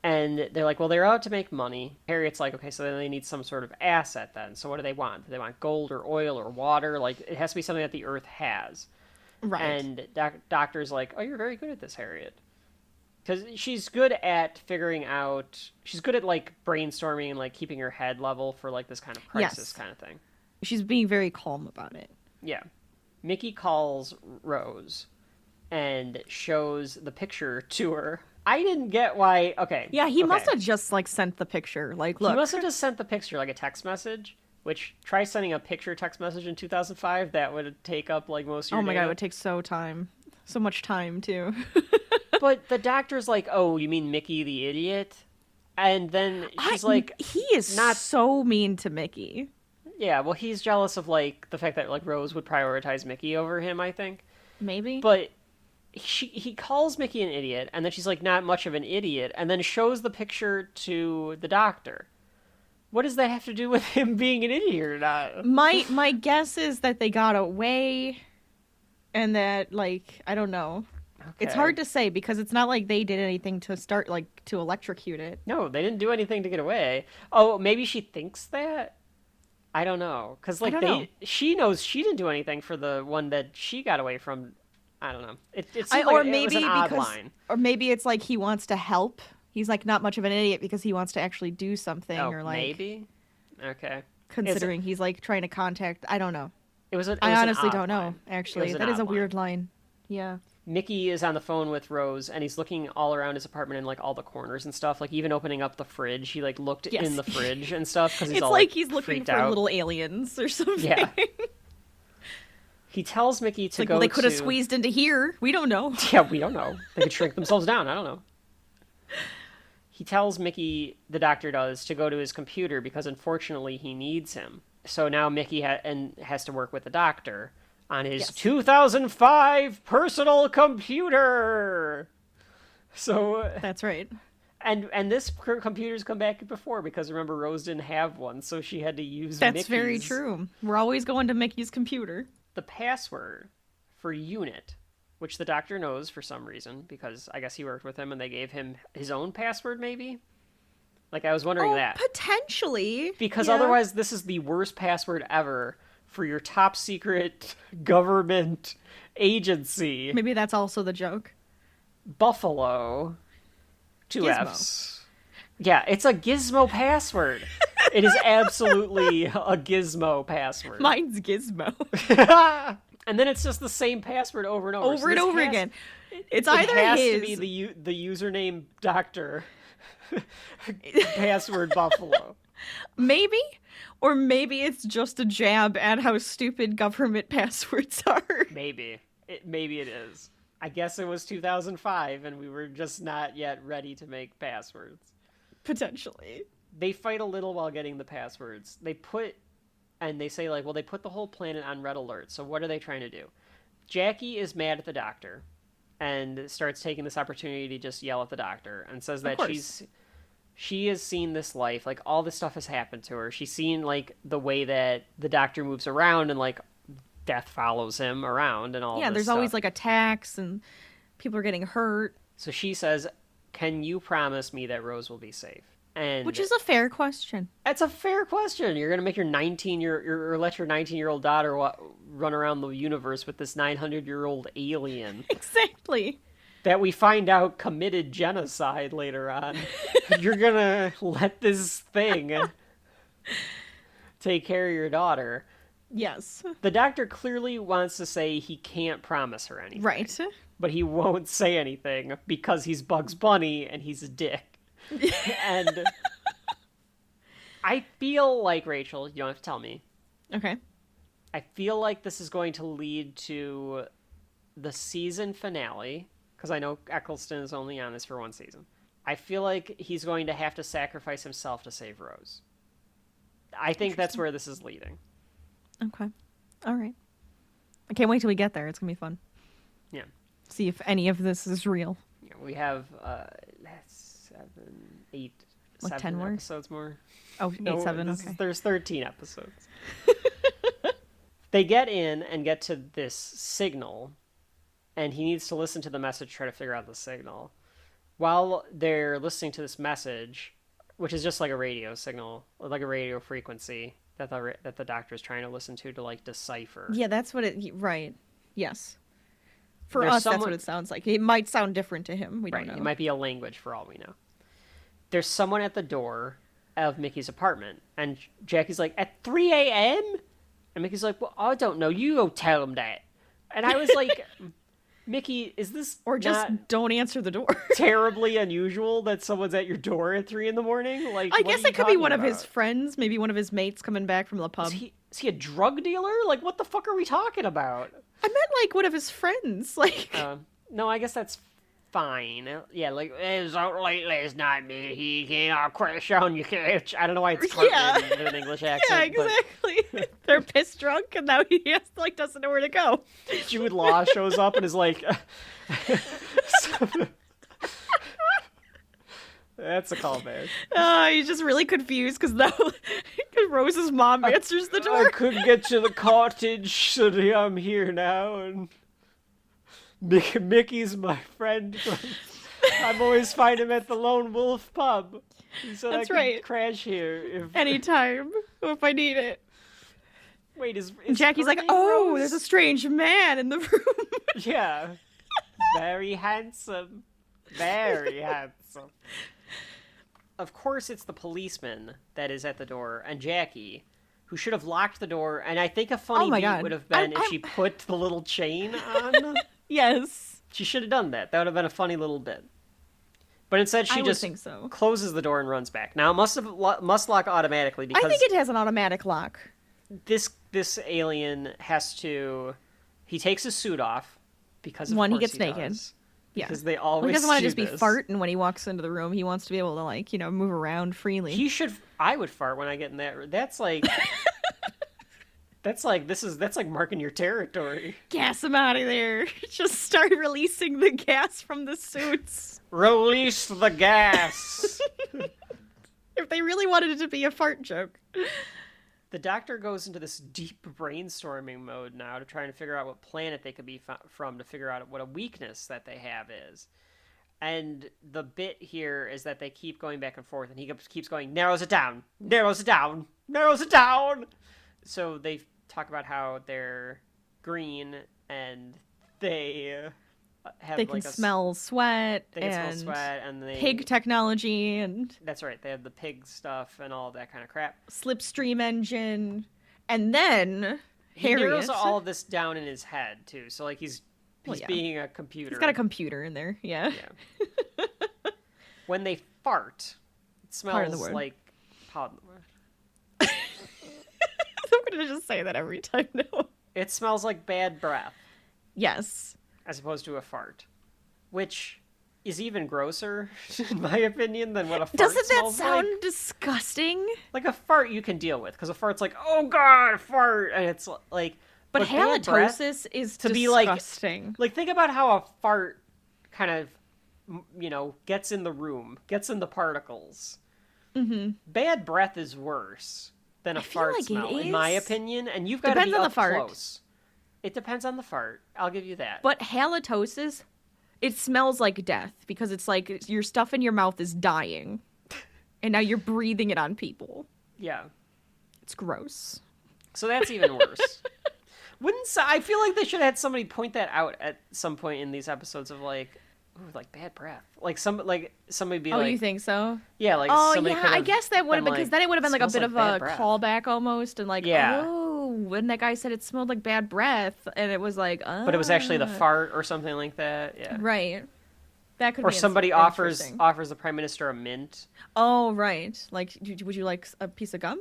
And they're like, well, they're out to make money. Harriet's like, okay, so then they need some sort of asset then. So what do they want? Do they want gold or oil or water? Like, it has to be something that the Earth has. Right. And Doctor's like, oh, you're very good at this, Harriet. Because she's good at figuring out... She's good at, like, brainstorming and, like, keeping her head level for, like, this kind of crisis kind of thing. She's being very calm about it. Yeah. Mickey calls Rose and shows the picture to her. I didn't get why... Okay. Yeah, he must have just, like, sent the picture. Like, look. He must have just sent the picture, like, a text message. Which, try sending a picture text message in 2005. That would take up, like, most of your Oh my data. god, it would take so much time, too. But the Doctor's like, oh, you mean Mickey the idiot? And then she's like... He is not so mean to Mickey. Yeah, well, he's jealous of, like, the fact that, like, Rose would prioritize Mickey over him, I think. Maybe. But he calls Mickey an idiot, and then she's like, not much of an idiot, and then shows the picture to the doctor. What does that have to do with him being an idiot or not? My guess is that they got away, and that, like, I don't know. Okay. It's hard to say because it's not like they did anything to start, like, to electrocute it. No, they didn't do anything to get away. Oh, maybe she thinks that? I don't know. Because, like, she knows she didn't do anything for the one that she got away from. I don't know. It seems like it was an odd line. Or maybe it's like he wants to help. He's, like, not much of an idiot because he wants to actually do something. Oh, or like maybe? Okay. Considering he's, like, trying to contact... I don't know. I honestly don't know, actually. That is a weird line. Yeah. Mickey is on the phone with Rose, and he's looking all around his apartment in, like, all the corners and stuff. Like, even opening up the fridge. He, like, looked in the fridge and stuff because he's it's all, like he's looking for out. little aliens or something. Yeah. He tells Mickey to go well, they could have squeezed into here. We don't know. Yeah, we don't know. They could shrink themselves down. I don't know. He tells Mickey, the doctor does, to go to his computer because, unfortunately, he needs him. So now Mickey has to work with the doctor on his 2005 personal computer. So that's right. And this computer's come back before because remember Rose didn't have one, so she had to use Mickey's. That's very true. We're always going to Mickey's computer. The password for Unit, which the doctor knows for some reason because I guess he worked with him and they gave him his own password maybe. Like I was wondering that. Potentially. Because otherwise this is the worst password ever for your top secret government agency. Maybe that's also the joke. Buffalo. 2 Gizmo. F's. Yeah, it's a Gizmo password. It is absolutely a Gizmo password. Mine's Gizmo. And then it's just the same password over and over. Over and over again. It's it either has his... to be the username doctor password Buffalo. Maybe, or maybe it's just a jab at how stupid government passwords are. Maybe it is. I guess it was 2005, and we were just not yet ready to make passwords. Potentially. They fight a little while getting the passwords. They say, like, well, they put the whole planet on red alert, so what are they trying to do? Jackie is mad at the doctor and starts taking this opportunity to just yell at the doctor and says that she has seen this life, like, all this stuff has happened to her. She's seen, like, the way that the doctor moves around and, like, death follows him around and all this there's stuff. Always, like, attacks and people are getting hurt. So she says, can you promise me that Rose will be safe? Which is a fair question. It's a fair question. You're going to make your 19-year-old daughter run around the universe with this 900-year-old alien. Exactly. That we find out committed genocide later on. You're going to let this thing take care of your daughter. Yes. The doctor clearly wants to say he can't promise her anything. Right. But he won't say anything because he's Bugs Bunny and he's a dick. And I feel like, Rachel, you don't have to tell me. Okay. I feel like this is going to lead to the season finale, because I know Eccleston is only on this for 1 season. I feel like he's going to have to sacrifice himself to save Rose. I think that's where this is leading. Okay. All right. I can't wait till we get there. It's going to be fun. Yeah. See if any of this is real. Yeah, we have 7 more episodes more. Oh, no, 7, okay. There's 13 episodes. They get in and get to this signal, and he needs to listen to the message, try to figure out the signal. While they're listening to this message, which is just like a radio signal, like a radio frequency that the doctor is trying to listen to like decipher. Yeah, that's what it. Right. Yes. For us, that's what it sounds like. It might sound different to him. We don't know. It might be a language for all we know. There's someone at the door of Mickey's apartment, and Jackie's like, at 3 a.m.? And Mickey's like, well, I don't know. You go tell him that. And I was like, Mickey, is this or just don't answer the door? Terribly unusual that someone's at your door at 3 a.m? Like, I guess it could be one of his friends, maybe one of his mates coming back from the pub. Is he a drug dealer? Like, what the fuck are we talking about? I meant like one of his friends. Like, no, I guess that's fine. Yeah, like, it was out late last night, me. He can't crash on your couch. I don't know why it's in an English accent. Yeah, exactly. They're pissed drunk, and now he doesn't know where to go. Jude Law shows up and is like... That's a callback. He's just really confused because now Rose's mom answers the door. I couldn't get to the cottage, so I'm here now, and Mickey's my friend. I'm always find him at the Lone Wolf pub. He said That's I right. could crash here if Anytime, if I need it. Wait, is Jackie's like, her name oh, Rose? there's a strange man in the room. Yeah. Very handsome. Very handsome. Of course, it's the policeman that is at the door, and Jackie, who should have locked the door. And I think a funny beat would have been if she put the little chain on. Yes. She should have done that. That would have been a funny little bit. But instead, she just closes the door and runs back. Now, it must lock automatically because I think it has an automatic lock. This alien has to. He takes his suit off because of When he course gets naked. does. Yeah. Because they always he doesn't want to do just be this. farting when he walks into the room. He wants to be able to, move around freely. He should. I would fart when I get in that. That's like. That's like marking your territory. Gas him out of there. Just start releasing the gas from the suits. Release the gas. If they really wanted it to be a fart joke. The doctor goes into this deep brainstorming mode now to try and figure out what planet they could be from to figure out what a weakness that they have is. And the bit here is that they keep going back and forth, and he keeps going, narrows it down, narrows it down, narrows it down. So they talk about how they're green and they have they can smell sweat. They can smell sweat, and they pig technology and that's right. They have the pig stuff and all that kind of crap. Slipstream engine, and then He Harriet. narrows all of this down in his head too. So like he's being a computer. He's got a computer in there. Yeah. When they fart, it smells like. Pardon the word. I'm gonna just say that every time now. It smells like bad breath. Yes. As opposed to a fart, which is even grosser, in my opinion, than what a fart Doesn't that smells sound like. disgusting? Like a fart you can deal with, because a fart's like, oh god, a fart, and it's like. But bad breath halitosis is to disgusting. Like think about how a fart kind of, gets in the room, gets in the particles. Mm-hmm. Bad breath is worse than a fart smell, in my opinion, and you've got to be up close. It depends on the fart. I'll give you that. But halitosis, it smells like death because it's like your stuff in your mouth is dying, and now you're breathing it on people. Yeah, it's gross. So that's even worse. I feel like they should have had somebody point that out at some point in these episodes of like bad breath. Like somebody be like, oh, you think so? Yeah, like somebody I guess that would have been because then it would have been like a bit of a callback almost, and like when that guy said it smelled like bad breath, and it was like, but it was actually the fart or something like that. Yeah, right. That could. Or be somebody offers the prime minister a mint. Oh right, like would you like a piece of gum?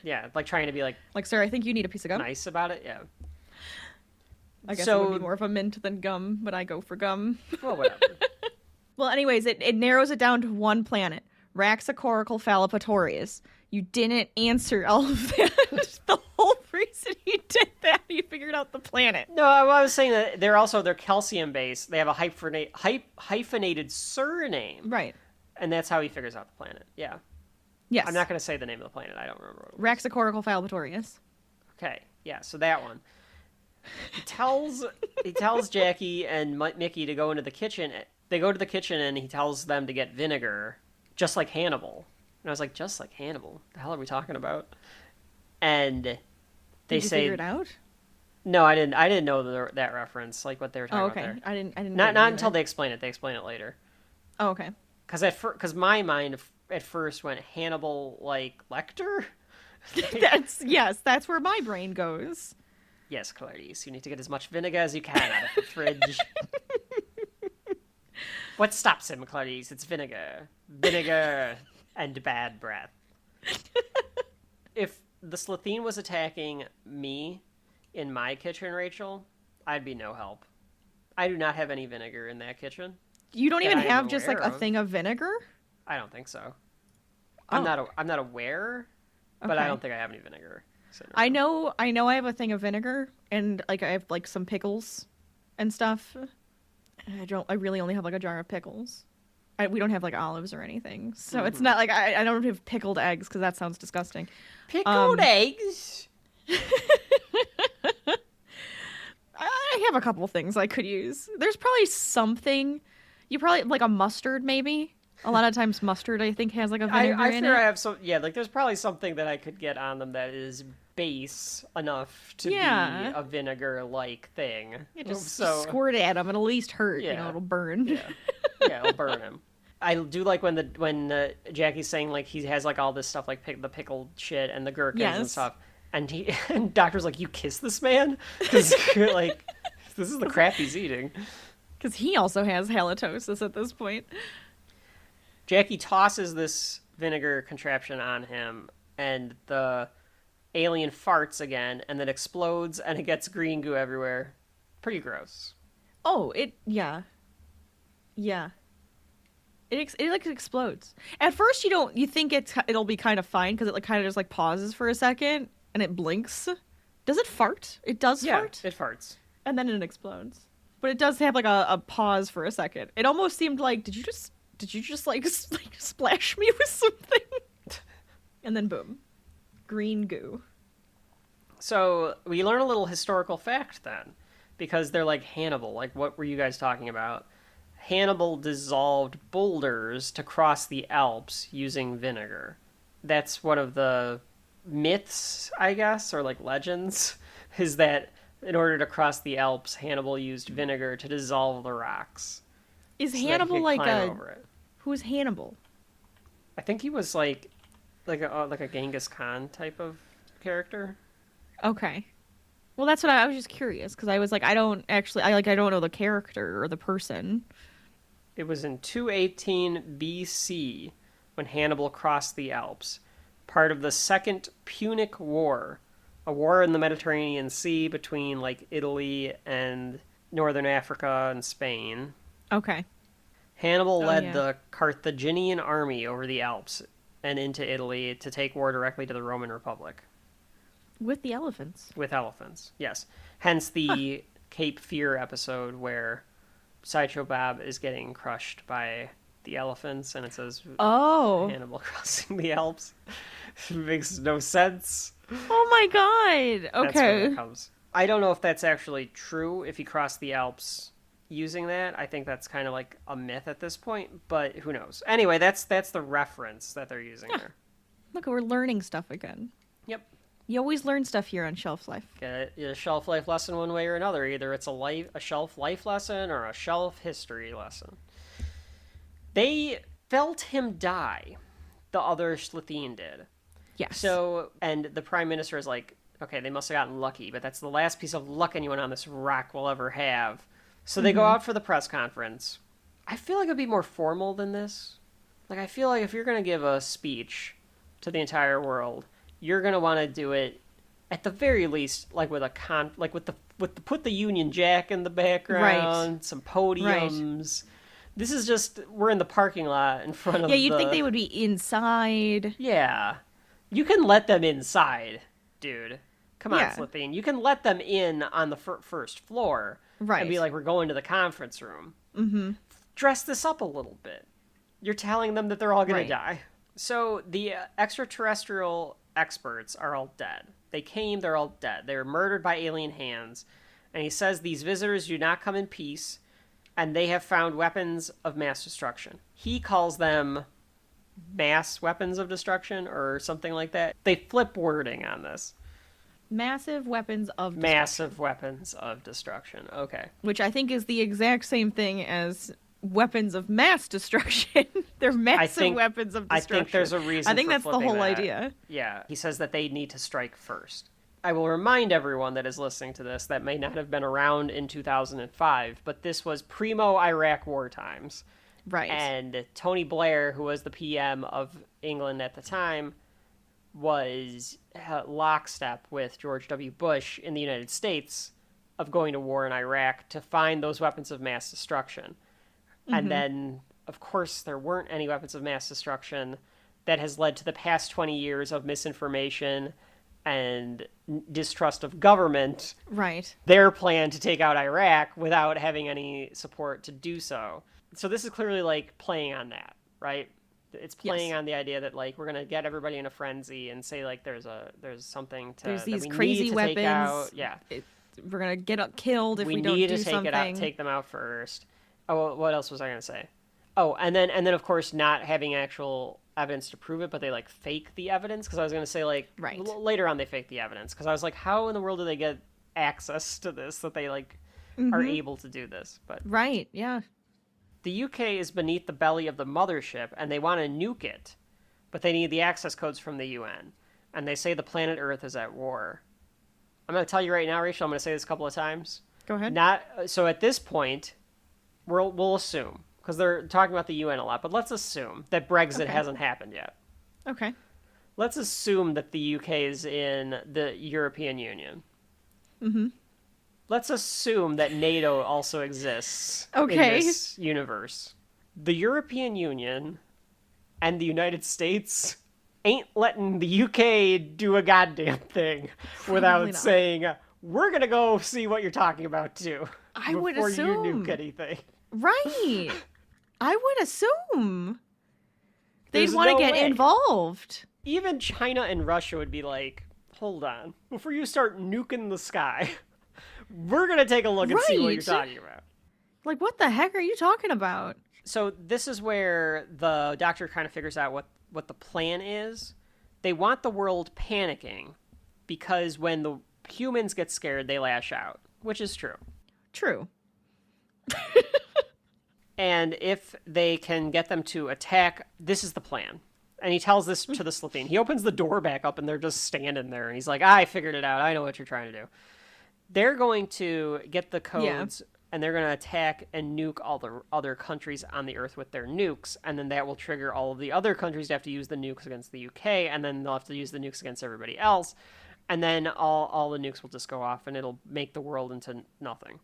Yeah, like trying to be like, sir, I think you need a piece of gum. Nice about it, yeah. I guess it would be more of a mint than gum, but I go for gum. Well, whatever. Well, anyways, it narrows it down to one planet, Raxacorical You didn't answer all of that. The whole reason you did that, you figured out the planet. No, I was saying that they're calcium based. They have a hyphenated surname, right? And that's how he figures out the planet. Yeah. Yes. I'm not going to say the name of the planet. I don't remember what it was. Raxacorical. Okay. Yeah. So that one. He tells Jackie and Mickey to go into the kitchen. They go to the kitchen and he tells them to get vinegar, just like Hannibal. And I was like, just like Hannibal? The hell are we talking about? And they Did you say, figure it out? No, I didn't. I didn't know that reference, like what they were talking about there. I didn't. Not until they explain it. They explain it later. Oh, okay. Because my mind at first went Hannibal like Lecter. That's where my brain goes. Yes, Clarice, you need to get as much vinegar as you can out of the fridge. What stops him, Clarice? It's vinegar. Vinegar and bad breath. If the Slitheen was attacking me in my kitchen, Rachel, I'd be no help. I do not have any vinegar in that kitchen. You don't even that I'm have just like aware a of. thing of vinegar? I don't think so. Oh. I'm not aware, but I Okay. don't think I have any vinegar. I know I have a thing of vinegar, and like I have like some pickles and stuff. I really only have like a jar of pickles. We don't have like olives or anything, so it's not like I don't have pickled eggs because that sounds disgusting. Pickled eggs. I have a couple of things I could use. There's probably something. You probably like a mustard, maybe. A lot of times mustard, I think, has like a vinegar I in fear it. I have some. Yeah, like there's probably something that I could get on them that is base enough to be a vinegar-like thing. You just squirt it at them. It'll at least hurt. You know, it'll burn. Yeah, it'll burn him. I do like when Jackie's saying like he has like all this stuff like the pickled shit and the gherkins and stuff, and Doctor's like, you kiss this man because like this is the crap he's eating. Because he also has halitosis at this point. Jackie tosses this vinegar contraption on him, and the alien farts again, and then explodes, and it gets green goo everywhere. Pretty gross. Oh, yeah. It like explodes. At first, you think it'll be kind of fine because it like kind of just like pauses for a second and it blinks. Does it fart? It does fart. It farts, and then it explodes. But it does have like a pause for a second. It almost seemed like did you just like splash me with something? And then boom, green goo. So we learn a little historical fact then, because they're like Hannibal. Like, what were you guys talking about? Hannibal dissolved boulders to cross the Alps using vinegar. That's one of the myths, I guess, or like legends, is that in order to cross the Alps, Hannibal used vinegar to dissolve the rocks. Is so Hannibal like over it. Who's Hannibal? I think he was like a Genghis Khan type of character. Okay. Well, that's what I was just curious because I was like, I don't know the character or the person. It was in 218 BC when Hannibal crossed the Alps, part of the Second Punic War, a war in the Mediterranean Sea between like Italy and northern Africa and Spain. Okay. Hannibal led the Carthaginian army over the Alps and into Italy to take war directly to the Roman Republic. With the elephants. With elephants, yes. Hence the Cape Fear episode where Sideshow Bob is getting crushed by the elephants, and it says, Hannibal crossing the Alps. It makes no sense. Oh my god! Okay. That's where that comes. I don't know if that's actually true, if he crossed the Alps using that. I think that's kind of like a myth at this point, but who knows. Anyway, that's the reference that they're using there. Look, we're learning stuff again. Yep. You always learn stuff here on Shelf Life. Get a shelf life lesson one way or another. Either it's a shelf life lesson or a shelf history lesson. They felt him die. The other Schlitheen did. Yes. So, and the Prime Minister is like, okay, they must have gotten lucky, but that's the last piece of luck anyone on this rock will ever have. So they go out for the press conference. I feel like it'd be more formal than this. Like, I feel like if you're going to give a speech to the entire world, you're going to want to do it at the very least like with put the Union Jack in the background, some podiums. Right. This is just, we're in the parking lot in front of you'd think they would be inside. Yeah. You can let them inside, dude. Come on, Schlitheen. You can let them in on the first floor. Right. And be like, we're going to the conference room. Mm-hmm. Dress this up a little bit. You're telling them that they're all going to die. So the extraterrestrial experts are all dead. They came, they're all dead. They were murdered by alien hands. And he says these visitors do not come in peace, and they have found weapons of mass destruction. He calls them mass weapons of destruction or something like that. They flip wording on this. Massive weapons of destruction. Massive weapons of destruction. Okay. Which I think is the exact same thing as weapons of mass destruction. They're massive weapons of destruction. I think there's a reason. I think that's the whole idea. Yeah. He says that they need to strike first. I will remind everyone that is listening to this that may not have been around in 2005, but this was primo Iraq war times. Right. And Tony Blair, who was the PM of England at the time, was lockstep with George W. Bush in the United States of going to war in Iraq to find those weapons of mass destruction. And then, of course, there weren't any weapons of mass destruction. That has led to the past 20 years of misinformation and distrust of government. Right. Their plan to take out Iraq without having any support to do so. So this is clearly like playing on that, right? It's playing on the idea that like we're gonna get everybody in a frenzy and say like there's something to there's these that we crazy need to weapons. Take out. Yeah, we're gonna get killed if we don't need do to take something. it out, take them out first. Oh, what else was I gonna say? Oh, and then of course not having actual evidence to prove it, but they like fake the evidence, because I was going to say like later on they fake the evidence, because I was like, how in the world do they get access to this that they like are able to do this? But right, yeah. The UK is beneath the belly of the mothership and they want to nuke it, but they need the access codes from the UN, and they say the planet Earth is at war. I'm going to tell you right now, Rachel, I'm going to say this a couple of times. Go ahead. So at this point we'll assume, because they're talking about the UN a lot, but let's assume that Brexit hasn't happened yet. Okay. Let's assume that the UK is in the European Union. Mm-hmm. Let's assume that NATO also exists in this universe. The European Union and the United States ain't letting the UK do a goddamn thing without saying, we're going to go see what you're talking about too. I would assume. Before you nuke anything. Right. I would assume they'd There's want to no get way. involved. Even China and Russia would be like, hold on, before you start nuking the sky, we're going to take a look and see what you're talking about. Like, what the heck are you talking about? So this is where the doctor kind of figures out what the plan is. They want the world panicking because when the humans get scared, they lash out, which is true. True. And if they can get them to attack, this is the plan. And he tells this to the Slitheen. He opens the door back up and they're just standing there. And he's like, I figured it out. I know what you're trying to do. They're going to get the codes and they're going to attack and nuke all the other countries on the Earth with their nukes. And then that will trigger all of the other countries to have to use the nukes against the UK. And then they'll have to use the nukes against everybody else. And then all the nukes will just go off and it'll make the world into nothing.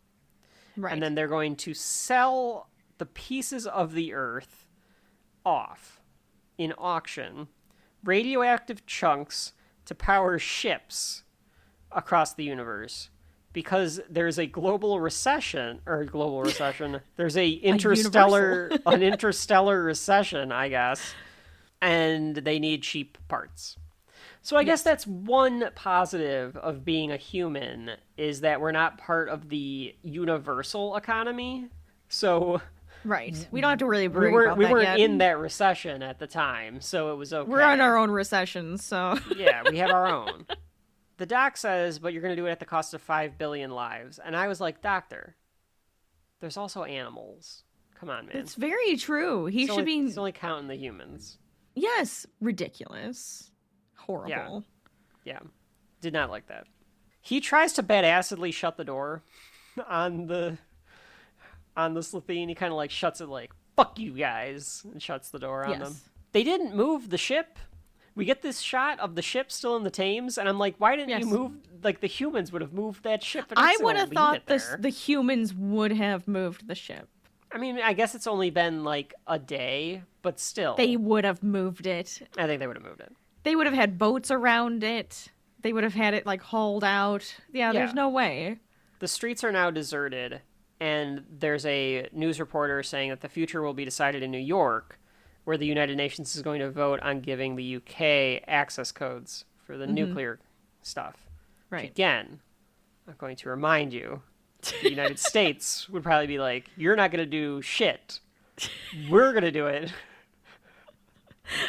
Right. And then they're going to sell the pieces of the Earth off in auction, radioactive chunks to power ships across the universe, because there's a global recession, there's an interstellar recession, I guess, and they need cheap parts. So I guess that's one positive of being a human, is that we're not part of the universal economy. So right, we don't have to really worry about that we weren't yet. in that recession at the time, so it was okay. We're on our own recession, so yeah, we have our own. The doc says, but you're going to do it at the cost of 5 billion lives. And I was like, doctor, there's also animals. Come on, man. It's very true. He's only counting the humans. Yes, ridiculous. Horrible. Yeah. Did not like that. He tries to badassedly shut the door on the Slitheen. He kind of like shuts it like, fuck you guys, and shuts the door on them. They didn't move the ship. We get this shot of the ship still in the Thames, and I'm like, why didn't you move? Like, the humans would have moved that ship. And I would have thought the humans would have moved the ship. I mean, I guess it's only been like a day, but still. They would have moved it. I think they would have moved it. They would have had boats around it. They would have had it, like, hauled out. Yeah, there's no way. The streets are now deserted, and there's a news reporter saying that the future will be decided in New York, where the United Nations is going to vote on giving the UK access codes for the nuclear stuff. Right. Which, again, I'm going to remind you, the United States would probably be like, you're not going to do shit. We're going to do it.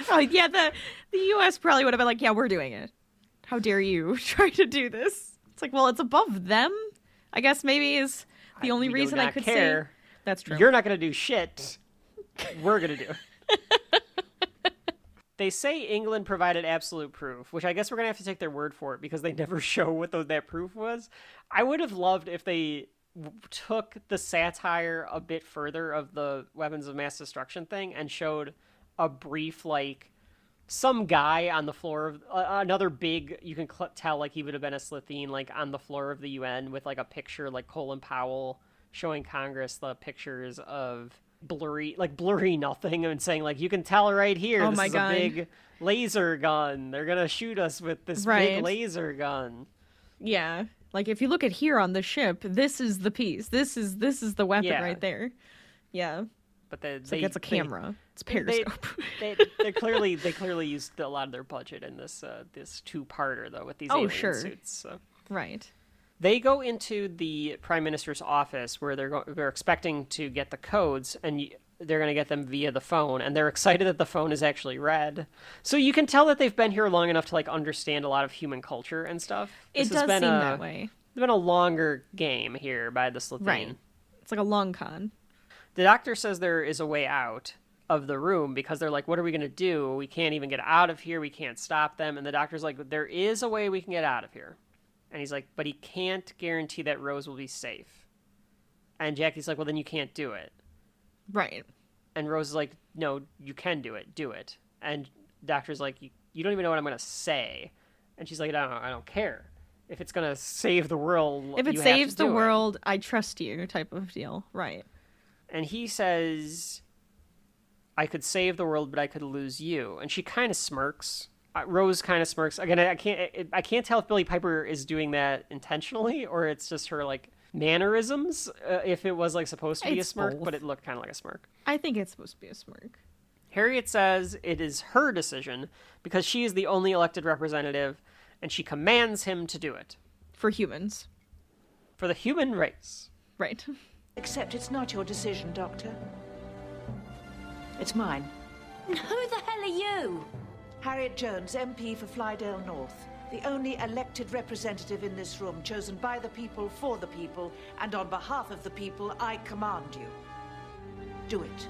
Oh, yeah, the U.S. probably would have been like, yeah, we're doing it. How dare you try to do this? It's like, well, it's above them, I guess maybe is the only reason I could care. say. That's true. You're not going to do shit. We're going to do it. They say England provided absolute proof, which I guess we're going to have to take their word for it because they never show what that proof was. I would have loved if they took the satire a bit further of the weapons of mass destruction thing and showed a brief, like, some guy on the floor of another big, you can tell like he would have been a Slitheen, like on the floor of the UN with like a picture like Colin Powell showing Congress the pictures of blurry nothing and saying like, you can tell right here, Oh this my is God. a big laser gun. They're gonna shoot us with this big laser gun. Yeah. Like if you look at here on the ship, this is the piece. This is the weapon Yeah. right there. Yeah. But It's like it's a camera. It's a periscope. They clearly used a lot of their budget in this two-parter though with these alien suits. So. Right. They go into the Prime Minister's office where they're expecting to get the codes, and they're going to get them via the phone, and they're excited that the phone is actually red. So you can tell that they've been here long enough to like understand a lot of human culture and stuff. It does seem that way. It's been a longer game here by the Slitheen. Right. It's like a long con. The doctor says there is a way out of the room because they're like, what are we going to do? We can't even get out of here. We can't stop them. And the doctor's like, there is a way we can get out of here. And he's like, but he can't guarantee that Rose will be safe. And Jackie's like, well, then you can't do it. Right. And Rose is like, no, you can do it. Do it. And doctor's like, you don't even know what I'm going to say. And she's like, I don't care. If it's going to save the world, if it saves the world, I trust you type of deal. Right. And he says, I could save the world, but I could lose you. And she kind of smirks. Rose kind of smirks. Again, I can't tell if Billie Piper is doing that intentionally or it's just her like mannerisms. If it was like supposed to be a smirk, both. But it looked kind of like a smirk. I think it's supposed to be a smirk. Harriet says it is her decision because she is the only elected representative, and she commands him to do it. For humans. For the human race. Right. Except it's not your decision, Doctor. It's mine. Who the hell are you? Harriet Jones, MP for Flydale North. The only elected representative in this room, chosen by the people, for the people, and on behalf of the people, I command you. Do it.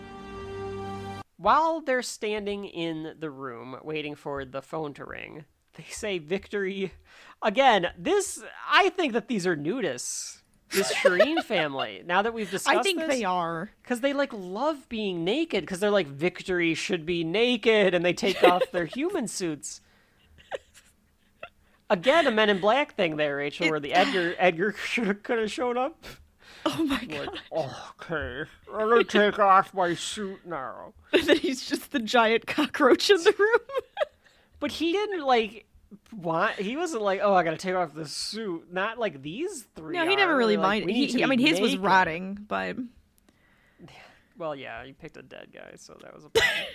While they're standing in the room waiting for the phone to ring, they say victory. Again, I think that these are nudists. This Shireen family. Now that we've discussed I think this, they are. Because they like love being naked. Because they're like, victory should be naked, and they take off their human suits. Again, a Men in Black thing there, Rachel, where the Edgar could have shown up. Oh my god. Okay, I'm gonna take off my suit now. And then he's just the giant cockroach in the room. But he didn't like he wasn't like, oh, I gotta take off the suit. Not like these three. No, he never really minded. I mean, his was naked. rotting, but well, yeah, you picked a dead guy, so that was a problem.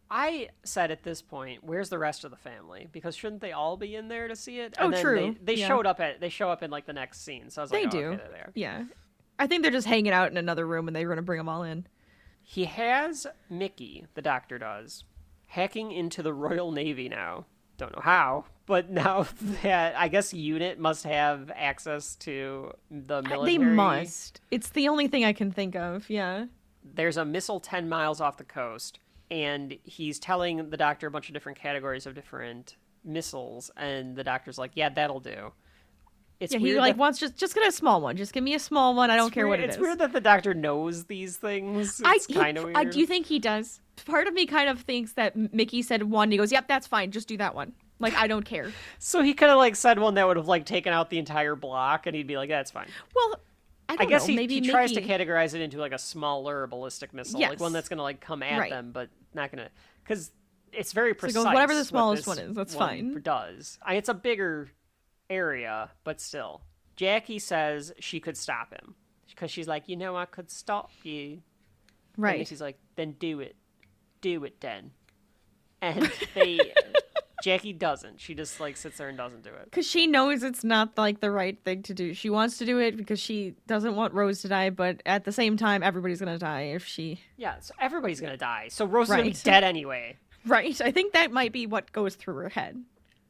I said at this point, where's the rest of the family? Because shouldn't they all be in there to see it? And then true. They Yeah. show up in like the next scene. So I was like, they oh, do. okay, there they are. Yeah, I think they're just hanging out in another room, and they're going to bring them all in. He has Mickey, the doctor does, hacking into the Royal Navy now. Don't know how, but now that I guess UNIT must have access to the military. They must. It's the only thing I can think of. Yeah. There's a missile 10 miles off the coast, and he's telling the doctor a bunch of different categories of different missiles, and the doctor's like, yeah, that'll do. It's yeah, weird he like that... wants just get a small one. Just give me a small one. I don't care what it is. It's weird that the doctor knows these things. It's kind of weird. Do you think he does? Part of me kind of thinks that Mickey said one. And he goes, "Yep, that's fine. Just do that one. Like I don't care." So he could have like said one that would have like taken out the entire block, and he'd be like, "That's fine." Well, I guess know. he tries to categorize it into like a smaller ballistic missile, Yes. like one that's gonna like come at Right. them, but not gonna because it's very precise. So whatever the what smallest this one is, that's one fine. Does it's a bigger area, but still. Jackie says she could stop him because she's like, I could stop you. Right. And she's like, then do it then. And Jackie doesn't. She just like sits there and doesn't do it because she knows it's not like the right thing to do. She wants to do it because she doesn't want Rose to die, but at the same time, everybody's gonna die if she. Yeah, so everybody's gonna die. So Rose is Right. gonna be dead anyway. Right. I think that might be what goes through her head.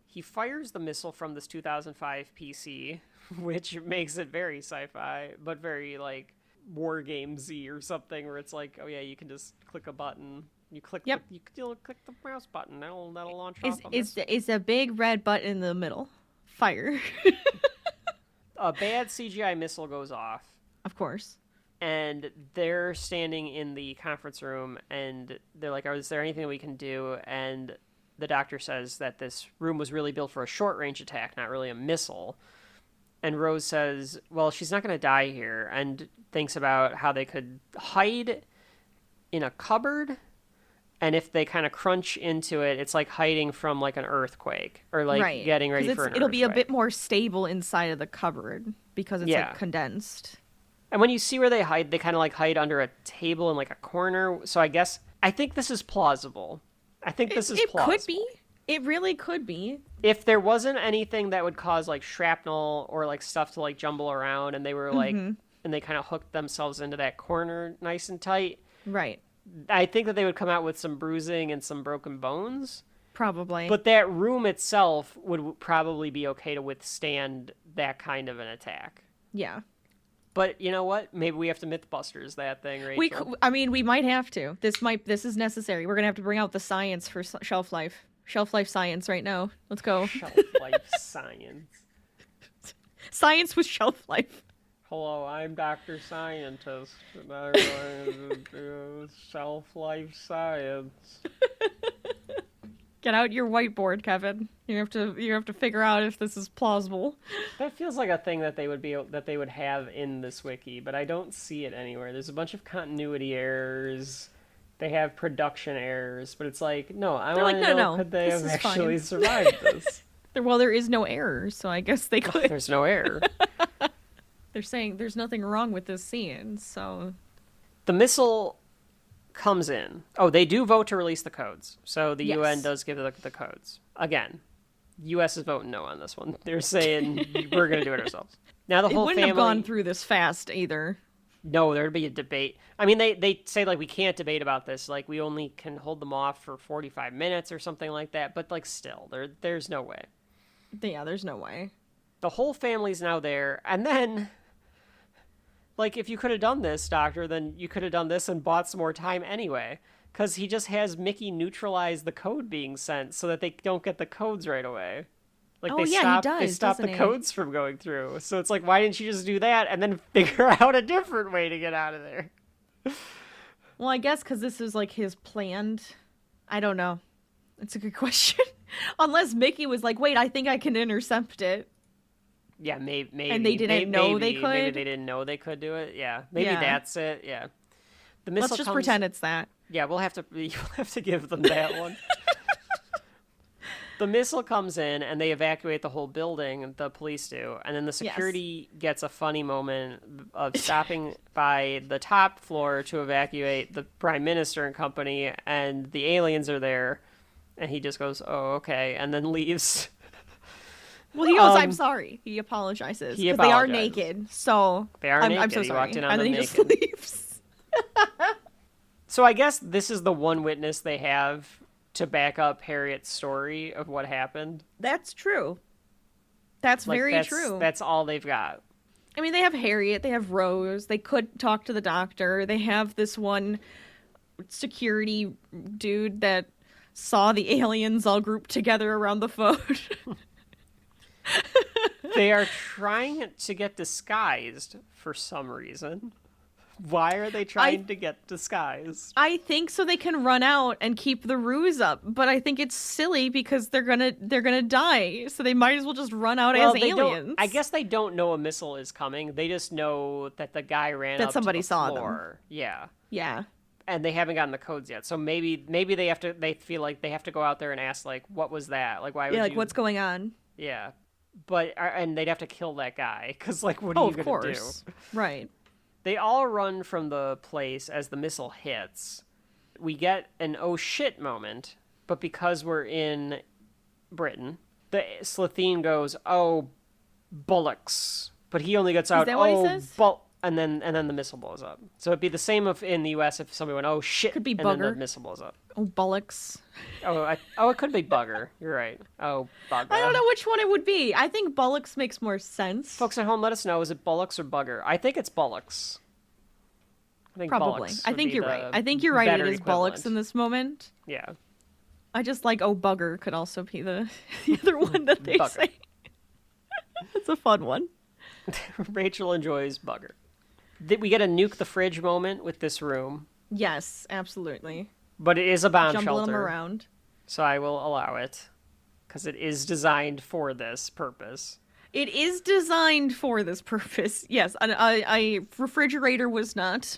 He fires the missile from this 2005 PC, which makes it very sci-fi, but very like war gamesy or something, where it's like, oh yeah, you can just click a button. You click. Yep. You click the mouse button. That'll launch off. It's a big red button in the middle. Fire. A bad CGI missile goes off. Of course. And they're standing in the conference room, and they're like, is there anything we can do? And the doctor says that this room was really built for a short-range attack, not really a missile. And Rose says, well, she's not going to die here, and thinks about how they could hide in a cupboard, and if they kind of crunch into it, it's like hiding from like an earthquake, or like getting ready for an it'll earthquake. be a bit more stable inside of the cupboard because it's like condensed. And when you see where they hide, they kind of like hide under a table in like a corner. So I think this is plausible. I think this is plausible. It could be. It really could be. If there wasn't anything that would cause like shrapnel or like stuff to like jumble around, and they were like, and they kind of hooked themselves into that corner nice and tight. Right. I think that they would come out with some bruising and some broken bones. Probably. But that room itself would probably be okay to withstand that kind of an attack. Yeah. But you know what? Maybe we have to Mythbusters that thing, Rachel. We might have to. This is necessary. We're gonna have to bring out the science for shelf life. Shelf life science right now. Let's go. Shelf life science. Science with shelf life. Hello, I'm Dr. Scientist, and I'm going to do shelf life science. Get out your whiteboard, Kevin. You have to figure out if this is plausible. That feels like a thing that they would have in this wiki, but I don't see it anywhere. There's a bunch of continuity errors. They have production errors, but it's like, no, I want to know, could they have actually survived this? Well, there is no error, so I guess they could. There's no error. They're saying there's nothing wrong with this scene, so... The missile comes in. Oh, they do vote to release the codes. So the UN does give the codes. Again, U.S. is voting no on this one. They're saying, we're going to do it ourselves. Now the whole family... It wouldn't have gone through this fast, either. No, there'd be a debate. I mean, they say, like, we can't debate about this. Like, we only can hold them off for 45 minutes or something like that. But, like, still, there's no way. Yeah, there's no way. The whole family's now there. And then... Like, if you could have done this, Doctor, then you could have done this and bought some more time anyway. Because he just has Mickey neutralize the code being sent so that they don't get the codes right away. Like, they stop the codes from going through. So it's like, why didn't you just do that and then figure out a different way to get out of there? Well, I guess because this is, like, his planned... I don't know. It's a good question. Unless Mickey was like, wait, I think I can intercept it. Yeah, maybe. And they didn't know they could? Maybe they didn't know they could do it. Yeah, maybe that's it. Yeah. The missile Let's just pretend it's that. Yeah, we'll have to give them that one. The missile comes in, and they evacuate the whole building, the police do. And then the security gets a funny moment of stopping by the top floor to evacuate the prime minister and company, and the aliens are there. And he just goes, oh, okay, and then leaves. Well, he goes, I'm sorry. He apologizes. Because they are naked, so... They are naked. I'm so sorry. He walked in on and them then he naked. just leaves. So I guess this is the one witness they have to back up Harriet's story of what happened. That's true. That's very true. That's all they've got. I mean, they have Harriet, they have Rose, they could talk to the doctor, they have this one security dude that saw the aliens all grouped together around the phone. They are trying to get disguised for some reason. Why are they trying to get disguised? I think so they can run out and keep the ruse up, but I think it's silly because they're gonna die, so they might as well just run out as aliens. I guess they don't know a missile is coming. They just know that the guy ran up somebody to the saw floor. them. Yeah. And they haven't gotten the codes yet, so maybe they feel like they have to go out there and ask, like, what was that? Like, why would you... what's going on? Yeah. And they'd have to kill that guy, because, like, what are you going to do? Right. They all run from the place as the missile hits. We get an oh shit moment, but because we're in Britain, the Slitheen goes, oh, bullocks. But he only gets out, is that what he says? And then the missile blows up. So it'd be the same in the US if somebody went, oh shit, could be and bugger. then the missile blows up. Oh, bullocks. It could be bugger. You're right. Oh, bugger. I don't know which one it would be. I think bullocks makes more sense. Folks at home, let us know. Is it bullocks or bugger? I think it's bullocks. Probably. I think you're right. I think you're right. It is bullocks in this moment. Yeah. I just like, oh, bugger could also be the other one that they say. It's a fun one. Rachel enjoys bugger. We get a nuke the fridge moment with this room. Yes, absolutely. But it is a bomb Jumble shelter. them around. So I will allow it. Because it is designed for this purpose. It is designed for this purpose. Yes, a refrigerator was not.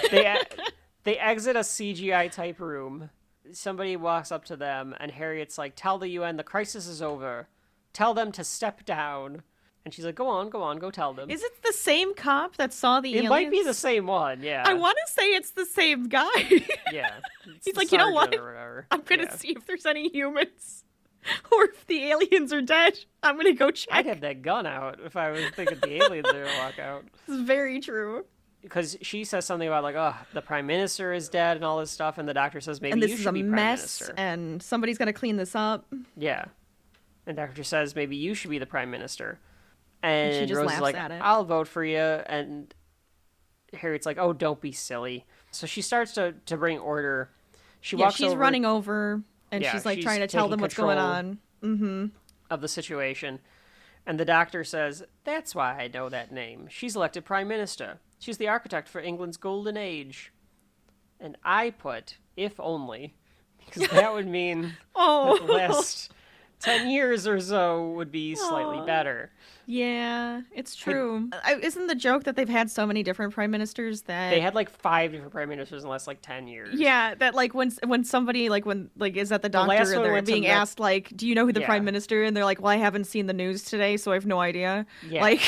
They exit a CGI type room. Somebody walks up to them, and Harriet's like, "Tell the UN the crisis is over. Tell them to step down." And she's like, go on, go tell them. Is it the same cop that saw the aliens? It might be the same one, yeah. I want to say it's the same guy. Yeah. He's like, you know what? I'm going to see if there's any humans. Or if the aliens are dead. I'm going to go check. I'd have that gun out if I was thinking the aliens are going to walk out. This is very true. Because she says something about, like, oh, the prime minister is dead and all this stuff, and the doctor says maybe you should be prime minister. And somebody's going to clean this up. Yeah. And doctor says maybe you should be the prime minister. And she just Rose laughs is like, at it. I'll vote for you. And Harriet's like, oh, don't be silly. So she starts to bring order. She's running over, and she's like trying to tell them what's going on. Mm-hmm. Of the situation. And the doctor says, that's why I know that name. She's elected prime minister. She's the architect for England's golden age. And I put, if only, because that would mean that the last 10 years or so would be slightly better. Yeah, it's true. Isn't the joke that they've had so many different prime ministers that... They had like 5 different prime ministers in the last like 10 years. Yeah, that like when somebody like when like is at the doctor and they're being asked like, do you know who the prime minister? And they're like, well, I haven't seen the news today, so I have no idea. Yeah. Like...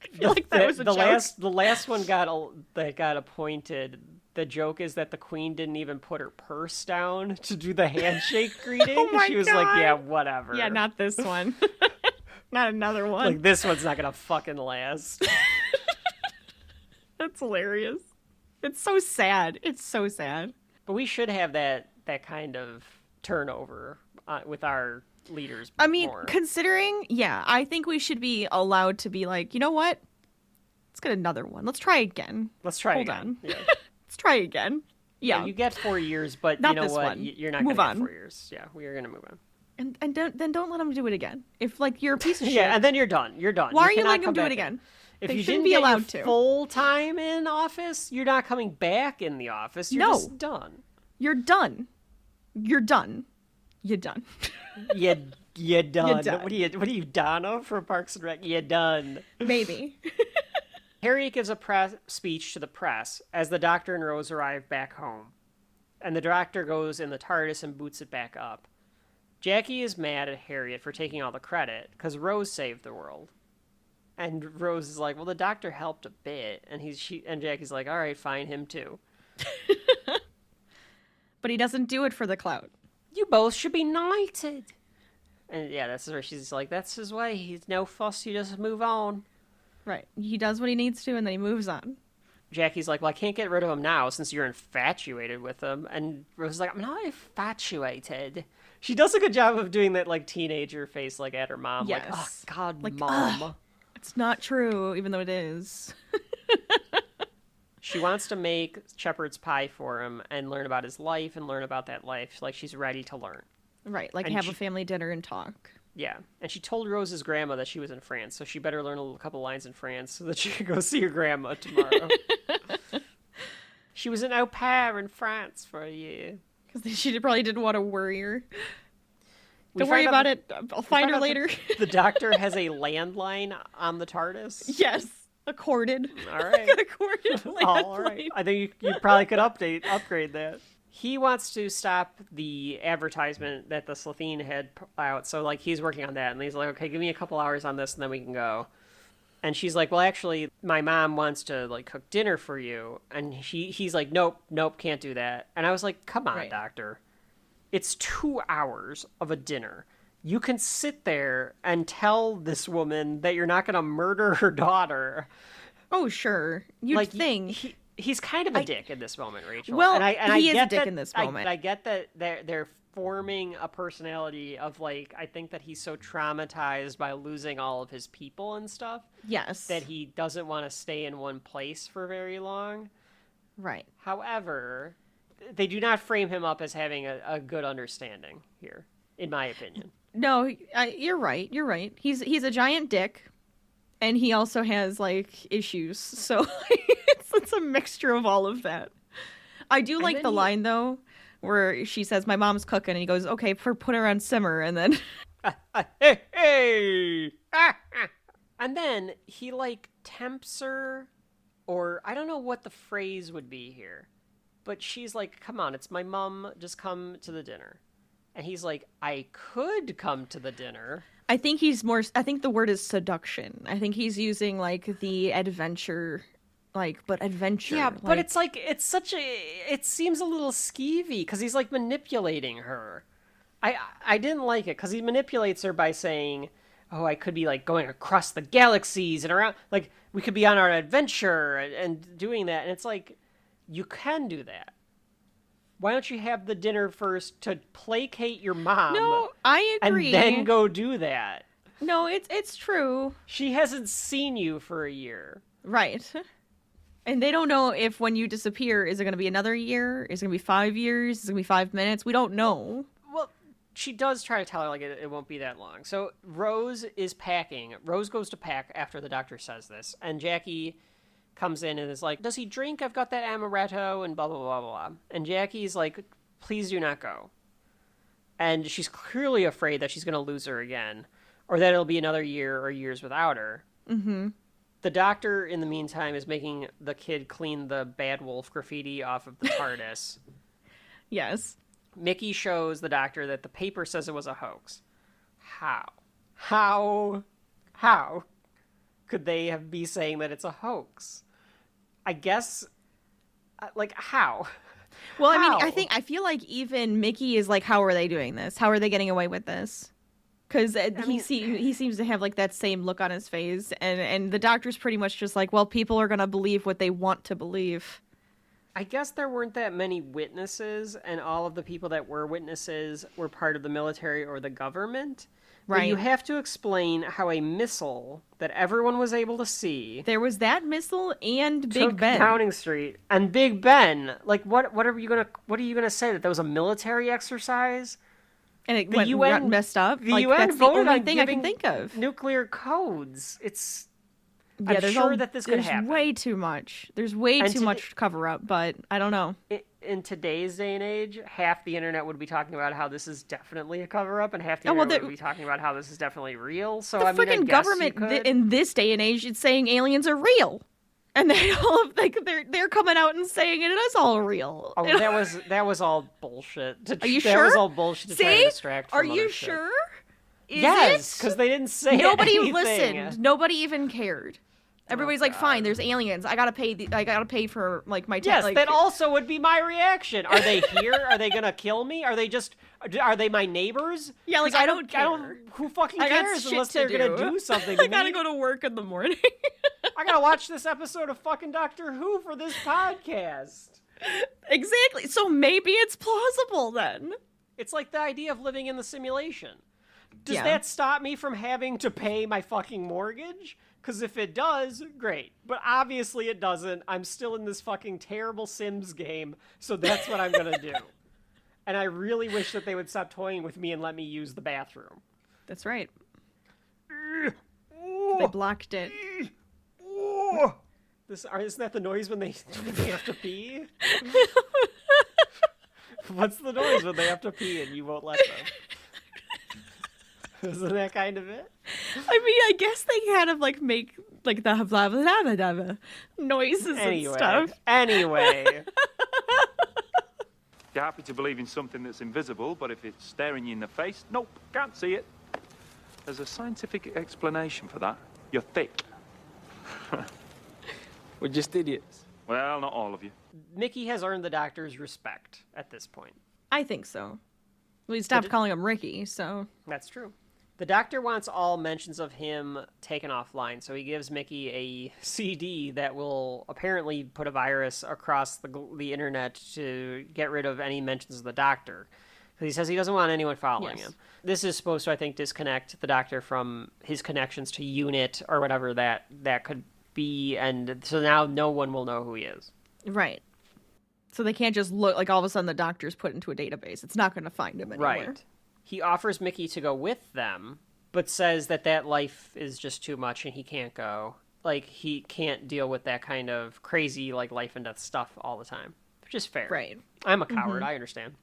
I feel like that was a joke. The last one that got appointed. The joke is that the queen didn't even put her purse down to do the handshake greeting. Oh my she was God. like, yeah, whatever. Yeah, not this one. Not another one. Like, this one's not gonna fucking last. That's hilarious. It's so sad. It's so sad. But we should have that kind of turnover with our leaders. I mean, more. considering, I think we should be allowed to be like, you know what? Let's get another one. Let's try again. Hold on. Yeah. Let's try again. Yeah. You get 4 years, but Not you know this what? one. You're not Move going to on. get 4 years. Yeah, we are going to move on. And don't let them do it again. If like you're a piece of shit. Yeah, and then you're done. You're done. Why are you cannot letting them come do it back again? in. If They you shouldn't didn't be get allowed your to. full time in office, you're not coming back in the office. You're just done. You're done. You're done. You're done. You're done. You're done. What are you, Donna from Parks and Rec? You're done. Maybe. Harriet gives a press speech to the press as the doctor and Rose arrive back home. And the doctor goes in the TARDIS and boots it back up. Jackie is mad at Harriet for taking all the credit because Rose saved the world. And Rose is like, well, the doctor helped a bit. And Jackie's like, all right, fine, him too. But he doesn't do it for the clout. You both should be knighted. And yeah, that's where she's like, that's his way. He's no fuss. You just move on. Right. He does what he needs to and then he moves on. Jackie's like, well, I can't get rid of him now since you're infatuated with him. And Rose is like, I'm not infatuated. She does a good job of doing that, like, teenager face, like, at her mom. Yes. Like, oh, God, like, Mom. It's not true, even though it is. She wants to make shepherd's pie for him and learn about his life and learn about that life. Like, she's ready to learn. Right, like And have a family dinner and talk. Yeah, and she told Rose's grandma that she was in France, so she better learn a couple lines in France so that she can go see her grandma tomorrow. She was an au pair in France for a year. Because she probably didn't want to worry her. Don't worry about it. I'll find her later. The doctor has a landline on the TARDIS. Yes, a corded. All right. A corded landline. All right. I think you probably could upgrade that. He wants to stop the advertisement that the Slitheen had put out, so like he's working on that, and he's like, okay, give me a couple hours on this, and then we can go. And she's like, well, actually, my mom wants to like cook dinner for you, and he's like, nope, can't do that. And I was like, come on, doctor, it's 2 hours of a dinner. You can sit there and tell this woman that you're not going to murder her daughter. Oh, sure, you'd think. He's kind of a dick in this moment, Rachel. Well, and he is a dick in this moment. I get that they're forming a personality of, like, I think that he's so traumatized by losing all of his people and stuff. Yes. That he doesn't want to stay in one place for very long. Right. However, they do not frame him up as having a good understanding here, in my opinion. No, you're right. You're right. He's a giant dick. And he also has, like, issues. So it's a mixture of all of that. I do like the line, though, where she says, my mom's cooking. And he goes, okay, put her on simmer. And then... hey! And then he, like, tempts her, or I don't know what the phrase would be here. But she's like, come on, it's my mom, just come to the dinner. And he's like, I could come to the dinner. I think the word is seduction. I think he's using, like, the adventure, like, but adventure. Yeah, but it's like, it seems a little skeevy, because he's, like, manipulating her. I didn't like it, because he manipulates her by saying, oh, I could be, like, going across the galaxies and around, like, we could be on our adventure and doing that. And it's like, you can do that. Why don't you have the dinner first to placate your mom? No, I agree. And then go do that. No, it's true. She hasn't seen you for a year. Right. And they don't know if when you disappear, is it going to be another year? Is it going to be 5 years? Is it going to be 5 minutes? We don't know. Well, she does try to tell her, like, it won't be that long. So Rose is packing. Rose goes to pack after the doctor says this. And Jackie comes in and is like, does he drink? I've got that amaretto and blah, blah, blah, blah. And Jackie's like, please do not go. And she's clearly afraid that she's going to lose her again, or that it'll be another year or years without her. Mm-hmm. The doctor, in the meantime, is making the kid clean the Bad Wolf graffiti off of the TARDIS. Yes. Mickey shows the doctor that the paper says it was a hoax. How could they be saying that it's a hoax? I guess, like, how? Well, I mean, I feel like even Mickey is like, how are they doing this? How are they getting away with this? Because he seems to have, like, that same look on his face. And the doctor's pretty much just like, well, people are going to believe what they want to believe. I guess there weren't that many witnesses, and all of the people that were witnesses were part of the military or the government. Right. But you have to explain how a missile that everyone was able to see. There was that missile and Big Ben. Downing Street and Big Ben. Like, what are you gonna say, that was a military exercise? And it got messed up. The like, UN that's voted the only on thing I can think of. Nuclear codes. I'm sure that this could happen. There's way too much. There's way too much cover up, but I don't know. In today's day and age, half the internet would be talking about how this is definitely a cover up, and half the internet would be talking about how this is definitely real. So the freaking government in this day and age is saying aliens are real, and they're coming out and saying it is all real. Oh, that was all bullshit. Are you sure? That was all bullshit to try to distract from Are you other sure? Shit. Yes, because they didn't say Nobody anything. listened. Nobody even cared. Everybody's like, fine, there's aliens. I gotta pay for, like, my Yes, that also would be my reaction. Are they here? Are they gonna kill me? Are they my neighbors? Yeah, like, I don't care. Who fucking cares unless they're gonna do something to I gotta go to work in the morning. I gotta watch this episode of fucking Doctor Who for this podcast. Exactly. So maybe it's plausible then. It's like the idea of living in the simulation. Does that stop me from having to pay my fucking mortgage? Because if it does, great. But obviously it doesn't. I'm still in this fucking terrible Sims game, so that's what I'm going to do. And I really wish that they would stop toying with me and let me use the bathroom. That's right. They blocked it. Isn't that the noise when they have to pee? What's the noise when they have to pee and you won't let them? Isn't that kind of it? I mean, I guess they kind of, like, make, like, the blah, blah, blah, blah, blah noises and stuff. Anyway. You're happy to believe in something that's invisible, but if it's staring you in the face, nope, can't see it. There's a scientific explanation for that. You're thick. We're just idiots. Well, not all of you. Mickey has earned the doctor's respect at this point. I think so. We stopped calling him Ricky, so... That's true. The doctor wants all mentions of him taken offline, so he gives Mickey a CD that will apparently put a virus across the internet to get rid of any mentions of the doctor. He says he doesn't want anyone following him. This is supposed to, I think, disconnect the doctor from his connections to UNIT or whatever that could be, and so now no one will know who he is. Right. So they can't just look, like, all of a sudden the doctor's put into a database. It's not going to find him anywhere. Right. He offers Mickey to go with them, but says that life is just too much and he can't go. Like, he can't deal with that kind of crazy, like, life and death stuff all the time. Which is fair. Right. I'm a coward, I understand.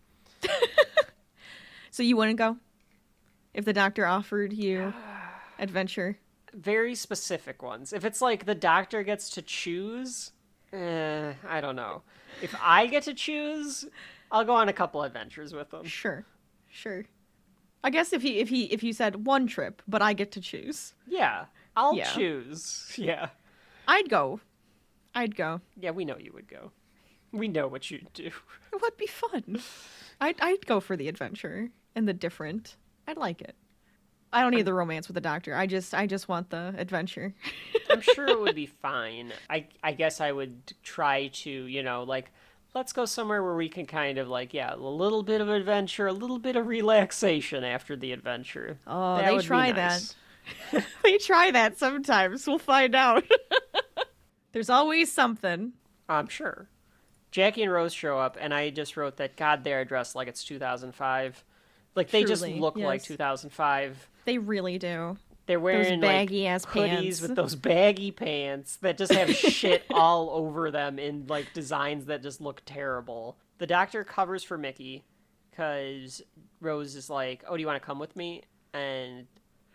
So you wouldn't go? If the doctor offered you adventure? Very specific ones. If it's like the doctor gets to choose, I don't know. If I get to choose, I'll go on a couple adventures with them. Sure. I guess if you said one trip, but I get to choose. Yeah, I'll choose. Yeah. I'd go. Yeah, we know you would go. We know what you'd do. It would be fun. I'd go for the adventure and the different. I'd like it. I don't need the romance with the doctor. I just want the adventure. I'm sure it would be fine. I guess I would try to, like, let's go somewhere where we can kind of, like, a little bit of adventure, a little bit of relaxation after the adventure. Oh, that they would try be nice. that. They try that sometimes. We'll find out. There's always something. I'm sure. Jackie and Rose show up, and I just wrote that, God, they're dressed like it's 2005. Like, they just look like 2005. They really do. They're wearing those baggy ass hoodies pants with those baggy pants that just have shit all over them in like designs that just look terrible. The doctor covers for Mickey because Rose is like, "Oh, do you want to come with me?" And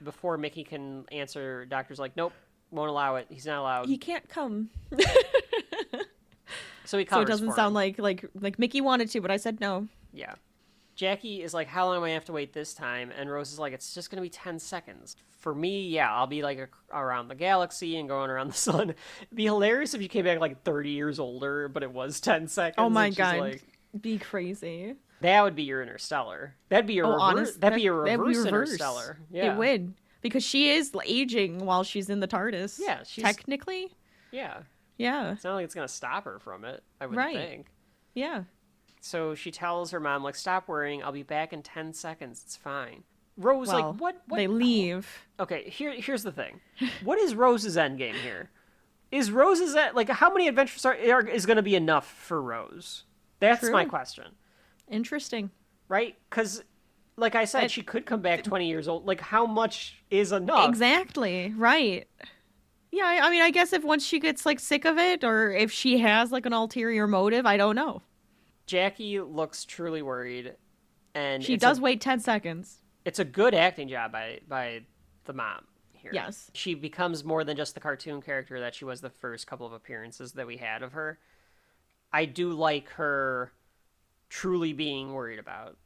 before Mickey can answer, doctor's like, "Nope, won't allow it. He's not allowed. He can't come." So he covers. So it doesn't for sound him. like Mickey wanted to, but I said no. Yeah. Jackie is like, how long do I have to wait this time? And Rose is like, it's just going to be 10 seconds. For me, yeah, I'll be like around the galaxy and going around the sun. It'd be hilarious if you came back like 30 years older, but it was 10 seconds. Oh my and she's God. like, be crazy. that would be your Interstellar. That'd be your reverse. That'd be a reverse Interstellar. Yeah. It would. Because she is aging while she's in the TARDIS. Yeah. She's, technically. Yeah. Yeah. It's not like it's going to stop her from it, I would think. Yeah. So she tells her mom, like, stop worrying. I'll be back in 10 seconds. It's fine. Rose, like, what? They leave. Okay, here's the thing. What is Rose's endgame here? Is Rose's like, how many adventures is going to be enough for Rose? That's my question. Interesting. Right? Because, like I said, she could come back 20 years old. Like, how much is enough? Exactly. Right. Yeah, I mean, I guess if once she gets, like, sick of it, or if she has, like, an ulterior motive, I don't know. Jackie looks truly worried, and she does wait 10 seconds. It's a good acting job by the mom here. Yes. She becomes more than just the cartoon character that she was the first couple of appearances that we had of her. I do like her truly being worried about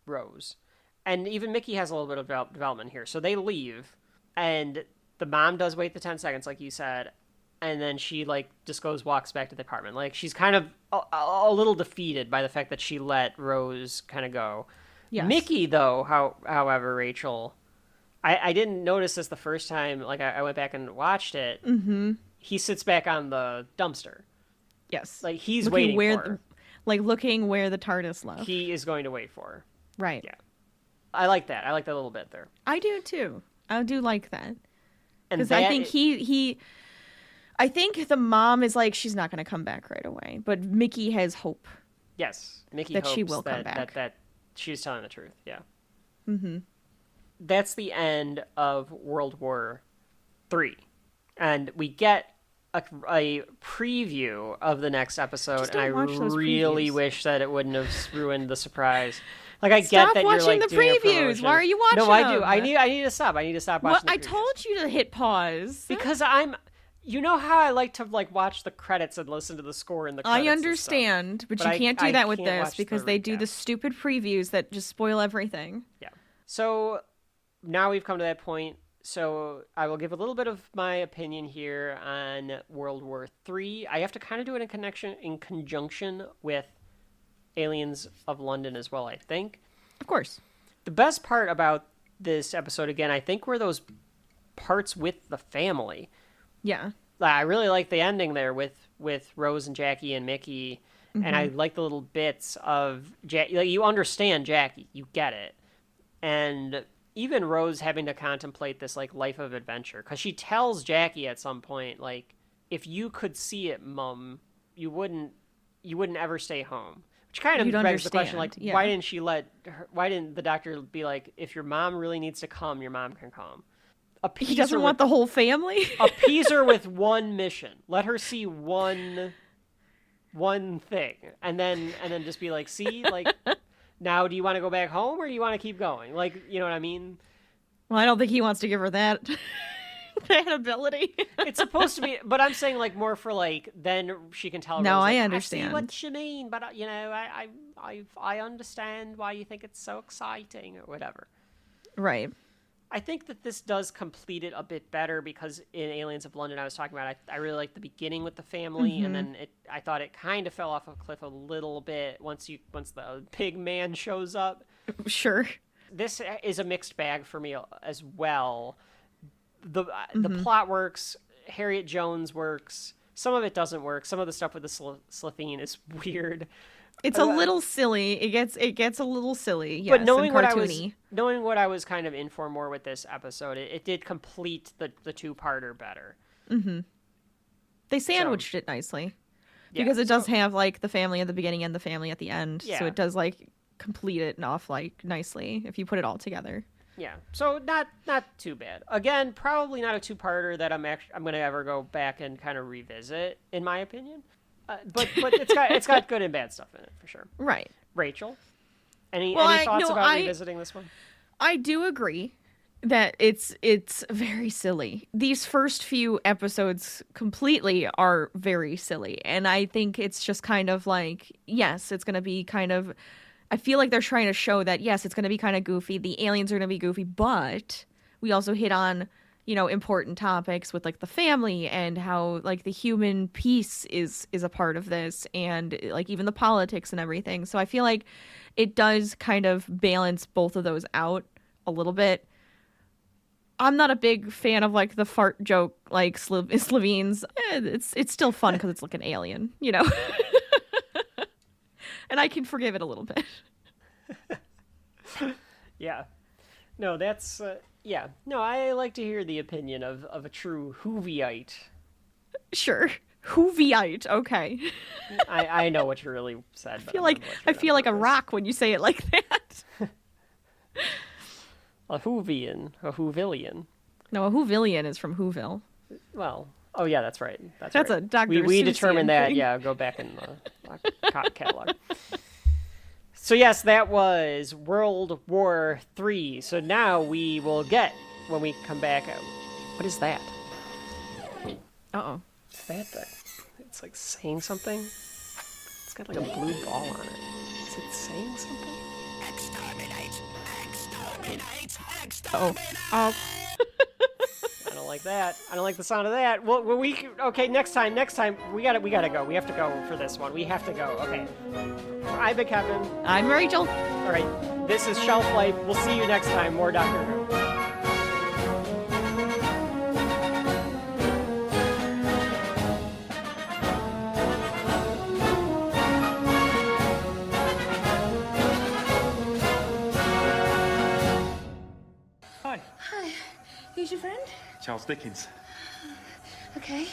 Rose. And even Mickey has a little bit of development here. So they leave, and the mom does wait the 10 seconds, like you said, and then she, like, just walks back to the apartment. Like, she's kind of a little defeated by the fact that she let Rose kind of go. Yes. Mickey, though, however, Rachel, I didn't notice this the first time. Like, I went back and watched it. Mm-hmm. He sits back on the dumpster. Yes. Like, he's waiting for her. Looking where the TARDIS left. He is going to wait for her. Right. Yeah. I like that. I like that little bit there. I do, too. I do like that. Because I think I think the mom is like, she's not going to come back right away. But Mickey has hope. Yes. Mickey that hopes she will come back. That she's telling the truth. Yeah. Mm-hmm. That's the end of World War III. And we get a preview of the next episode, and I really wish that it wouldn't have ruined the surprise. Like, I get that you're, like, doing a promotion. Why are you watching No, I do. them? I need to stop. I need to stop watching the I previews. told you to hit pause. Because you know how I like to, like, watch the credits and listen to the score in the credits. I understand, but you can't do that with this because they do the stupid previews that just spoil everything. Yeah. So now we've come to that point. So I will give a little bit of my opinion here on World War III. I have to kind of do it in conjunction with Aliens of London as well, I think. Of course. The best part about this episode, again, I think were those parts with the family. Yeah. I really like the ending there with Rose and Jackie and Mickey. Mm-hmm. And I like the little bits of Jackie. Like, you understand Jackie. You get it. And even Rose having to contemplate this, like, life of adventure. Because she tells Jackie at some point, like, if you could see it, Mum, you wouldn't ever stay home. Which kind of you'd begs the question, like, understand, yeah. why didn't the doctor be like, if your mom really needs to come, your mom can come? He doesn't want the whole family? Appease her with one mission. Let her see one thing. And then just be like, see, like, now do you want to go back home or do you want to keep going? Like, you know what I mean? Well, I don't think he wants to give her that that ability. It's supposed to be, but I'm saying like more for like, then she can tell her. No, like, I understand. I see what you mean, but you know, I understand why you think it's so exciting or whatever. Right. I think that this does complete it a bit better because in Aliens of London, I was talking about, I really liked the beginning with the family, and then I thought it kind of fell off a cliff a little bit once the big man shows up. Sure. This is a mixed bag for me as well. The plot works, Harriet Jones works. Some of it doesn't work. Some of the stuff with the Slitheen is weird. It's a little silly. It gets a little silly. Yes, but knowing and what I was kind of in for more with this episode, it did complete the two-parter better. Mm-hmm. They sandwiched it nicely because it does have like the family at the beginning and the family at the end. Yeah. So it does like complete it off like nicely if you put it all together. Yeah, so not too bad. Again, probably not a two-parter that I'm going to ever go back and kind of revisit, in my opinion. But it's got good and bad stuff in it for sure. Right. Rachel, any thoughts about revisiting this one? I do agree that it's very silly. These first few episodes completely are very silly, and I think it's just kind of like, yes, it's going to be kind of. I feel like they're trying to show that yes, it's going to be kind of goofy. The aliens are going to be goofy, but we also hit on, important topics with like the family and how like the human piece is a part of this, and like even the politics and everything. So I feel like it does kind of balance both of those out a little bit. I'm not a big fan of like the fart joke like Slovenes. It's still fun because it's like an alien, and I can forgive it a little bit. Yeah. No, that's yeah. No, I like to hear the opinion of a true Whoviite. Sure. Whoviite, okay. I know what you really said. I feel like a rock when you say it like that. A Whovian, a Whovillian. No, a Whovillian is from Whoville. Well, oh yeah, that's right. That's right. A Dr. We determined that. Thing. Yeah, go back in the catalog. So yes, that was World War III. So now we will get, when we come back, what is that? Uh-oh. What's that thing? It's like saying something? It's got like a blue ball on it. Is it saying something? Exterminate! Exterminate! Exterminate! Oh. I don't like that. I don't like the sound of that. Well, okay, next time, we gotta go. We have to go for this one. We have to go. Okay. I've been Kevin. I'm Rachel. All right. This is Shelf Life. We'll see you next time. More Doctor Who. Hi. Hi. Who's your friend? Charles Dickens. Okay.